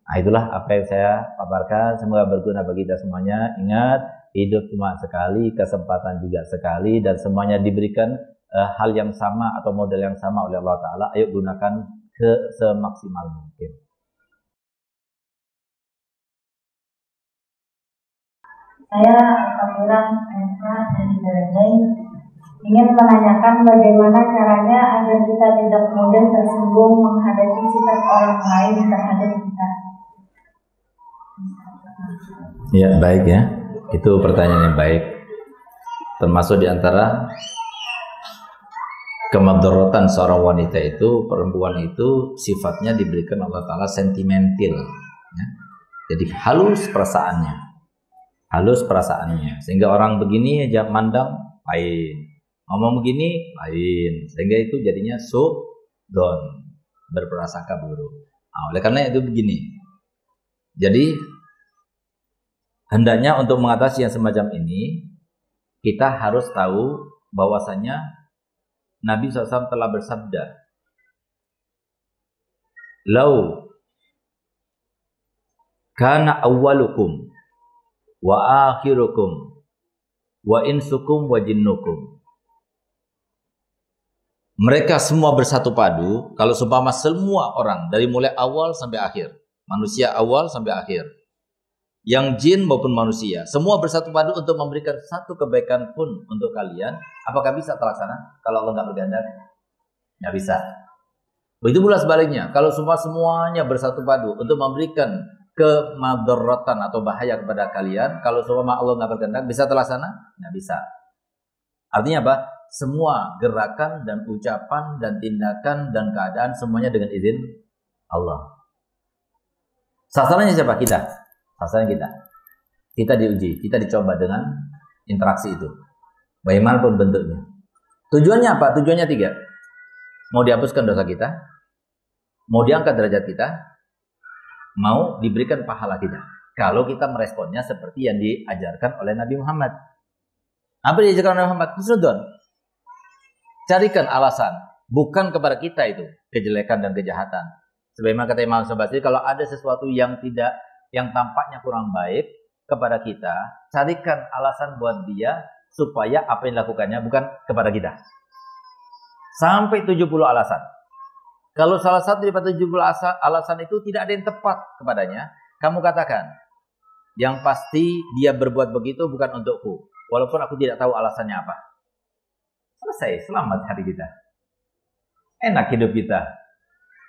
Nah, itulah apa yang saya paparkan. Semoga berguna bagi kita semuanya. Ingat, hidup cuma sekali, kesempatan juga sekali, dan semuanya diberikan hal yang sama atau model yang sama oleh Allah Ta'ala. Ayo gunakan semaksimal mungkin. Saya Famiran Esa dari Barangay ingin menanyakan bagaimana caranya agar kita tidak mudah tersinggung menghadapi sikap orang lain terhadap kita. Ya, baik ya. Itu pertanyaan yang baik. Termasuk diantara kemadharatan seorang wanita itu, perempuan itu sifatnya diberikan Allah Ta'ala sentimental ya. Jadi halus perasaannya, sehingga orang begini aja mandang lain, ngomong begini lain, sehingga itu jadinya su'dzon, berprasangka buruk. Nah, oleh karena itu begini, jadi hendaknya untuk mengatasi yang semacam ini, kita harus tahu bahwasanya Nabi SAW telah bersabda, "Lau kana awwalukum wa akhirukum wa insukum wa jinnukum." Mereka semua bersatu padu kalau seumpama semua orang dari mulai awal sampai akhir, manusia awal sampai akhir, yang jin maupun manusia, semua bersatu padu untuk memberikan satu kebaikan pun untuk kalian, apakah bisa terlaksana kalau Allah nggak berkehendak? Nggak bisa. Begitu pula sebaliknya, kalau semuanya bersatu padu untuk memberikan kemadharatan atau bahaya kepada kalian, kalau seumpama Allah nggak berkehendak, bisa terlaksana? Nggak bisa. Artinya apa? Semua gerakan dan ucapan dan tindakan dan keadaan semuanya dengan izin Allah. Sasarannya siapa? Kita. Sasaran kita. Kita diuji, kita dicoba dengan interaksi itu. Bagaimanapun bentuknya. Tujuannya apa? Tujuannya 3. Mau dihapuskan dosa kita, mau diangkat derajat kita, mau diberikan pahala kita. Kalau kita meresponnya seperti yang diajarkan oleh Nabi Muhammad. Apa diajarkan oleh Muhammad? Husnudzon. Carikan alasan, bukan kepada kita itu kejelekan dan kejahatan. Sebagaimana kata Imam Syabasi, kalau ada sesuatu yang tampaknya kurang baik kepada kita, carikan alasan buat dia supaya apa yang dilakukannya bukan kepada kita. Sampai 70 alasan. Kalau salah satu daripada 70 alasan itu tidak ada yang tepat kepadanya, kamu katakan, yang pasti dia berbuat begitu bukan untukku, walaupun aku tidak tahu alasannya apa. Selesai, selamat hari kita. Enak hidup kita.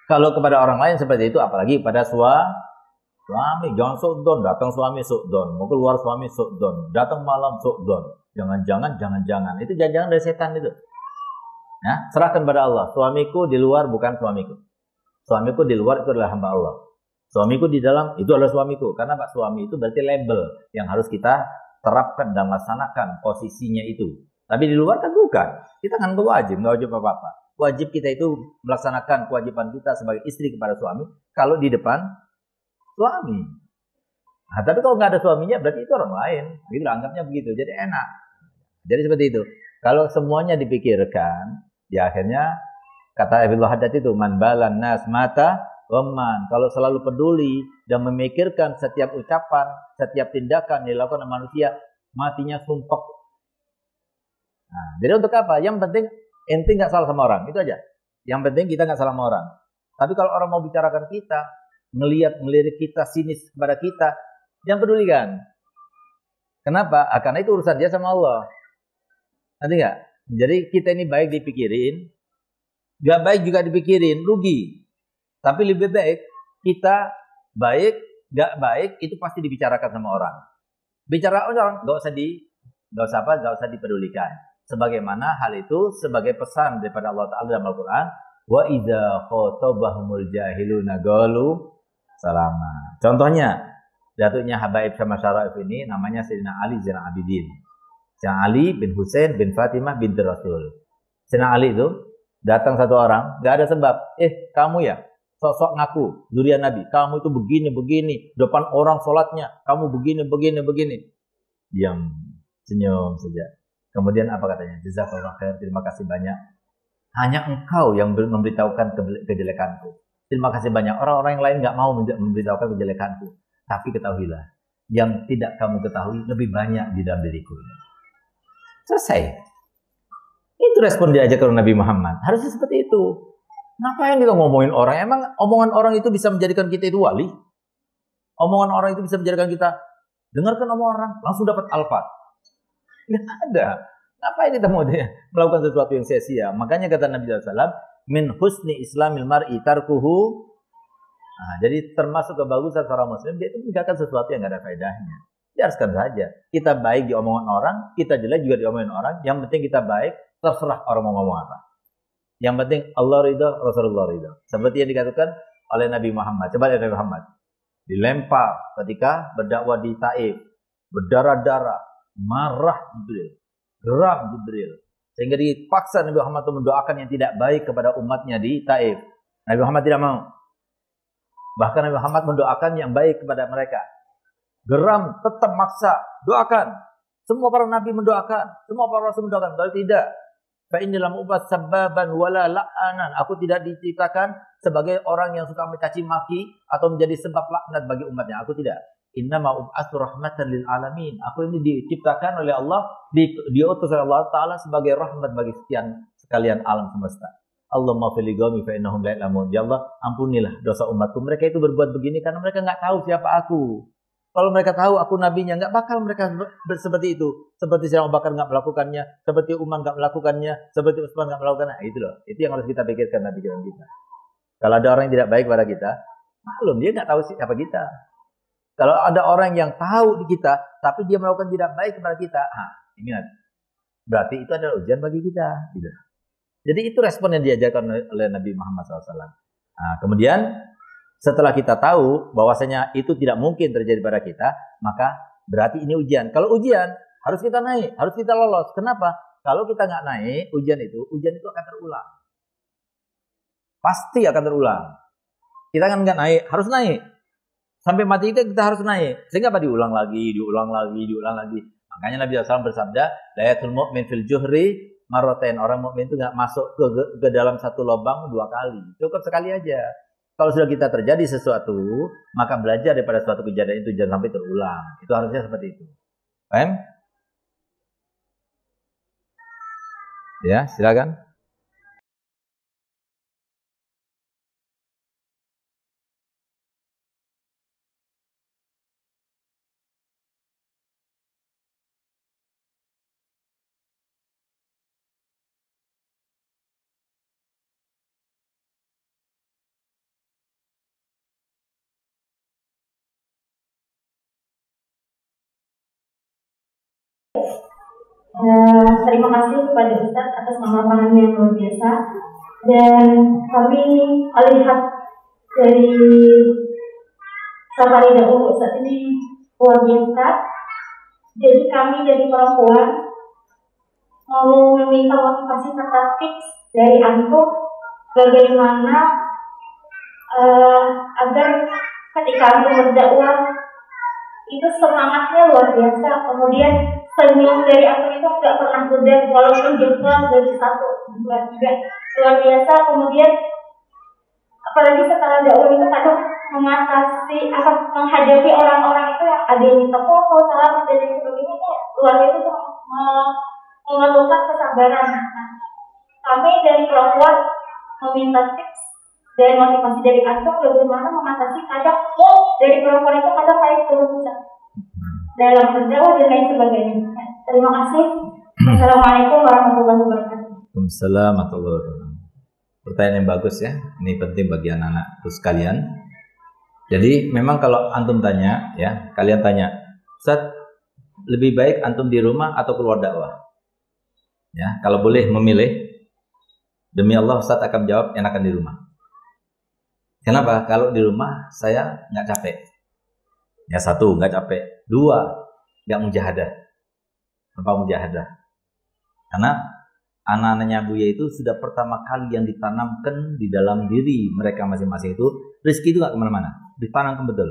Kalau kepada orang lain seperti itu, apalagi pada suami, jangan su'dzon, datang suami su'dzon, mau keluar suami su'dzon, datang malam su'dzon, jangan-jangan, itu jangan dari setan itu. Ya, serahkan pada Allah. Suamiku di luar bukan suamiku. Suamiku di luar itu adalah hamba Allah. Suamiku di dalam itu adalah suamiku. Karena Pak, suami itu berarti label yang harus kita terapkan dan laksanakan posisinya itu. Tapi di luar kan bukan. Kita kan nggak wajib apa-apa. Wajib kita itu melaksanakan kewajiban kita sebagai istri kepada suami kalau di depan suami. Nah, tapi kalau nggak ada suaminya berarti itu orang lain. Gitu, anggapnya begitu. Jadi enak. Jadi seperti itu. Kalau semuanya dipikirkan, ya akhirnya kata Ibnu Haddad itu, man balan nas mata waman. Kalau selalu peduli dan memikirkan setiap ucapan, setiap tindakan yang dilakukan oleh manusia, matinya sumpek. Nah, jadi untuk apa? Yang penting ente nggak salah sama orang, itu aja. Yang penting kita nggak salah sama orang. Tapi kalau orang mau bicarakan kita, melirik kita, sinis kepada kita, jangan pedulikan. Kenapa? Karena itu urusan dia sama Allah. Nanti nggak? Jadi kita ini baik dipikirin, nggak baik juga dipikirin, rugi. Tapi lebih baik kita baik, nggak baik itu pasti dibicarakan sama orang. Bicara orang nggak usah dipedulikan. sebagaimana hal itu sebagai pesan daripada Allah Ta'ala dalam Al-Quran, wa idza khotabahumul jahiluna qalu salama. Contohnya, datuknya Habaib sama Syara'if ini namanya Sayyidina Ali Zainal Abidin. Sayyidina Ali bin Husain bin Fatimah binti Rasul. Sayyidina Ali itu datang satu orang, nggak ada sebab. Kamu ya, sok-sok ngaku zuriat Nabi. Kamu itu begini-begini, depan orang sholatnya, kamu begini-begini. Diam, senyum saja. Kemudian apa katanya? Jazakallah khair, terima kasih banyak. Hanya engkau yang memberitahukan kejelekanku. Terima kasih banyak. Orang-orang yang lain nggak mau memberitahukan kejelekanku. Tapi ketahuilah, yang tidak kamu ketahui lebih banyak di dalam diriku. Selesai. Itu respon diajak oleh Nabi Muhammad. Harusnya seperti itu. Ngapain kita ngomongin orang? Emang omongan orang itu bisa menjadikan kita itu wali? Omongan orang itu bisa menjadikan kita dengarkan omongan orang, langsung dapat alfa? Nggak ada. Ngapain kita mau melakukan sesuatu yang sia-sia? Makanya kata Nabi SAW, min husni islamil mar'i tarkuhu. Nah, jadi termasuk kebagusan seorang muslim, dia itu meninggalkan sesuatu yang nggak ada faedahnya. Biarkan saja. Kita baik di omongan orang, kita jelek juga di omongan orang. Yang penting kita baik, terserah orang mau ngomong apa. Yang penting Allah ridha, Rasulullah ridha. Seperti yang dikatakan oleh Nabi Muhammad. Coba lihat Nabi Muhammad. Dilempar ketika berdakwah di Taif. Berdarah-darah. Marah Jibril. Geram Jibril. Sehingga dipaksa Nabi Muhammad untuk mendoakan yang tidak baik kepada umatnya di Taif. Nabi Muhammad tidak mau. Bahkan Nabi Muhammad mendoakan yang baik kepada mereka. Geram, tetap maksa. Doakan. Semua para nabi mendoakan. Semua para rasul mendoakan. Kalau tidak, fa'innilam ubas sababan wala la'anan. Aku tidak diciptakan sebagai orang yang suka mencaci maki atau menjadi sebab laknat bagi umatnya. Aku tidak. Innama ub'atsu rahmatan lil alamin. Aku ini diciptakan oleh Allah, diutus oleh Allah Ta'ala sebagai rahmat bagi sekalian alam semesta. Allahumma fil qaumi fa innahum la ya'lamun. Ya Allah, ampunilah dosa umatku. Mereka itu berbuat begini karena mereka enggak tahu siapa aku. Kalau mereka tahu aku nabinya, enggak bakal mereka seperti itu. Seperti Sayyidina Abu Bakar enggak melakukannya, seperti Umar enggak melakukannya, seperti Utsman enggak melakukannya. Nah, itu loh. Itu yang harus kita pikirkan di pikiran kita. Kalau ada orang yang tidak baik pada kita, maklum dia enggak tahu siapa kita. Kalau ada orang yang tahu di kita, tapi dia melakukan tidak baik kepada kita, ingat, berarti itu adalah ujian bagi kita. Gitu. Jadi itu respon yang diajarkan oleh Nabi Muhammad SAW. Nah, kemudian setelah kita tahu bahwasanya itu tidak mungkin terjadi pada kita, maka berarti ini ujian. Kalau ujian, harus kita naik, harus kita lolos. Kenapa? Kalau kita nggak naik, ujian itu akan terulang. Pasti akan terulang. Kita kan nggak naik, harus naik. Sampai mati kita harus naik. Sehingga apa? Diulang lagi. Makanya Nabi SAW bersabda, layatul mu'min fil juhri marotain. Orang mukmin itu nggak masuk ke dalam satu lubang 2 kali. Cukup sekali aja. Kalau sudah kita terjadi sesuatu, maka belajar daripada suatu kejadian itu jangan sampai terulang. Itu harusnya seperti itu. Paham? Ya, silakan. Terima kasih kepada Ustadz atas pemaparan yang luar biasa, dan kami melihat dari safari dakwah Ustadz ini luar biasa. Jadi kami dari perempuan mau meminta motivasi serta tips dari antum bagaimana agar ketika antum berdakwah itu semangatnya luar biasa, kemudian senyum dari antum itu nggak pernah pudar walaupun jumlah dari 1, 2, 3 luar biasa. Kemudian apalagi setelah dakwah itu kadang menghadapi orang-orang itu yang ada yang minta foto, salam dan lain sebagainya, itu luar biasa itu memerlukan kesabaran. Nah, kami dari perempuan meminta tips dan motivasi dari antum bagaimana mengatasi kadang dari perempuan itu kadang naik turun dalam berdakwah dan lain sebagainya. Terima kasih. Assalamualaikum warahmatullahi wabarakatuh. Waalaikumsalam warahmatullahi wabarakatuh. Pertanyaan yang bagus ya. Ini penting bagi anak-anakku sekalian. Jadi memang kalau antum tanya ya, kalian tanya, Ustaz, lebih baik antum di rumah atau keluar dakwah? Ya, kalau boleh memilih, demi Allah Ustaz akan jawab enakan di rumah. Kenapa? Kalau di rumah saya nggak capek. Ya satu, nggak capek. Dua, nggak mujahadah. Apa mujahadah? Karena anak-anaknya Buya itu sudah pertama kali yang ditanamkan di dalam diri mereka masing-masing itu, rezeki itu nggak kemana-mana, ditanamkan betul.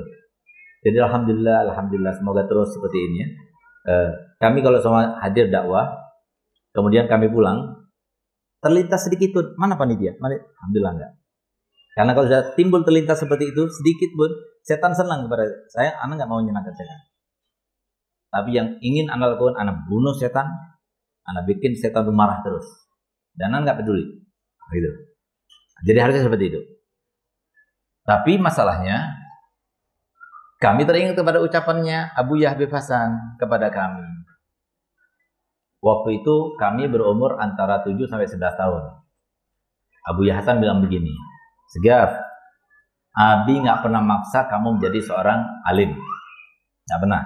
Jadi alhamdulillah, semoga terus seperti ini ya. Kami kalau sama hadir dakwah, kemudian kami pulang, terlintas sedikit pun, mana panitia? Alhamdulillah enggak. Karena kalau sudah timbul terlintas seperti itu, sedikit pun, setan senang kepada saya, anak nggak mau menyenangkan setan. Tapi yang ingin anak lakukan, anak bunuh setan, anak bikin setan itu marah terus. Dan anak nggak peduli. Gitu. Jadi harusnya seperti itu. Tapi masalahnya, kami teringat kepada ucapannya Abu Habib Hasan kepada kami. Waktu itu kami berumur antara 7 sampai 11 tahun. Abu Hasan bilang begini, Segaf, Abi nggak pernah maksa kamu menjadi seorang alim. Nggak pernah.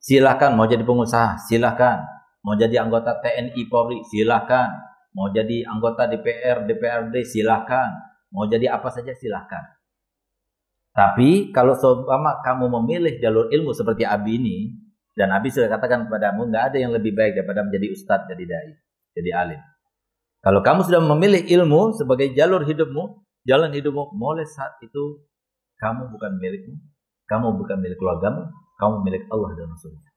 Silahkan mau jadi pengusaha, silahkan. Mau jadi anggota TNI Polri, silahkan. Mau jadi anggota DPR, DPRD, silahkan. Mau jadi apa saja, silahkan. Tapi kalau seumpama kamu memilih jalur ilmu seperti Abi ini, dan Abi sudah katakan kepadamu, nggak ada yang lebih baik daripada menjadi ustadz, jadi dai, jadi alim. Kalau kamu sudah memilih ilmu sebagai jalur hidupmu, jalan hidupmu, mulai saat itu kamu bukan milikmu, kamu bukan milik keluargamu, kamu milik Allah dan Rasulnya.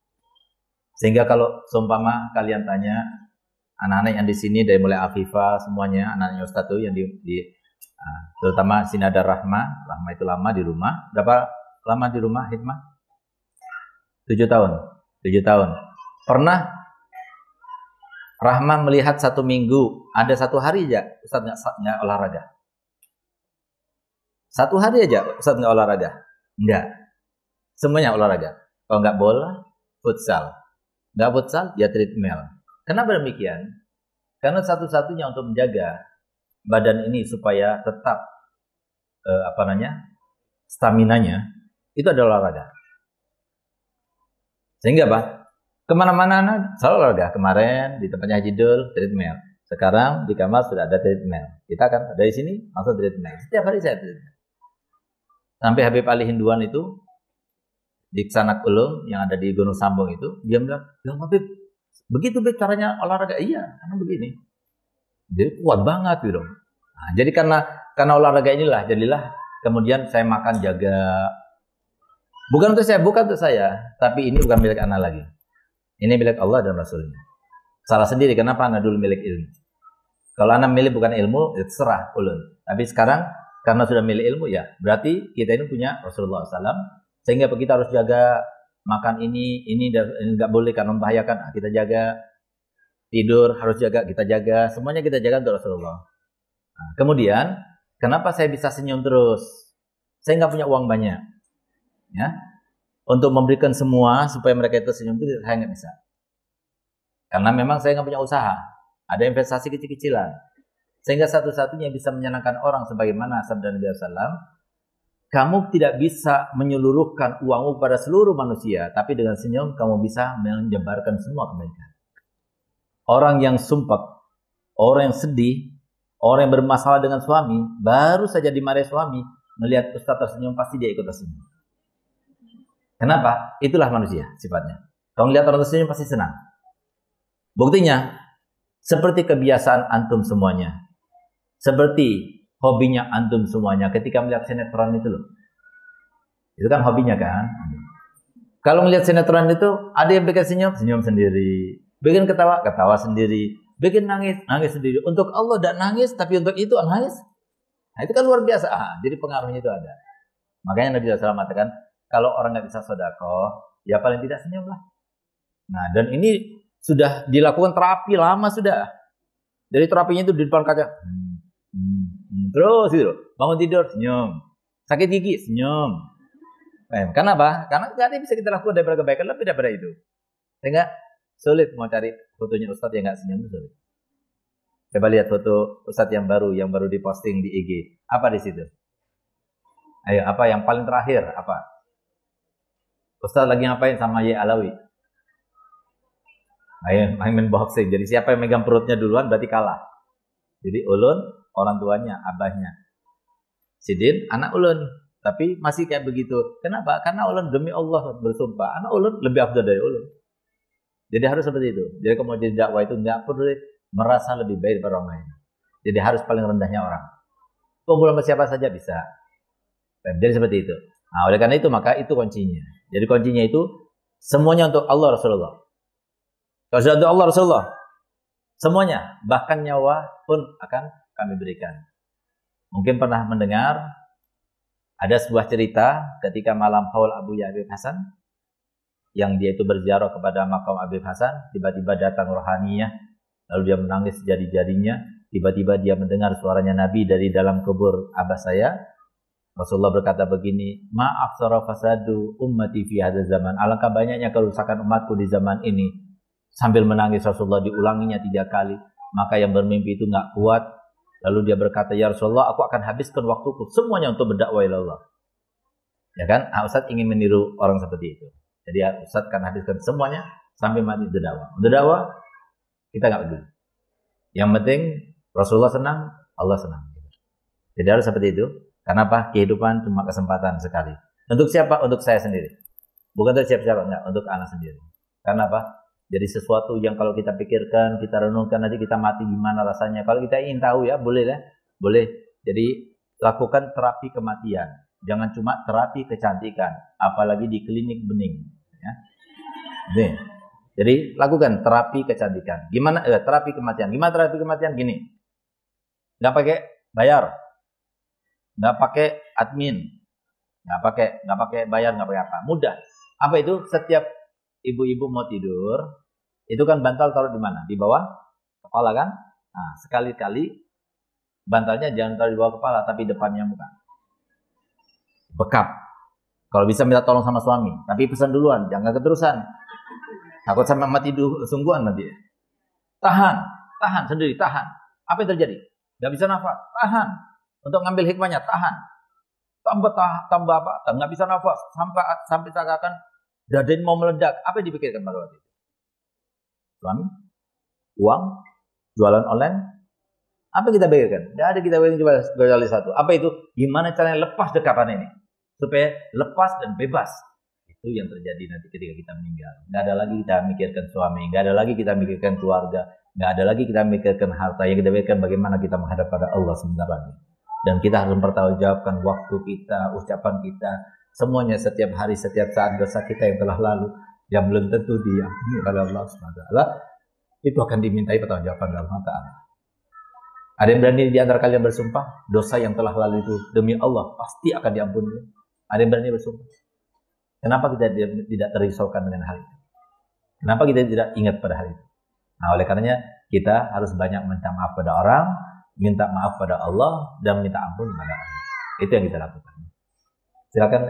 Sehingga kalau seumpama kalian tanya anak-anak yang di sini dari mulai Afifah semuanya, anak-anaknya Ustadz itu yang terutama Sinada Rahma itu lama di rumah. Berapa lama di rumah hikmah? 7 tahun. 7 tahun. Pernah Rahma melihat 1 minggu ada 1 hari aja Ustadz nggak olahraga. 1 hari aja Ustadz nggak olahraga. Enggak. Semuanya olahraga. Kalau nggak bola, futsal. Nggak futsal, ya treadmill. Kenapa demikian? Karena satu-satunya untuk menjaga badan ini supaya tetap staminanya itu adalah olahraga. Sehingga apa? Kemana-mana selalu olahraga. Kemarin di tempatnya Haji Dul, treadmill. Sekarang di kamar sudah ada treadmill. Kita kan dari sini langsung treadmill. Setiap hari saya treadmill. Sampai Habib Ali Hinduan itu di Sanak Ulum yang ada di Gunung Sambung itu, dia bilang, ya Habib, begitu Habib caranya olahraga? Iya, karena begini. Jadi kuat banget gitu. Nah, jadi karena olahraga inilah, jadilah kemudian saya makan jaga. Bukan untuk saya, tapi ini bukan milik anak lagi. Ini milik Allah dan Rasulnya. Salah sendiri, kenapa anak dulu milik ilmu? Kalau anak milik bukan ilmu, itu serah ulun. Tapi sekarang karena sudah milik ilmu, ya berarti kita ini punya Rasulullah SAW. Sehingga kita harus jaga makan ini nggak boleh karena membahayakan. Nah, kita jaga tidur harus jaga, kita jaga semuanya kita jaga untuk Rasulullah. Nah, kemudian kenapa saya bisa senyum terus? Saya nggak punya uang banyak, ya, untuk memberikan semua supaya mereka itu senyum itu saya nggak bisa. Karena memang saya nggak punya usaha, ada investasi kecil-kecilan. Sehingga satu-satunya bisa menyenangkan orang sebagaimana sabda Nabi SAW. Kamu tidak bisa menyeluruhkan uangmu pada seluruh manusia, tapi dengan senyum kamu bisa menyebarkan semua kebaikan. Orang yang sumpah, orang yang sedih, orang yang bermasalah dengan suami, baru saja dimarahi suami, melihat Ustaz tersenyum, pasti dia ikut tersenyum. Kenapa? Itulah manusia sifatnya. Kalau melihat orang tersenyum pasti senang. Buktinya, seperti kebiasaan antum semuanya. Seperti hobinya antum semuanya ketika melihat sinetron itu loh. Itu kan hobinya kan. Kalau melihat sinetron itu ada yang bikin senyum sendiri. Bikin ketawa sendiri. Bikin nangis sendiri. Untuk Allah tidak nangis, tapi untuk itu nangis. Nah itu kan luar biasa. Jadi pengaruhnya itu ada. Makanya Nabi SAW mengatakan, kalau orang nggak bisa sedekah, ya paling tidak senyum lah. Nah dan ini sudah dilakukan terapi lama sudah. Dari terapinya itu di depan kaca. Terus gitu, bangun tidur senyum, sakit gigi senyum. Kenapa? Karena nggak ada yang bisa kita lakukan daripada kebaikan lebih daripada itu. Sehingga sulit mau cari fotonya Ustadz yang nggak senyum itu sulit. Coba lihat foto Ustadz yang baru diposting di IG. Apa di situ? Ayo, apa yang paling terakhir? Apa? Ustadz lagi ngapain sama Ye Alawi? main boxing. Jadi siapa yang megang perutnya duluan berarti kalah. Jadi ulun orang tuanya, abahnya. Sidin anak ulun, tapi masih kayak begitu. Kenapa? Karena ulun demi Allah bersumpah, anak ulun lebih afdal dari ulun. Jadi harus seperti itu. Jadi kalau mau jadi dakwah itu nggak perlu merasa lebih baik daripada orang lain. Jadi harus paling rendahnya orang. Kumpul sama siapa saja bisa. Jadi seperti itu. Nah, oleh karena itu maka itu kuncinya. Jadi kuncinya itu semuanya untuk Allah Rasulullah. Kalau sudah untuk Allah Rasulullah, semuanya, bahkan nyawa pun akan kami berikan. Mungkin pernah mendengar ada sebuah cerita ketika malam haul Abu Habib Hasan, yang dia itu berziarah kepada makam Habib Hasan, tiba-tiba datang rohaniyah, lalu dia menangis jadi-jadinya, tiba-tiba dia mendengar suaranya Nabi dari dalam kubur abah saya. Rasulullah berkata begini, ma'aksara fasadu ummati fi hadzal zaman. Alangkah banyaknya kerusakan umatku di zaman ini. Sambil menangis Rasulullah diulanginya 3 kali. Maka yang bermimpi itu nggak kuat. Lalu dia berkata, ya Rasulullah, aku akan habiskan waktuku semuanya untuk berdakwah ila Allah. Ya kan? Ustaz ingin meniru orang seperti itu. Jadi Ustaz akan habiskan semuanya sampai mati berdakwah. Berdakwah kita nggak peduli. Yang penting Rasulullah senang, Allah senang. Jadi harus seperti itu. Kenapa? Kehidupan cuma kesempatan sekali. Untuk siapa? Untuk saya sendiri. Bukan untuk siapa-siapa, enggak. Untuk anak sendiri. Karena apa? Jadi sesuatu yang kalau kita pikirkan, kita renungkan, nanti kita mati gimana rasanya. Kalau kita ingin tahu ya, boleh ya. Boleh. Jadi lakukan terapi kematian. Jangan cuma terapi kecantikan. Apalagi di klinik bening. Ya. Jadi lakukan terapi kecantikan. Gimana? Terapi kematian. Gimana terapi kematian? Gini. Nggak pakai bayar. Nggak pakai admin. Nggak pakai bayar, nggak pakai apa. Mudah. Apa itu? Setiap ibu-ibu mau tidur, itu kan bantal taruh di mana? Di bawah kepala kan? Nah, sekali-kali bantalnya jangan taruh di bawah kepala, tapi depannya bukan. Bekap. Kalau bisa minta tolong sama suami, tapi pesan duluan, jangan keterusan. Takut sampai mati sungguhan nanti. Tahan sendiri, tahan. Apa yang terjadi? Nggak bisa nafas, tahan. Untuk ngambil hikmahnya, tahan. Tambah apa? Nggak bisa nafas, sampai seakan dadain mau meledak. Apa yang dipikirkan pada waktu itu? Suami? Uang? Jualan online? Apa yang kita pikirkan? Tidak ada kita pikirkan kecuali satu. Apa itu? Gimana caranya lepas dekapan ini? Supaya lepas dan bebas. Itu yang terjadi nanti ketika kita meninggal. Tidak ada lagi kita mikirkan suami. Tidak ada lagi kita mikirkan keluarga. Tidak ada lagi kita mikirkan harta. Yang kita pikirkan bagaimana kita menghadap pada Allah sebentar lagi. Dan kita harus mempertanggungjawabkan waktu kita, ucapan kita, semuanya setiap hari, setiap saat dosa kita yang telah lalu, yang belum tentu diampuni oleh Allah SWT, itu akan dimintai pertanggungjawaban oleh Allah Ta'ala. Ada yang berani di antara kalian bersumpah, dosa yang telah lalu itu demi Allah pasti akan diampuni? Ada yang berani bersumpah? Kenapa kita tidak terisaukan dengan hal itu? Kenapa kita tidak ingat pada hal itu? Nah, oleh karenanya kita harus banyak minta maaf pada orang, minta maaf pada Allah, dan minta ampun pada Allah. Itu yang kita lakukan. Silakan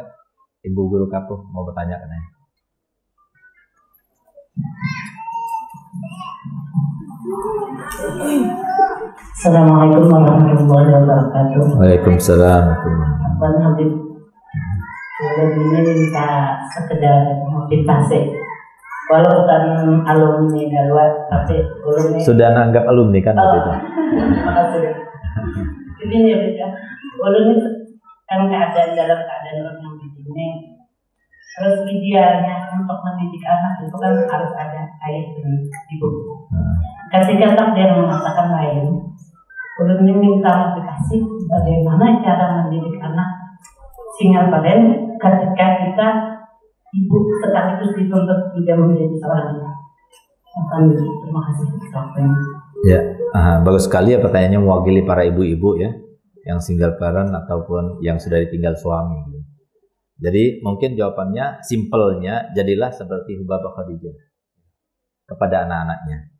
Ibu Guru Kapuh mau bertanya katanya. Assalamualaikum warahmatullahi wabarakatuh. Waalaikumsalam. Bang Habib, ini minta sekedar motivasi. Walau bukan alumni Dalwat, tapi alumni. Sudah nanggap alumni kan waktu itu? Makasih. Jadi ya beda. Alumni kan dalam keadaan orang yang begini. Terus idealnya untuk mendidik anak itu kan harus ada ayah dan ibu. Ketika takdir mengatakan lain, alumni minta motivasi bagaimana cara mendidik anak sehingga kalian ketika kita ibu sekaligus dituntut juga menjadi seorang ibu. Terima kasih. Ya, bagus sekali ya pertanyaannya mewakili para ibu-ibu ya, yang single parent ataupun yang sudah ditinggal suami. Gitu. Jadi mungkin jawabannya simpelnya jadilah seperti Hubabah Khadijah kepada anak-anaknya.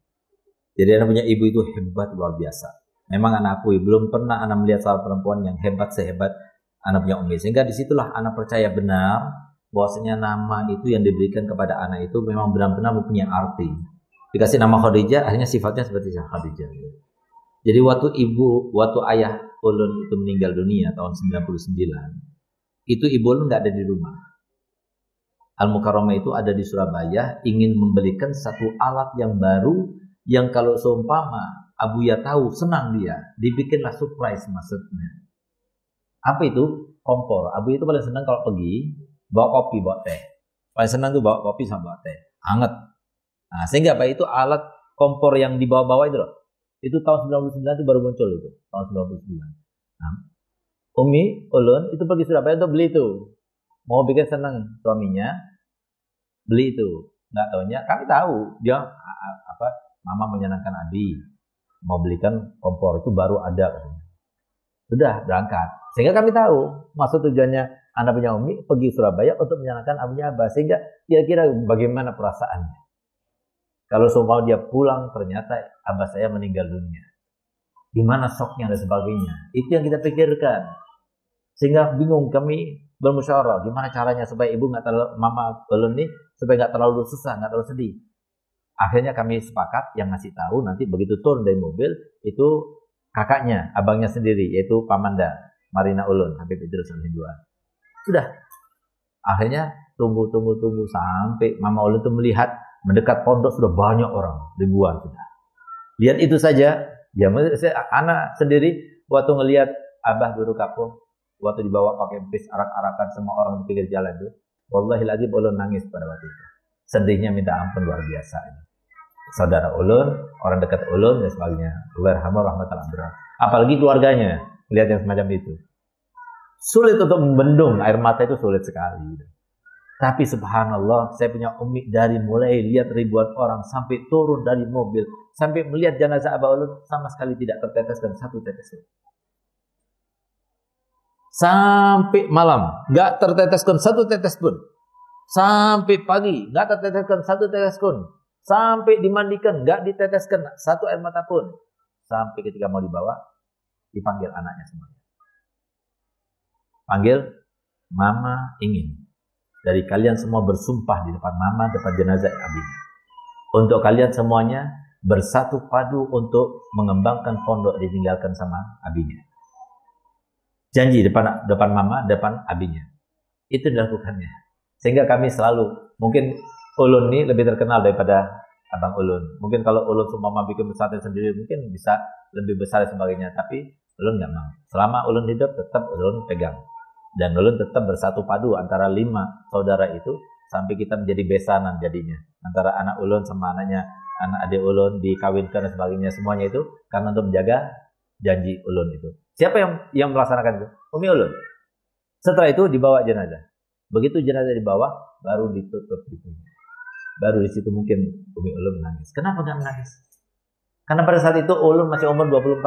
Jadi anak punya ibu itu hebat luar biasa. Memang anakku belum pernah anak melihat seorang perempuan yang hebat sehebat anak punya Umi. Sehingga disitulah anak percaya benar bahwasanya nama itu yang diberikan kepada anak itu memang benar-benar mempunyai arti. Dikasih nama Khadijah, akhirnya sifatnya seperti Khadijah. Jadi waktu ayah ulun itu meninggal dunia tahun 99, itu ibu ulun nggak ada di rumah. Al-Mukarramah itu ada di Surabaya, ingin membelikan satu alat yang baru yang kalau seumpama Abuya tahu, senang dia, dibikinlah surprise maksudnya. Apa itu? Kompor. Abuya itu paling senang kalau pergi bawa kopi, bawa teh. Paling senang tuh bawa kopi sama bawa teh, hangat. Nah, sehingga apa itu alat kompor yang dibawa-bawa itu loh. Itu tahun 99 itu baru muncul itu, tahun 99. Nah, Umi Ulun itu pergi Surabaya untuk beli itu. Mau bikin senang suaminya, beli itu. Nggak taunya, kami tahu dia mama menyenangkan Abi, mau belikan kompor itu baru ada katanya. Sudah berangkat. Sehingga kami tahu maksud tujuannya anak punya Umi pergi Surabaya untuk menyenangkan abunya Abah. Sehingga kira-kira bagaimana perasaannya. Kalau seumpama dia pulang ternyata Abah saya meninggal dunia. Gimana shocknya dan sebagainya. Itu yang kita pikirkan. Sehingga bingung kami bermusyawarah. Gimana caranya supaya ibu nggak terlalu, mama Ulun nih, supaya nggak terlalu susah, nggak terlalu sedih. Akhirnya kami sepakat yang ngasih tahu nanti begitu turun dari mobil itu kakaknya, abangnya sendiri, yaitu Pamanda, Marina Ulun, Habib Idrus Al-Hindwan. Sudah. Akhirnya tunggu sampai Mama Ulun itu melihat mendekat pondok sudah banyak orang, ribuan sudah. Lihat itu saja, ya anak sendiri waktu ngelihat Abah duduk kapung, waktu dibawa pakai bis arak-arakan semua orang di pinggir jalan itu, wallahi lagi Ulun nangis pada waktu itu. Sedihnya minta ampun luar biasa ini. Saudara Ulun, orang dekat Ulun dan sebagainya. Allahumma rahmatullah. Apalagi keluarganya, lihat yang semacam itu. Sulit untuk membendung air mata itu, sulit sekali. Tapi subhanallah, saya punya Umi dari mulai lihat ribuan orang sampai turun dari mobil, sampai melihat jenazah Abah Ulun sama sekali tidak terteteskan satu tetes pun. Sampai malam nggak terteteskan satu tetes pun. Sampai pagi nggak terteteskan satu tetes pun. Sampai dimandikan nggak diteteskan satu air mata pun. Sampai ketika mau dibawa dipanggil anaknya semuanya. Panggil, mama ingin dari kalian semua bersumpah di depan mama, depan jenazah Abi. Untuk kalian semuanya bersatu padu untuk mengembangkan pondok ditinggalkan sama abinya. Janji depan mama, depan abinya. Itu dilakukannya. Sehingga kami selalu, mungkin Ulun ini lebih terkenal daripada Abang Ulun. Mungkin kalau Ulun semua bikin pesantren sendiri mungkin bisa lebih besar dan sebagainya. Tapi Ulun nggak mau. Selama Ulun hidup tetap Ulun pegang. Dan Ulun tetap bersatu padu antara 5 saudara itu sampai kita menjadi besanan jadinya. Antara anak Ulun sama anak adik Ulun dikawinkan dan sebagainya, semuanya itu karena untuk menjaga janji Ulun itu. Siapa yang melaksanakan itu? Umi Ulun. Setelah itu dibawa jenazah. Begitu jenazah dibawa, baru ditutup pintunya. Baru di situ mungkin Umi Ulun menangis. Kenapa nggak menangis? Karena pada saat itu Ulun masih umur 24.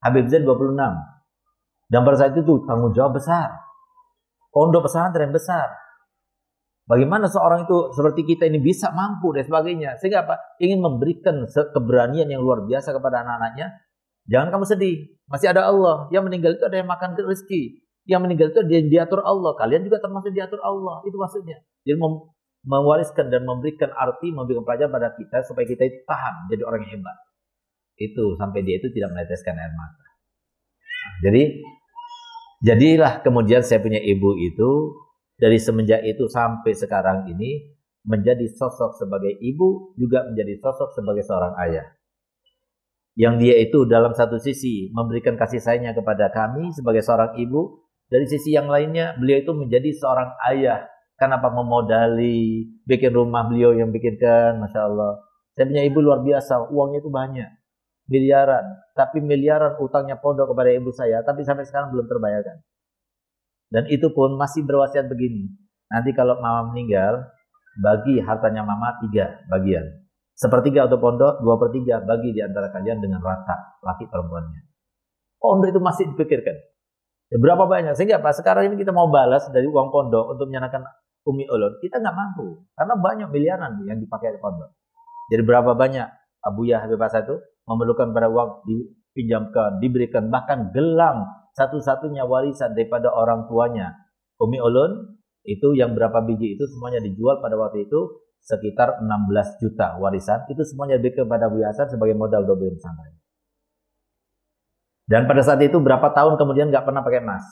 Habib Zain 26. Dan pada saat itu tanggung jawab besar. Pondok pesantren besar. Bagaimana seorang itu seperti kita ini bisa mampu dan sebagainya. Sehingga apa? Ingin memberikan keberanian yang luar biasa kepada anak-anaknya. Jangan kamu sedih. Masih ada Allah. Yang meninggal itu ada yang makan rezeki. Yang meninggal itu diatur Allah. Kalian juga termasuk diatur Allah. Itu maksudnya. Jadi mewariskan dan memberikan arti, memberikan pelajaran pada kita supaya kita itu tahan jadi orang yang hebat. Itu sampai dia itu tidak meneteskan air mata. Jadilah kemudian saya punya ibu itu dari semenjak itu sampai sekarang ini menjadi sosok sebagai ibu, juga menjadi sosok sebagai seorang ayah. Yang dia itu dalam satu sisi memberikan kasih sayangnya kepada kami sebagai seorang ibu, dari sisi yang lainnya beliau itu menjadi seorang ayah. Kenapa memodali, bikin rumah beliau yang bikinkan, Masya Allah. Saya punya ibu luar biasa, uangnya itu banyak. Miliaran, tapi miliaran utangnya pondok kepada ibu saya, tapi sampai sekarang belum terbayarkan. Dan itu pun masih berwasiat begini. Nanti kalau mama meninggal, bagi hartanya mama 3 bagian. 1/3 untuk pondok, 2/3 bagi di antara kalian dengan rata, laki perempuannya. Pondok itu masih dipikirkan. Ya, berapa banyak? Sehingga apa? Sekarang ini kita mau balas dari uang pondok untuk menyenangkan Umi Ulun, kita nggak mampu. Karena banyak miliaran yang dipakai di pondok. Jadi berapa banyak Abuya Habib Hasan itu memerlukan pada uang dipinjamkan, diberikan, bahkan gelang satu-satunya warisan daripada orang tuanya Umi Ulun itu yang berapa biji itu semuanya dijual pada waktu itu sekitar 16 juta warisan, itu semuanya diberikan kepada Abuya Hasan sebagai modal dobel pesantren. Dan pada saat itu berapa tahun kemudian nggak pernah pakai emas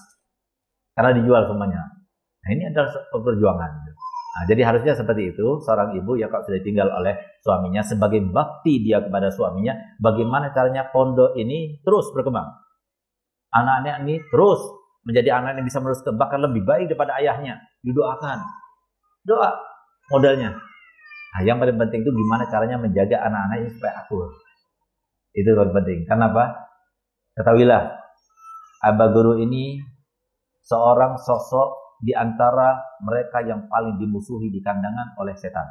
karena dijual semuanya. Nah, ini adalah perjuangan. Nah, jadi harusnya seperti itu, seorang ibu ya kalau sudah ditinggal oleh suaminya, sebagai bakti dia kepada suaminya, bagaimana caranya pondok ini terus berkembang. Anak-anak ini terus menjadi anak yang bisa meneruskan, bahkan lebih baik daripada ayahnya. Didoakan. Doa modalnya. Nah, yang paling penting itu gimana caranya menjaga anak-anak ini supaya akur. Itu paling penting. Kenapa? Ketahuilah, Aba Guru ini seorang sosok di antara mereka yang paling dimusuhi di kandangan oleh setan.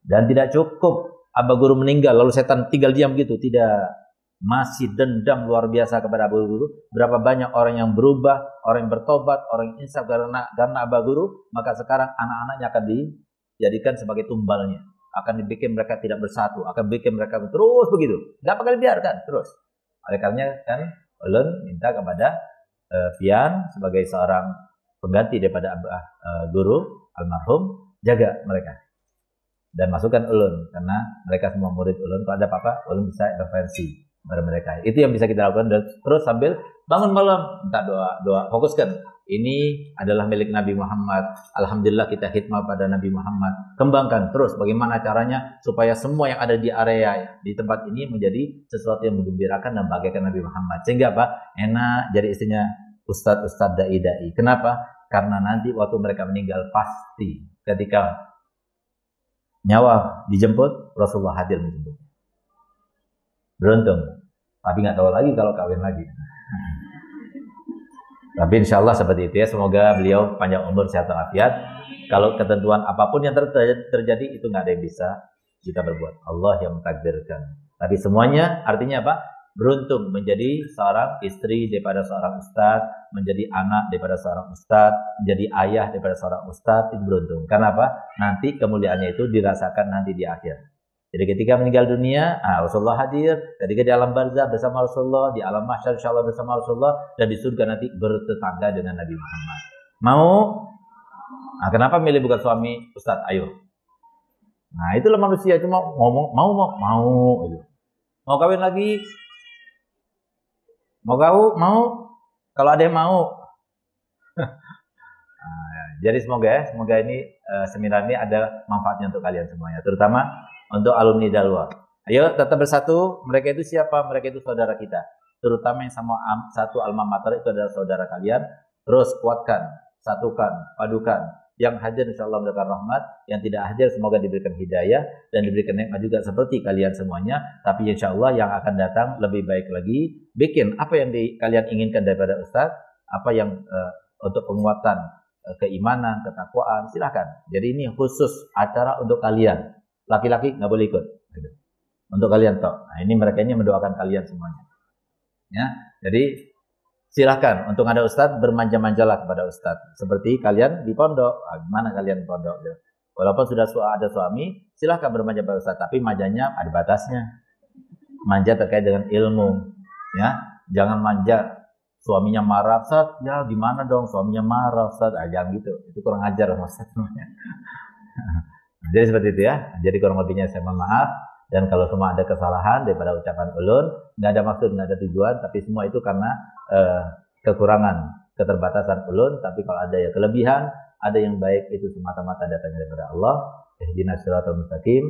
Dan tidak cukup Aba Guru meninggal lalu setan tinggal diam gitu, tidak. Masih dendam luar biasa kepada Aba Guru. Berapa banyak orang yang berubah, orang yang bertobat, orang yang insaf karena Aba Guru, maka sekarang anak-anaknya akan dijadikan sebagai tumbalnya. Akan dibikin mereka tidak bersatu, akan bikin mereka terus begitu. Tidak bakal dibiarkan terus. Oleh karenanya kan ulun minta kepada Pian sebagai seorang pengganti daripada Guru almarhum, jaga mereka dan masukkan ulun, karena mereka semua murid ulun. Kalau ada apa-apa ulun bisa intervensi kepada mereka. Itu yang bisa kita lakukan. Dan terus sambil bangun malam minta doa, fokuskan ini adalah milik Nabi Muhammad. Alhamdulillah kita khidmah pada Nabi Muhammad. Kembangkan terus bagaimana caranya supaya semua yang ada di area di tempat ini menjadi sesuatu yang menggembirakan dan bagaikan Nabi Muhammad. Sehingga apa? Enak jadi istrinya ustadz dai. Kenapa? Karena nanti waktu mereka meninggal pasti ketika nyawa dijemput, Rasulullah hadir menjemput. Beruntung. Tapi nggak tahu lagi kalau kawin lagi. Tapi insya Allah seperti itu ya. Semoga beliau panjang umur, sehat walafiat. Kalau ketentuan apapun yang terjadi itu nggak ada yang bisa kita berbuat. Allah yang mentakdirkan. Tapi semuanya artinya apa? Beruntung menjadi seorang istri daripada seorang ustadz, menjadi anak daripada seorang ustadz, menjadi ayah daripada seorang ustadz, itu beruntung. Karena apa? Nanti kemuliaannya itu dirasakan nanti di akhir. Jadi ketika meninggal dunia, Rasulullah hadir. Ketika di alam barzah bersama Rasulullah, di alam mahsyar insyaallah bersama Rasulullah, dan di surga nanti bertetangga dengan Nabi Muhammad. Mau? Nah, kenapa milih bukan suami ustadz? Ayo. Nah, itulah manusia, cuma ngomong mau gitu. Mau kawin lagi? Mau? Kalau ada yang mau. Nah, jadi semoga ini seminar ini ada manfaatnya untuk kalian semuanya, terutama untuk alumni Dalwa. Ayo tetap bersatu. Mereka itu siapa? Mereka itu saudara kita. Terutama yang sama satu alma mater itu adalah saudara kalian. Terus kuatkan, satukan, padukan. Yang hadir insyaallah mendapatkan rahmat, yang tidak hadir semoga diberikan hidayah dan diberikan nikmat juga seperti kalian semuanya. Tapi insyaallah yang akan datang lebih baik lagi. Bikin apa yang kalian inginkan daripada Ustaz, apa yang untuk penguatan keimanan, ketakwaan, silahkan. Jadi ini khusus acara untuk kalian. Laki-laki nggak boleh ikut. Gitu. Untuk kalian toh. Nah, ini mereka ini mendoakan kalian semuanya. Ya, jadi silahkan untuk ada ustadz bermanja-manjalah kepada ustadz. Seperti kalian di pondok. Gimana kalian di pondok? Gitu. Walaupun sudah ada suami, silahkan bermanja pada ustadz. Tapi manjanya ada batasnya. Manja terkait dengan ilmu. Ya, jangan manja. Suaminya marah, Ustaz. Ya gimana dong suaminya marah, Ustaz. Jangan gitu. Itu kurang ajar Ustaz. Jadi seperti itu ya. Jadi kurang lebihnya saya mohon maaf. Dan kalau semua ada kesalahan daripada ucapan ulun, nggak ada maksud, nggak ada tujuan, tapi semua itu karena kekurangan, keterbatasan ulun. Tapi kalau ada ya kelebihan, ada yang baik, itu semata-mata datangnya daripada Allah. Ihdinas siratal mustaqim,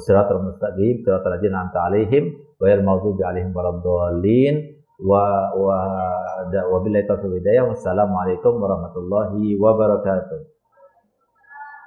siratal mustaqim, siratal ladzina an'amta 'alaihim, ghairil maghdubi 'alaihim waladdallin. Wabillahi taufiq wal hidayah. Wassalamualaikum warahmatullahi wabarakatuh.